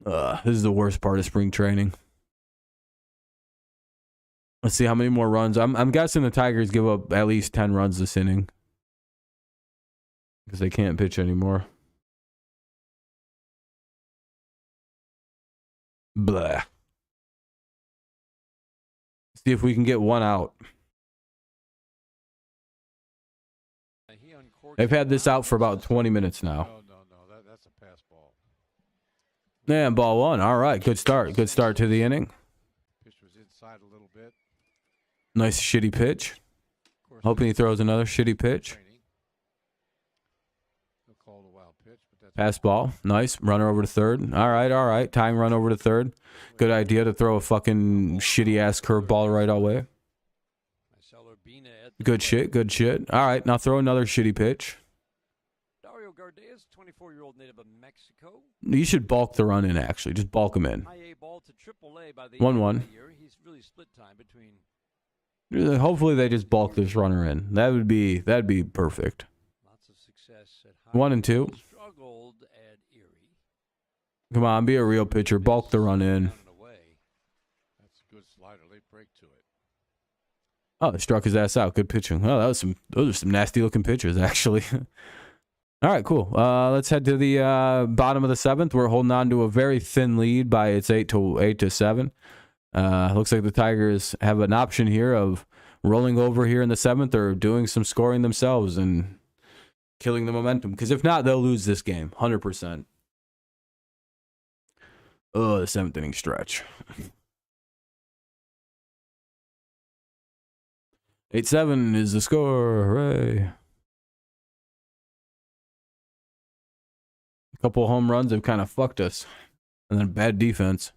This is the worst part of spring training. Let's see how many more runs. I'm guessing the Tigers give up at least 10 runs this inning because they can't pitch anymore. Blah. See if we can get one out. They've had this out for about 20 minutes now. No. That's a pass ball. Yeah, ball one. All right, good start. Good start to the inning. Pitch was inside a little bit. Nice shitty pitch. Hoping he throws another shitty pitch. Pass ball. Nice. Runner over to third. All right. Tying run over to third. Good idea to throw a fucking shitty-ass curveball right away. Good shit. All right, now throw another shitty pitch. Dario Gardias, 24-year-old native of Mexico. You should bulk the run in, actually. Just bulk him in. 1-1. He's really split time between. Hopefully they just bulk this runner in. That'd be perfect. Lots of success at 1 and 2. Struggled at Erie. Come on, be a real pitcher. Bulk the run in. That's a good slider. Late break to it. Oh, they struck his ass out. Good pitching. Oh, those are some nasty looking pitches, actually. All right, cool. Let's head to the bottom of the 7th. We're holding on to a very thin lead by it's 8-7. Looks like the Tigers have an option here of rolling over here in the 7th or doing some scoring themselves and killing the momentum. Because if not, they'll lose this game, 100%. Oh, the 7th inning stretch. 8-7 is the score. Hooray. A couple home runs have kind of fucked us. And then bad defense.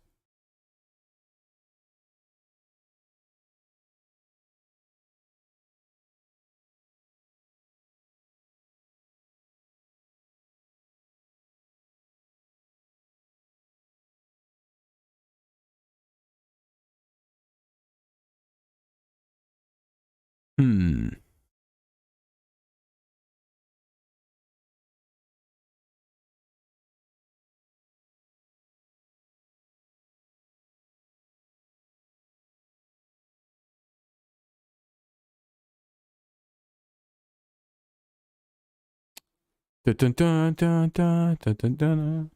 Dun, dun, dun, dun, dun, dun, dun, dun.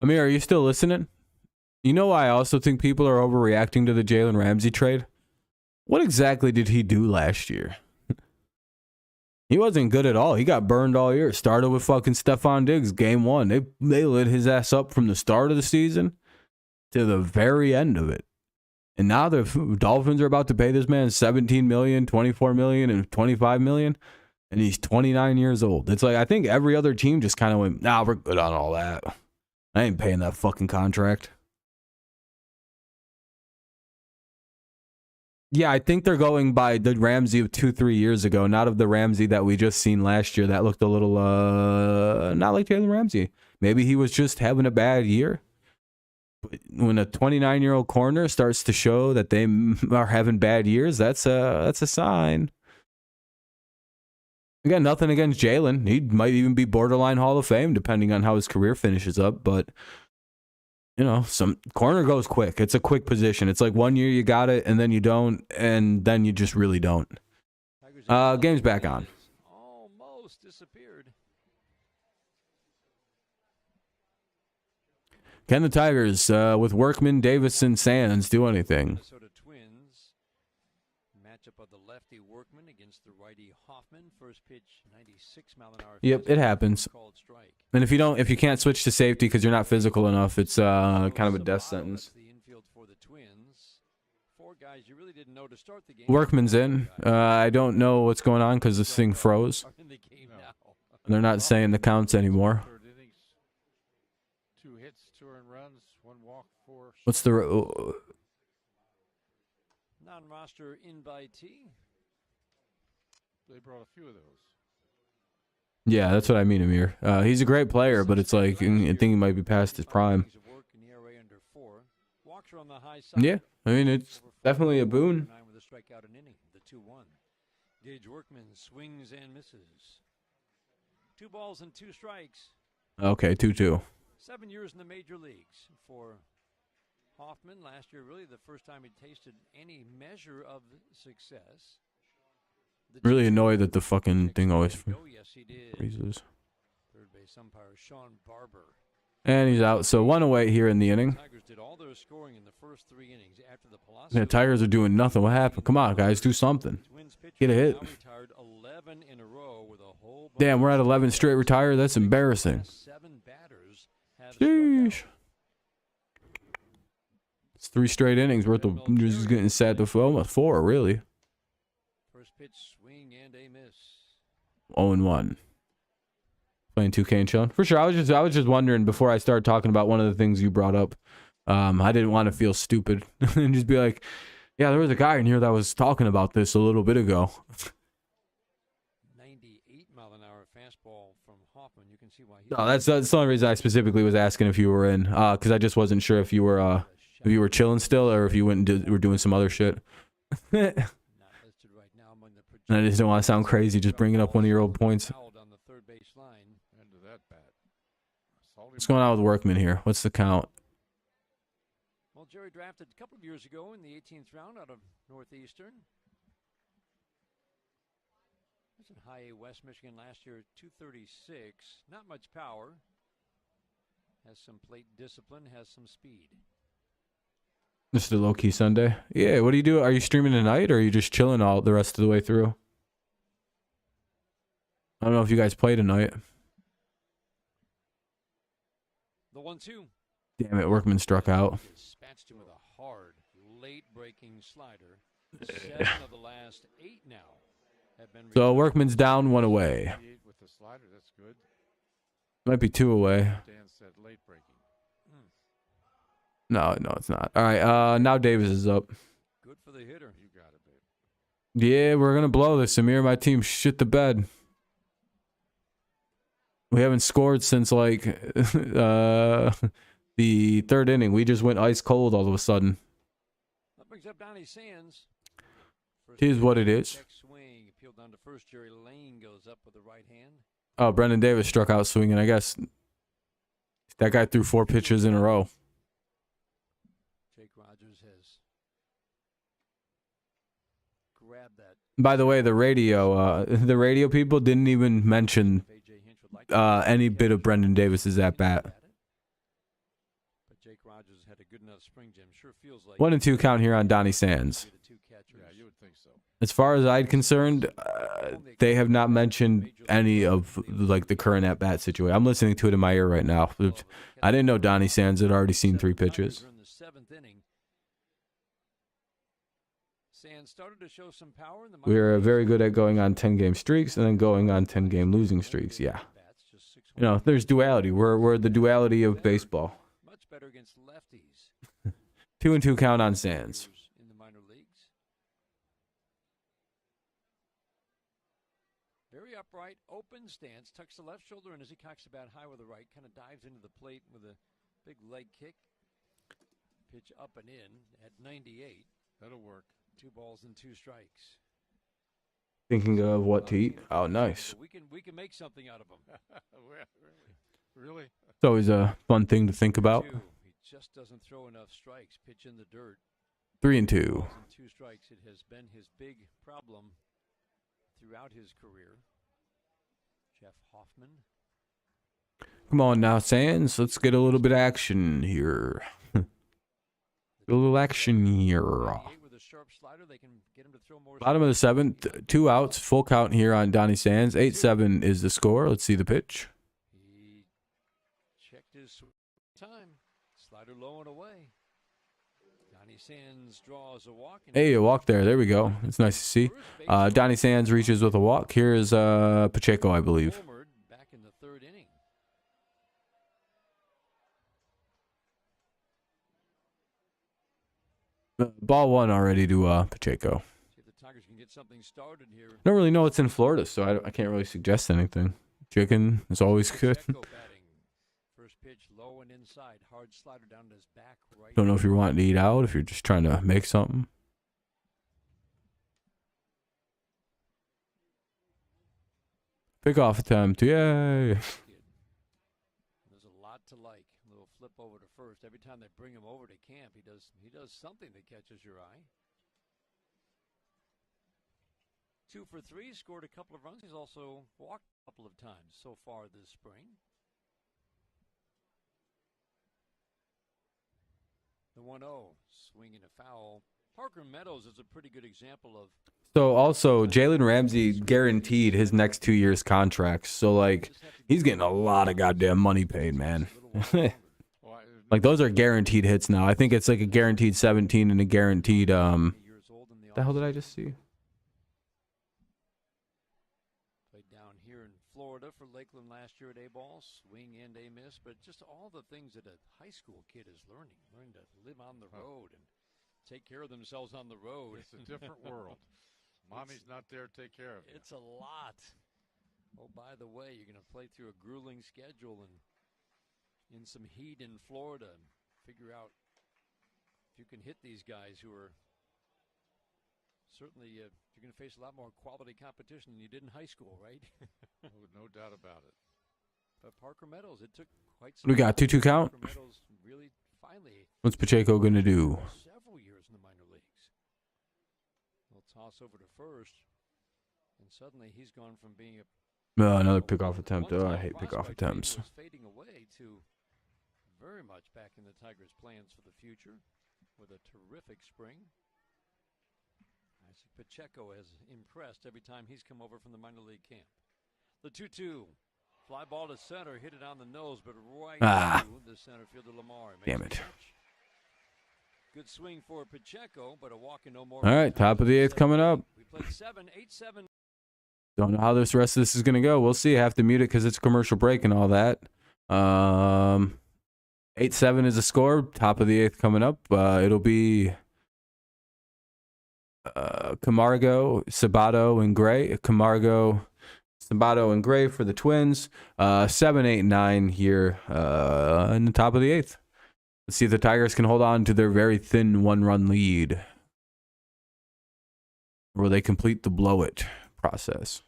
Amir, are you still listening? You know why I also think people are overreacting to the Jalen Ramsey trade? What exactly did he do last year? He wasn't good at all. He got burned all year. Started with fucking Stephon Diggs game 1. They lit his ass up from the start of the season to the very end of it. And now the Dolphins are about to pay this man $17 million, $24 million, and $25 million. And he's 29 years old. It's like, I think every other team just kind of went, nah, we're good on all that. I ain't paying that fucking contract. Yeah, I think they're going by the Ramsey of 2-3 years ago, not of the Ramsey that we just seen last year. That looked a little, not like Jalen Ramsey. Maybe he was just having a bad year. But when a 29-year-old corner starts to show that they are having bad years, that's a sign. Again, nothing against Jalen. He might even be borderline Hall of Fame, depending on how his career finishes up. But, you know, some corner goes quick. It's a quick position. It's like 1 year you got it, and then you don't, and then you just really don't. Game's back on. Almost disappeared. Can the Tigers, with Workman, Davison, Sands, do anything? Minnesota Twins. Matchup of the lefty Workman against the righty Hoffman. First pitch, 96 mile an hour. Yep, it happens. And if you can't switch to safety because you're not physical enough, it's kind of a death sentence. The infield for the Twins. 4 guys you really didn't know to start the game. Workman's in. I don't know what's going on because this thing froze. They're not saying the counts anymore. 2 hits, 2 earned runs, 1 walk, 4. What's the non-roster invitee? They brought a few of those. Yeah, that's what I mean, Amir. He's a great player, but it's like I think he might be past his prime. pitcher on the high side. Yeah, I mean, it's definitely a boon. 9 with a strikeout an inning, the 2-1. Gage Workman swings and misses. 2 balls and 2 strikes. Okay, 2-2. 7 years in the major leagues for Hoffman. Last year, really the first time he tasted any measure of success. Really annoyed that the fucking thing always Yes, he did. freezes. Third base umpire Sean Barber. And he's out. So 1 away here in the inning. Tigers did all their scoring in the first 3 innings after the Palacio. Yeah, Tigers are doing nothing. What happened? Come on, guys, do something. Twins pitcher Get a hit. now retired 11 in a row with a whole bunch Damn, we're at of 11 straight retired. That's embarrassing. 7 batters have struck out. Sheesh. It's 3 straight innings worth of just getting set to almost 4, really. First pitch swing and a miss. 0-1. Playing 2K and chilling. For sure. I was just wondering before I started talking about one of the things you brought up. I didn't want to feel stupid and just be like, yeah, there was a guy in here that was talking about this a little bit ago. 98-mile-an-hour fastball from Hoffman. You can see why he. No, that's the only reason I specifically was asking if you were in, because I just wasn't sure if you were chilling still or if you went and were doing some other shit. Not listed right now among the And I just didn't want to sound crazy just bringing up one of your old points. Fouled on the third base line. End of that bat. What's going on with Workman here? What's the count? Well, Jerry drafted a couple of years ago in the 18th round out of Northeastern. That's in High A West Michigan last year, 236. Not much power. Has some plate discipline, has some speed. This is the low-key Sunday. Yeah, what do you do? Are you streaming tonight or are you just chilling all the rest of the way through? I don't know if you guys play tonight. The 1-2. Damn it, Workman struck out. Dispatched him with a hard, late-breaking slider. 7 of the last 8 now have been. So Workman's down 1 away. With the slider, that's good. Might be 2 away. Dan said late breaking. No, it's not. All right, now Davis is up. Good for the hitter. You got it, babe. Yeah, we're going to blow this. Samir, my team shit the bed. We haven't scored since, like, the 3rd inning. We just went ice cold all of a sudden. That brings up Donnie Sands. It is what it is. Check swing. Appealed down to first. Jerry Lane goes up with the right hand. Oh, Brendan Davis struck out swinging. I guess that guy threw 4 pitches in a row. Jake Rogers has grabbed that. By the way, the radio people didn't even mention AJ Hinch would like to any bit of Brendan Davis's at bat. But Jake Rogers had a good enough spring, Jim. Sure feels like 1-2 count here on Donnie Sands. the 2 catchers. Yeah, you would think so. As far as I'm concerned, they have not mentioned any of like the current at bat situation. I'm listening to it in my ear right now. I didn't know Donnie Sands had already seen 3 pitches. In the 7th inning. Sands started to show some power in the We are very good at going on 10-game streaks and then going on 10-game losing streaks. Yeah, you know, there's duality. We're the duality of baseball. Much better against lefties. 2-2 count on Sands. In the minor leagues. Very upright, open stance, tucks the left shoulder in as he cocks the bat high with the right, kind of dives into the plate with a big leg kick. Pitch up and in at 98. That'll work. 2 balls and 2 strikes. Thinking of what to eat. Oh, nice. We can make something out of him. Really? It's always a fun thing to think about. 2. He just doesn't throw enough strikes. Pitch in the dirt. 3-2. Balls and 2 strikes. It has been his big problem throughout his career. Jeff Hoffman. Come on now, Sands. Let's get a little bit of action here. A little action here. With a sharp slider, they can get him to throw more. Bottom of the 7th, 2 outs, full count here on Donnie Sands. 8-7 is the score. Let's see the pitch. He checked his time. Slider low and away. Donnie Sands draws a walk. Hey, a walk there. There we go. It's nice to see. Donnie Sands reaches with a walk. Here's Pacheco, I believe. Back in the 3rd inning. Ball 1 already to Pacheco. See if the Tigers can get something started here. I don't really know what's in Florida, so I can't really suggest anything. Chicken is always good. Pacheco batting. First pitch low and inside. Hard slider down to his back right. Don't know if you're wanting to eat out, if you're just trying to make something. Pickoff attempt. Yay. There's a lot to like. A little flip over to first. Every time they bring him over to camp, he does something that catches your eye. 2 for 3, scored a couple of runs. He's also walked a couple of times so far this spring. The 1-0, swinging a foul. Parker Meadows is a pretty good example of. So also, Jalen Ramsey guaranteed his next 2 years contracts. So like, he's getting a lot of goddamn money paid, man. Like those are guaranteed hits now. I think it's like a guaranteed 17 and a guaranteed the hell did I just see? Played down here in Florida for Lakeland last year at A-ball, swing and a miss, but just all the things that a high school kid is learning to live on the road and take care of themselves on the road. It's a different world. Mommy's not there to take care of you. It's a lot. Oh, by the way, you're going to play through a grueling schedule and in some heat in Florida and figure out if you can hit these guys who are certainly you're going to face a lot more quality competition than you did in high school, right? No doubt about it. But Parker Meadows, it took quite some We got 2-2 count. Parker Meadows really finally What's Pacheco gonna do? several years in the minor leagues. He'll toss over to first, and suddenly he's gone from being a Another pickoff attempt. Oh, I hate pickoff attempts. was fading away to very much back in the Tigers' plans for the future with a terrific spring. Isaac Pacheco has impressed every time he's come over from the minor league camp. The 2-2. Fly ball to center, hit it on the nose, but right to the center fielder Lamar. Damn it. Good swing for Pacheco, but a walk and no more. All right, top of the 8th coming up. We played 8-7. Don't know how this rest of this is gonna go. We'll see. I have to mute it because it's a commercial break and all that. 8-7 is the score. Top of the 8th coming up. It'll be Camargo, Sabato, and Gray. Camargo, Sabato, and Gray for the Twins. 7, 8, 9 here in the top of the 8th. Let's see if the Tigers can hold on to their very thin one-run lead, or they complete the blow-it process.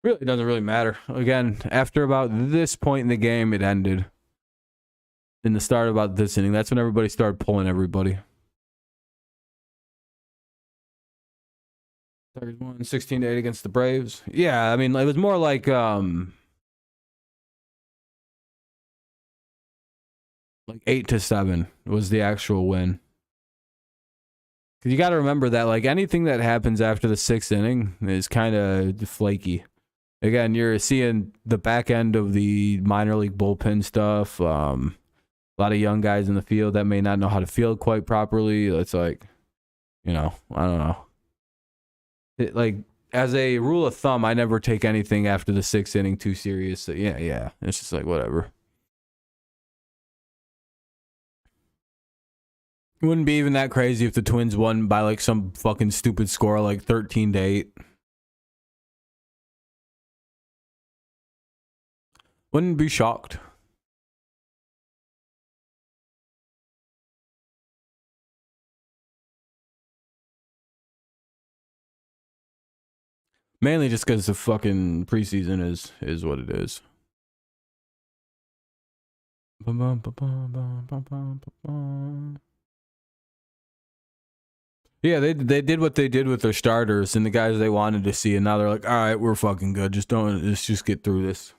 Really doesn't really matter. Again, after about this point in the game, it ended. In the start about this inning, that's when everybody started pulling everybody. Tigers won 16-8 against the Braves. Yeah, I mean, it was more like 8-7 was the actual win. Because you got to remember that like anything that happens after the 6th inning is kind of flaky. Again, you're seeing the back end of the minor league bullpen stuff. A lot of young guys in the field that may not know how to field quite properly. It's like, I don't know. Like, as a rule of thumb, I never take anything after the 6th inning too serious. So yeah. It's just like, whatever. It wouldn't be even that crazy if the Twins won by like some fucking stupid score like 13-8. Wouldn't be shocked. Mainly just because the fucking preseason is what it is. Yeah, they did what they did with their starters and the guys they wanted to see, and now they're like, all right, we're fucking good. Let's just get through this.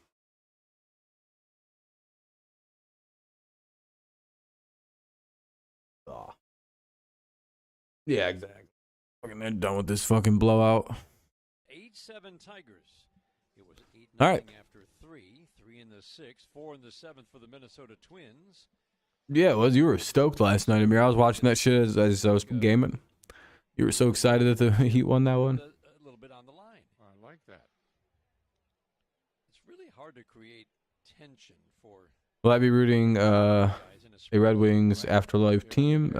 Oh. Yeah, exactly. Fucking they're done with this fucking blowout. 8-7 Tigers. It was 8-0 All right. after 3 in the 6th, 4 in the 7th for the Minnesota Twins. Yeah, it was. You were stoked last night, Amir. I was watching that shit as I was gaming. You were so excited that the Heat won that one. A little bit on the line. I like that. It's really hard to create tension for Will I be rooting guys in a Red Wings Afterlife team?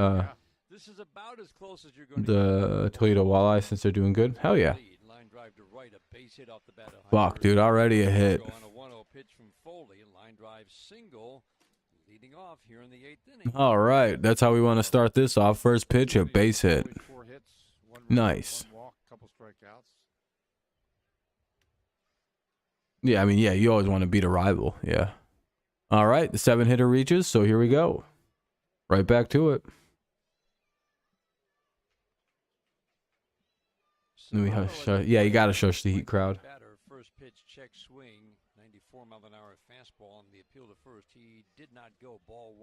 This is about as close as you're going The Toledo Walleye, since they're doing good. Hell yeah. Line drive drive to right, a base hit off the bat. Fuck, dude, already a hit. On a 1-0 pitch from Foley, line drive single, leading off here in the 8th inning. All right, that's how we want to start this off. First pitch, a base hit. 4 hits, 1 run, Nice. 1 walk, couple strikeouts. Yeah, I mean, yeah, you always want to beat a rival. Yeah. All right, the 7-hitter reaches, so here we go. Right back to it. Yeah, you got to shush the Heat crowd. Batter, first pitch, check swing, 94-mile-an-hour fastball on the appeal to first. He did not go, ball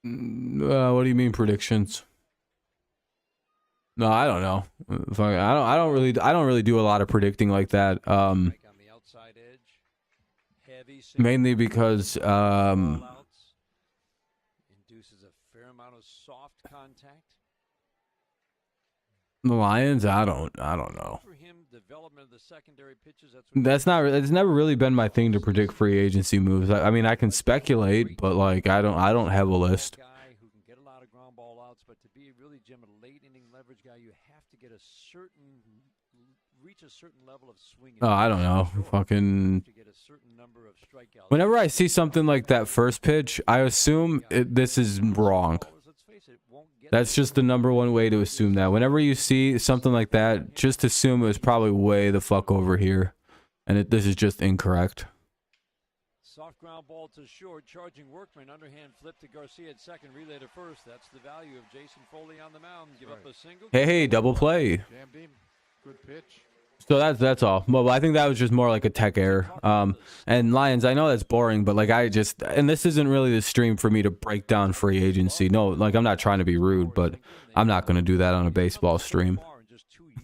1. What do you mean predictions? No, I don't know. I don't really do a lot of predicting like that. On the outside edge. Heavy single, Mainly because ball outs. Induces a fair amount of soft contact. the Lions, I don't know. For him, development of the secondary pitches, that's It's never really been my thing to predict free agency moves. I mean, I can speculate, but like I don't have a list. guy who can get a lot of ground ball outs, but to be really, Jim, a late inning leverage guy, you have to get reach a certain level of swing. Oh, I don't know. Fucking To get a certain number of strikeouts. whenever I see something like that first pitch, I assume this is wrong. Let's face it, won't get That's just the #1 way to assume that. Whenever you see something like that, just assume it was probably way the fuck over here, and this is just incorrect. soft ground ball to short, charging Workman, underhand flip to Garcia at second, relay to first. That's the value of Jason Foley on the mound. Give up a single. Hey, double play. Jammed him. Good pitch. So that's all. Well, I think that was just more like a tech error. And Lions, I know that's boring, but like and this isn't really the stream for me to break down free agency. No, like I'm not trying to be rude, but I'm not going to do that on a baseball stream.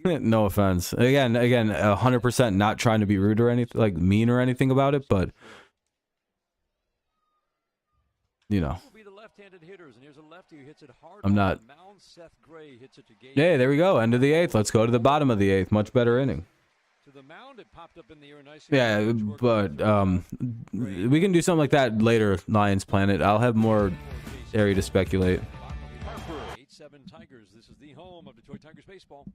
No offense. Again, 100% not trying to be rude or anything, like mean or anything about it, but you know, Will be the left-handed hitters, and here's a lefty who hits it hard. I'm on not. the mound. Seth Gray hits it to Gage. Hey, there we go. End of the 8th. Let's go to the bottom of the 8th. Much better inning. To the mound, it popped up in the air nicely. Yeah, but we can do something like that later, Lions Planet. I'll have more area to speculate. 8-7 Tigers. This is the home of Detroit Tigers baseball.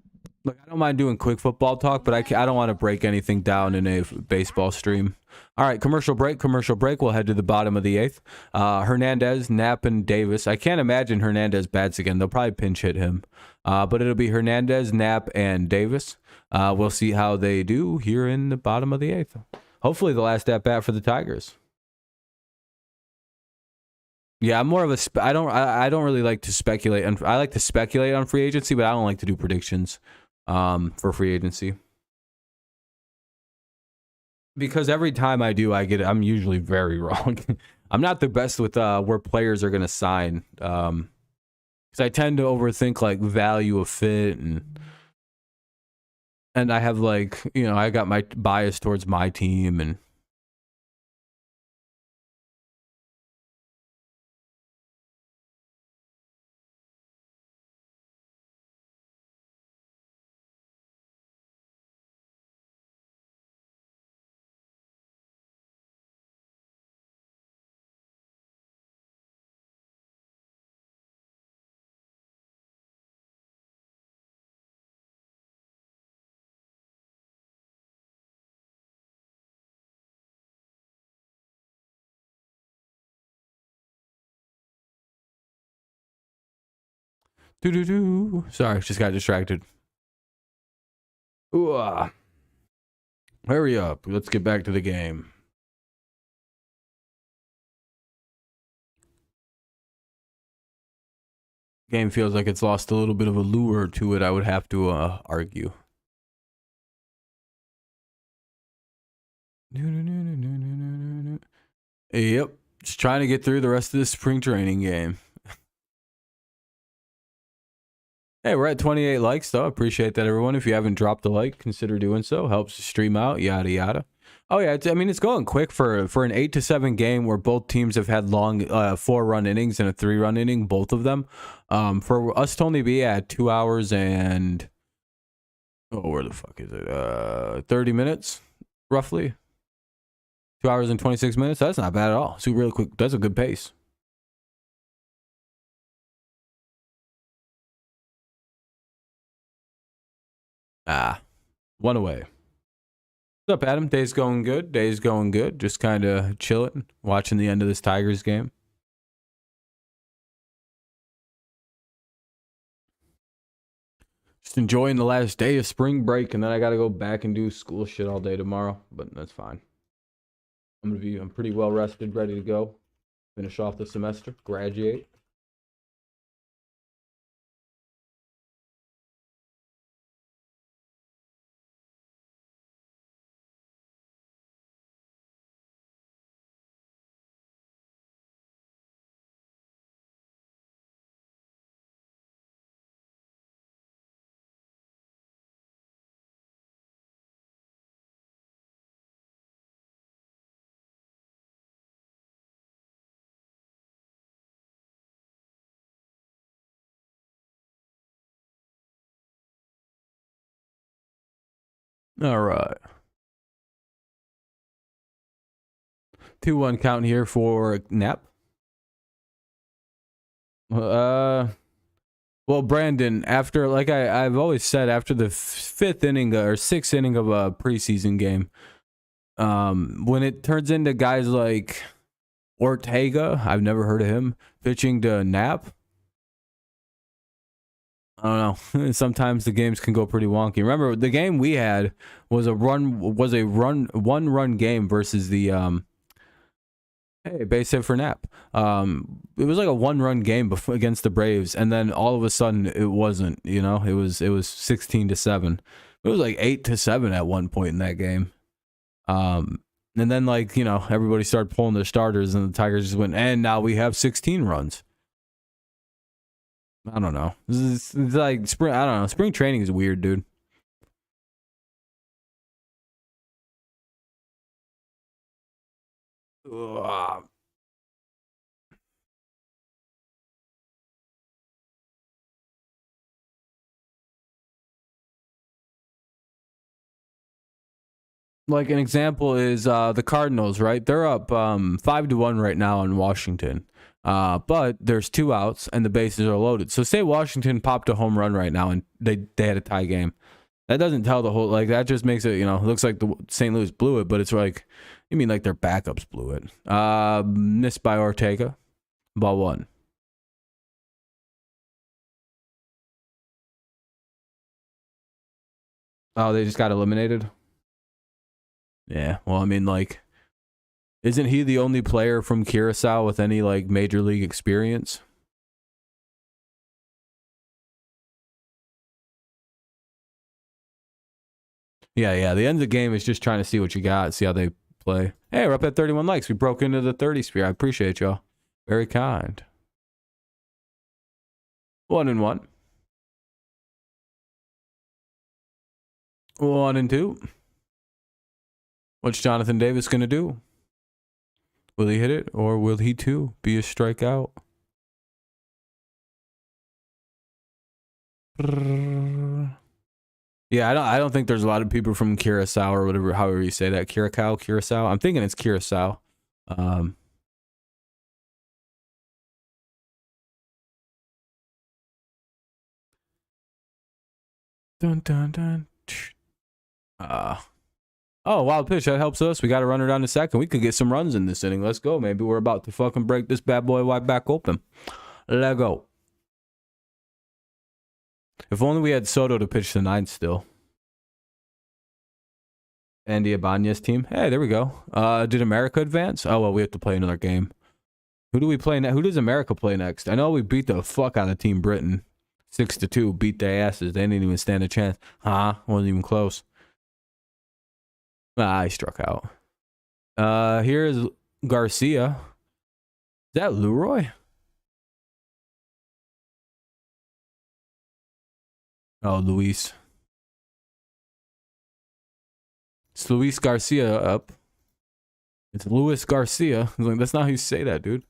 Look, I don't mind doing quick football talk, but I don't want to break anything down in a baseball stream. All right, commercial break. We'll head to the bottom of the 8th. Hernandez, Knapp, and Davis. I can't imagine Hernandez bats again. They'll probably pinch hit him. But it'll be Hernandez, Knapp, and Davis. We'll see how they do here in the bottom of the 8th. Hopefully the last at-bat for the Tigers. Yeah, I'm more of a I don't really like to speculate. I like to speculate on free agency, but I don't like to do predictions for free agency. Because every time I do, I'm usually very wrong. I'm not the best with where players are going to sign. Because I tend to overthink like value of fit and I have like, I got my bias towards my team and Sorry, just got distracted. Ooh, hurry up. Let's get back to the game. Game feels like it's lost a little bit of a lure to it, I would have to argue. Yep, just trying to get through the rest of this spring training game. Hey, we're at 28 likes, though. Appreciate that, everyone. If you haven't dropped a like, consider doing so. Helps the stream out, yada, yada. Oh, yeah. It's going quick for an 8-7 game where both teams have had long 4-run innings and a 3-run inning, both of them. For us to only be at 2 hours and... Oh, where the fuck is it? 30 minutes, roughly. 2 hours and 26 minutes. That's not bad at all. So real quick. That's a good pace. One away. What's up, Adam? Day's going good. Day's going good. Just kind of chilling, watching the end of this Tigers game. Just enjoying the last day of spring break, and then I got to go back and do school shit all day tomorrow, but that's fine. I'm pretty well rested, ready to go. Finish off the semester, graduate. All right. 2-1 count here for Nap. Well, Brandon, after, like I've always said, after the fifth inning or sixth inning of a preseason game, when it turns into guys like Ortega, I've never heard of him, pitching to Nap, I don't know. Sometimes the games can go pretty wonky. Remember, the game we had was a one-run game versus the base hit for Nap. It was like a one-run game against the Braves, and then all of a sudden it wasn't. You know, it was 16-7. It was like 8-7 at one point in that game. And then, like, you know, everybody started pulling their starters, and the Tigers just went, and now we have 16 runs. I don't know. It's like spring. I don't know. Spring training is weird, dude. Ugh. Like an example is the Cardinals, right? They're up 5-1 right now on Washington. But there's 2 outs and the bases are loaded. So say Washington popped a home run right now and they had a tie game. That doesn't tell the whole, like, that just makes it, you know, looks like the St. Louis blew it, but it's like, you mean like their backups blew it. Missed by Ortega. Ball 1. Oh, they just got eliminated? Yeah, well, I mean, like, isn't he the only player from Curacao with any, like, major league experience? Yeah. The end of the game is just trying to see what you got, see how they play. Hey, we're up at 31 likes. We broke into the 30 sphere. I appreciate y'all. Very kind. 1-1. 1-2. What's Jonathan Davis going to do? Will he hit it, or will he too be a strikeout? Yeah, I don't think there's a lot of people from Curacao or whatever, however you say that. Curacao. I'm thinking it's Curacao. Dun dun dun. Oh, wild pitch. That helps us. We got a runner down to second. We could get some runs in this inning. Let's go. Maybe we're about to fucking break this bad boy wide back open. Let go. If only we had Soto to pitch the 9th still. Andy Ibanez team. Hey, there we go. Did America advance? Oh, well, we have to play another game. Who do we play next? Who does America play next? I know we beat the fuck out of Team Britain. 6-2. Beat their asses. They didn't even stand a chance. Wasn't even close. I struck out. Here's Garcia. Is that Leroy? Oh, Luis. It's Luis Garcia up. It's Luis Garcia. Like, that's not how you say that, dude.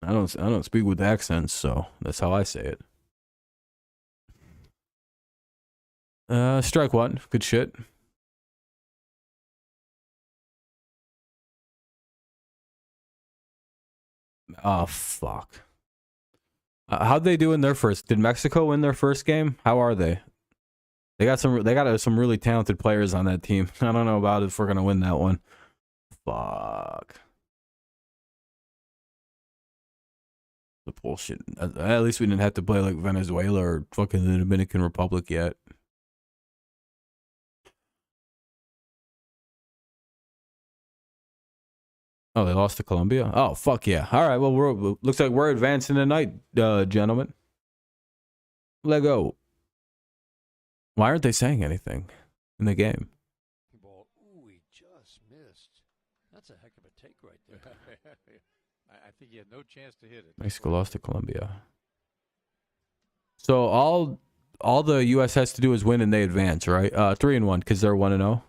I don't speak with accents, so that's how I say it. Strike 1. Good shit. Oh, fuck. How'd they do in their first? Did Mexico win their first game? How are they? They got some really talented players on that team. I don't know about if we're gonna win that one. Fuck. The bullshit. At least we didn't have to play like Venezuela or fucking the Dominican Republic yet. Oh, they lost to Colombia? Oh, fuck yeah. All right, well, looks like we're advancing tonight, gentlemen. Let go. Why aren't they saying anything in the game? Ball. Ooh, he just missed. That's a heck of a take right there. I think he had no chance to hit it. Mexico lost to Colombia. So all the U.S. has to do is win and they advance, right? 3-1 because they're 1-0.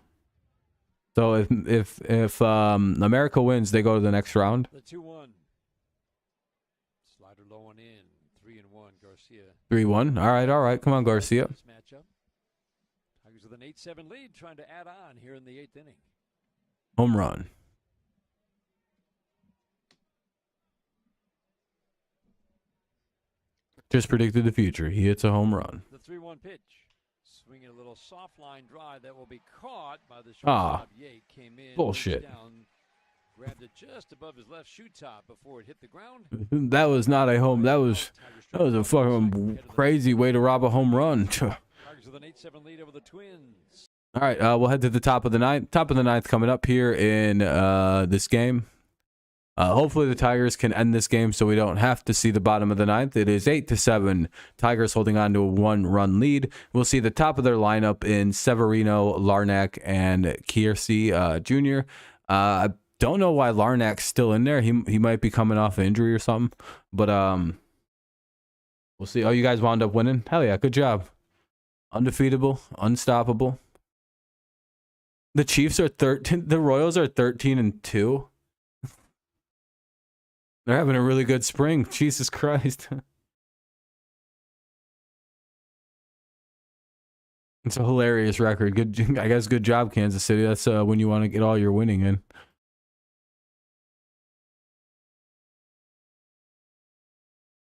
So if America wins, they go to the next round. The 2-1. Slider low and in. 3-1. Garcia. 3-1. All right. Come on, Garcia. This matchup. Tigers with an 8-7 lead, trying to add on here in the 8th inning. Home run. Just predicted the future. He hits a home run. The 3-1 pitch. Swinging a little soft line drive that will be caught by the shortstop. Yate came in. Bullshit. Down, grabbed it just above his left shoe top before it hit the ground. That was not a home. That was a fucking crazy way to rob a home run. Tigers with an 8-7 lead over the Twins. All right, we'll head to the top of the ninth. Top of the ninth coming up here in this game. Hopefully the Tigers can end this game so we don't have to see the bottom of the ninth. It is 8-7. Tigers holding on to a 1-run lead. We'll see the top of their lineup in Severino, Larnack, and Kiersey Jr. I don't know why Larnack's still in there. He might be coming off an injury or something. But we'll see. Oh, you guys wound up winning? Hell yeah, good job. Undefeatable, unstoppable. The Chiefs are 13. The Royals are 13-2. They're having a really good spring. Jesus Christ. It's a hilarious record. Good, I guess. Good job, Kansas City. That's when you want to get all your winning in.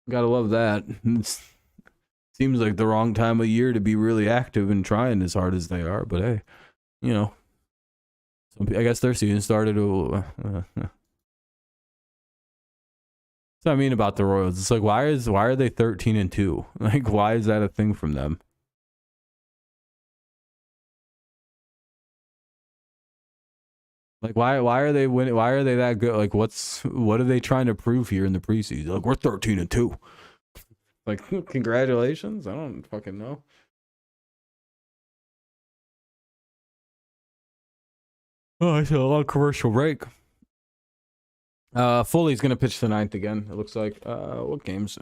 Gotta love that. Seems like the wrong time of year to be really active and trying as hard as they are. But hey, you know, I guess their season started. That's what I mean about the Royals. It's like why are they 13-2? Like why is that a thing from them? Like why are they winning? Why are they that good? Like what are they trying to prove here in the preseason? Like we're 13-2. Like congratulations. I don't fucking know. Oh, I saw a long commercial break. Foley's gonna pitch the ninth again. It looks like. What game's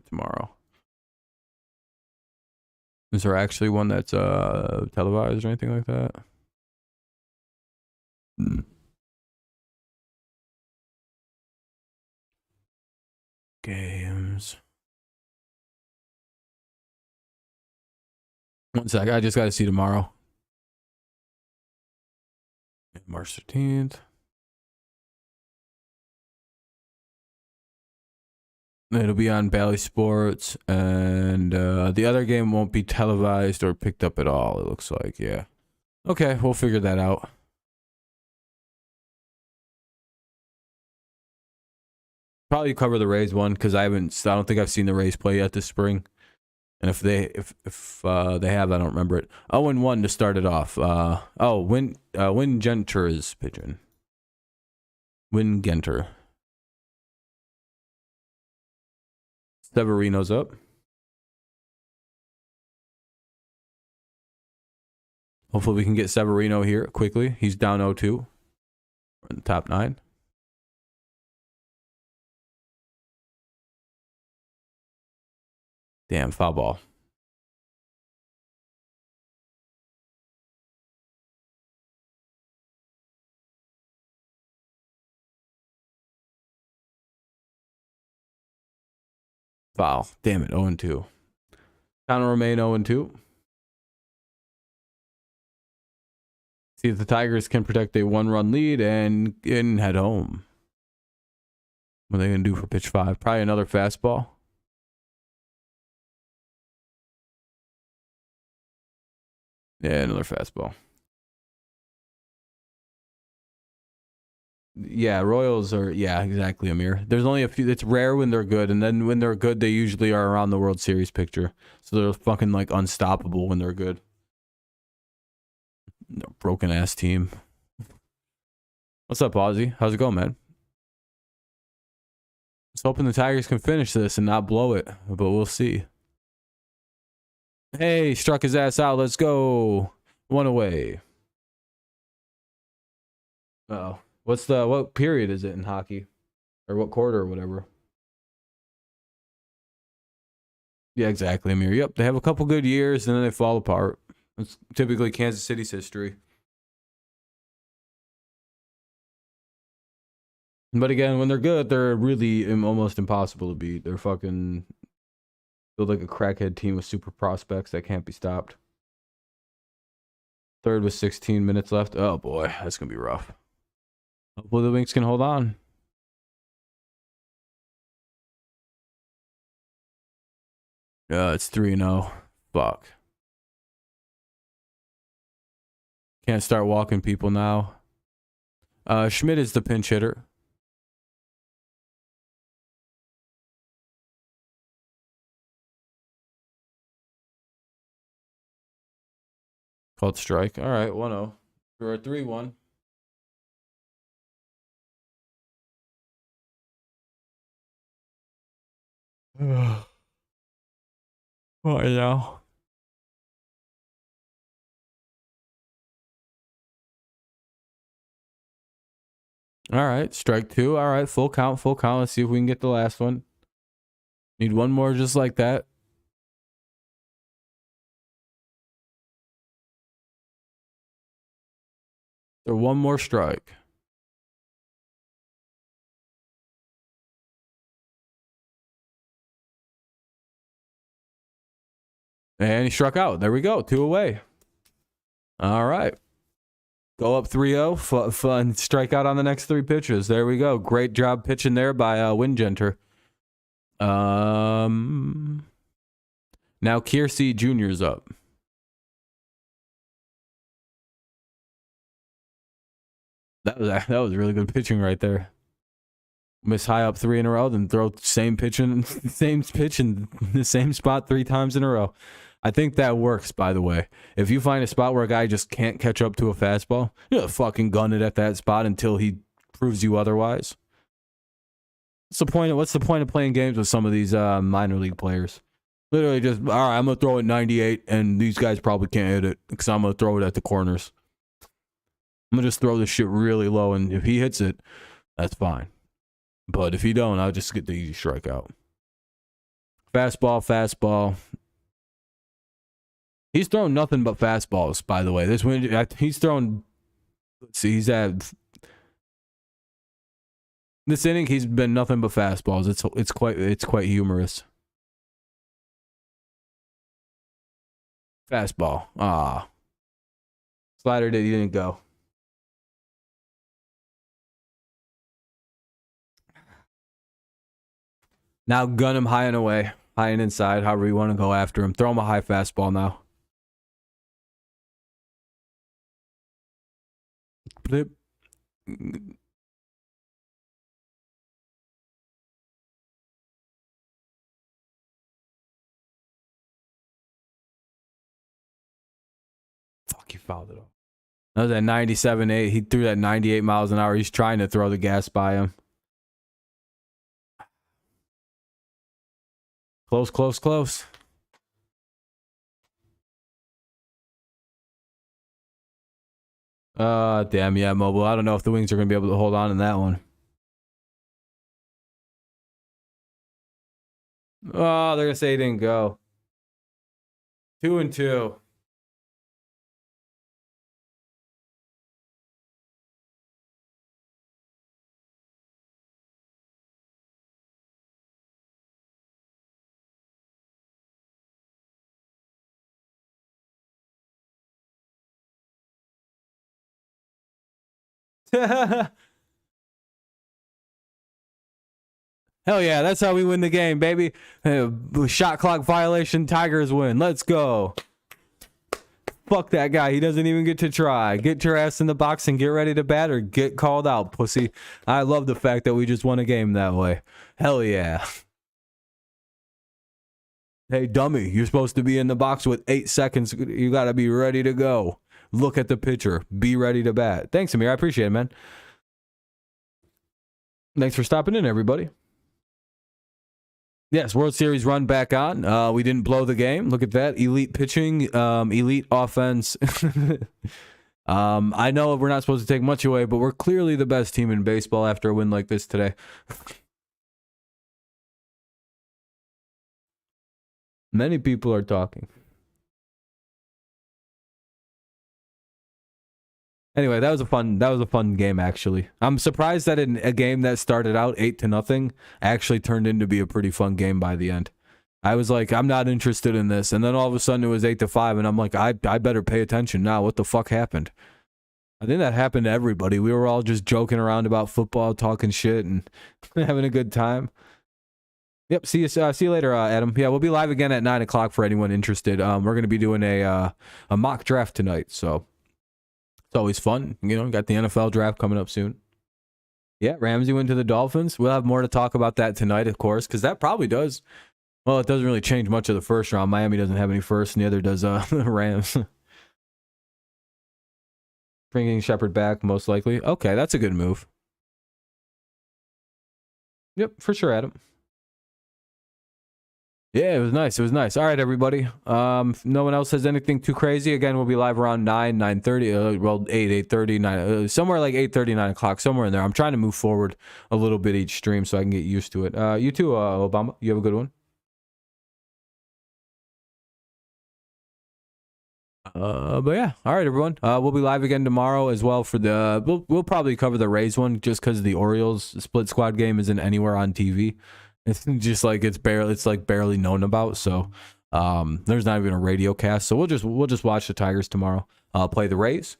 tomorrow? Is there actually one that's televised or anything like that? Games. One sec. I just got to see tomorrow. March 13th. It'll be on Bally Sports, and the other game won't be televised or picked up at all, it looks like, yeah. Okay, we'll figure that out. Probably cover the Rays one, because I don't think I've seen the Rays play yet this spring. And if they have, I don't remember it. 0-1 to start it off. Win Genter is pitching. Win Genter. Severino's up. Hopefully we can get Severino here quickly. He's down 0-2. We're in the top 9. Damn, foul ball. Foul. Damn it, 0-2. Connor remain 0-2. See if the Tigers can protect a 1-run lead and head home. What are they going to do for pitch 5? Probably another fastball. Yeah, another fastball. Yeah, Royals are, yeah, exactly, Amir. There's only a few. It's rare when they're good, and then when they're good, they usually are around the World Series picture. So they're fucking like unstoppable when they're good. Broken ass team. What's up, Ozzy? How's it going, man? Just hoping the Tigers can finish this and not blow it, but we'll see. Hey, struck his ass out. Let's go. One away. Oh, what period is it in hockey, or what quarter or whatever? Yeah, exactly, Amir. Yep, they have a couple good years and then they fall apart. It's typically Kansas City's history. But again, when they're good, they're really almost impossible to beat. They're fucking feel like a crackhead team with super prospects that can't be stopped. Third with 16 minutes left. Oh boy, that's gonna be rough. Hopefully the Wings can hold on. Yeah, it's 3-0. Fuck. Can't start walking people now. Schmidt is the pinch hitter. Called strike. All right, 1-0. We're at 3-1. Oh, yeah. All right, strike two. All right, full count, full count. Let's see if we can get the last one. Need one more just like that. Or one more strike. And he struck out. There we go. 2 away. All right. Go up 3-0. Fun strikeout on the next 3 pitches. There we go. Great job pitching there by Wingenter. Now Kiersey Jr.'s up. That was really good pitching right there. Miss high up 3 in a row, then throw same pitch in the same spot 3 times in a row. I think that works, by the way. If you find a spot where a guy just can't catch up to a fastball, you know, fucking gun it at that spot until he proves you otherwise. What's the point of playing games with some of these minor league players? Literally just, all right, I'm going to throw it 98, and these guys probably can't hit it because I'm going to throw it at the corners. I'm going to just throw this shit really low, and if he hits it, that's fine. But if he don't, I'll just get the easy strikeout. Fastball. He's thrown nothing but fastballs, by the way. He's thrown. Let's see, this inning. He's been nothing but fastballs. It's quite humorous. Fastball. Slider didn't go. Now gun him high and away, high and inside, however you want to go after him. Throw him a high fastball now. Blip. Fuck, you fouled it off. That was at 97.8. He threw that 98 miles an hour. He's trying to throw the gas by him. Close. Damn, yeah, Mobile. I don't know if the Wings are going to be able to hold on in that one. Oh, they're going to say he didn't go. 2-2. Hell yeah, that's how we win the game, baby. Shot clock violation, Tigers win. Let's go. fuck that guy. He doesn't even get to try. Get your ass in the box and get ready to bat or get called out, pussy. I love the fact that we just won a game that way. Hell yeah. Hey, dummy, you're supposed to be in the box with 8 seconds. You got to be ready to go. Look at the pitcher. Be ready to bat. Thanks, Amir. I appreciate it, man. Thanks for stopping in, everybody. Yes, World Series run back on. We didn't blow the game. Look at that. Elite pitching, elite offense. I know we're not supposed to take much away, but we're clearly the best team in baseball after a win like this today. Many people are talking. Anyway, that was a fun game, actually. I'm surprised that in a game that started out 8-0 actually turned into be a pretty fun game by the end. I was like, I'm not interested in this, and then all of a sudden it was 8-5, and I'm like, I better pay attention now. What the fuck happened? I think that happened to everybody. We were all just joking around about football, talking shit, and having a good time. Yep. See you later, Adam. Yeah, we'll be live again at 9 o'clock for anyone interested. We're gonna be doing a mock draft tonight, so. It's always fun, you know. Got the NFL draft coming up soon. Yeah, Ramsey went to the Dolphins. We'll have more to talk about that tonight, of course, because that probably does. Well, it doesn't really change much of the first round. Miami doesn't have any first, and the other does the Rams. Bringing Shepard back, most likely. Okay, that's a good move. Yep, for sure, Adam. Yeah, it was nice. It was nice. All right, everybody. If no one else has anything too crazy, again, we'll be live around 9:30. Well, 8:30, 9, somewhere like 8:30, 9 o'clock, somewhere in there. I'm trying to move forward a little bit each stream so I can get used to it. You too, Obama. You have a good one. But yeah, all right, everyone. We'll be live again tomorrow as well for the. We'll probably cover the Rays one just because the Orioles split squad game isn't anywhere on TV. It's just like it's barely known about, so there's not even a radio cast. So we'll just watch the Tigers tomorrow. Play the Rays.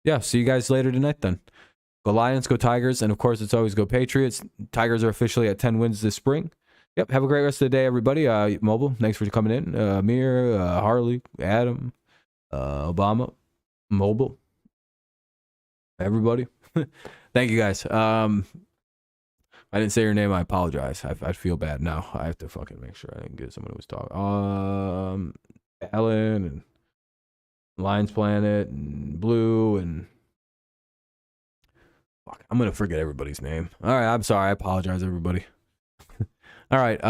Yeah, see you guys later tonight then. Go Lions, go Tigers, and of course it's always go Patriots. Tigers are officially at 10 wins this spring. Yep, have a great rest of the day, everybody. Mobile, thanks for coming in. Amir, Harley, Adam, Obama, Mobile, everybody. Thank you guys. I didn't say your name. I apologize. I feel bad now. I have to fucking make sure I didn't get someone who was talking. Ellen and Lions Planet and Blue and fuck, I'm gonna forget everybody's name. All right, I'm sorry. I apologize, everybody. All right,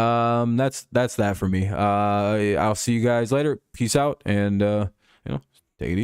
that's that for me. I'll see you guys later. Peace out, and take it easy.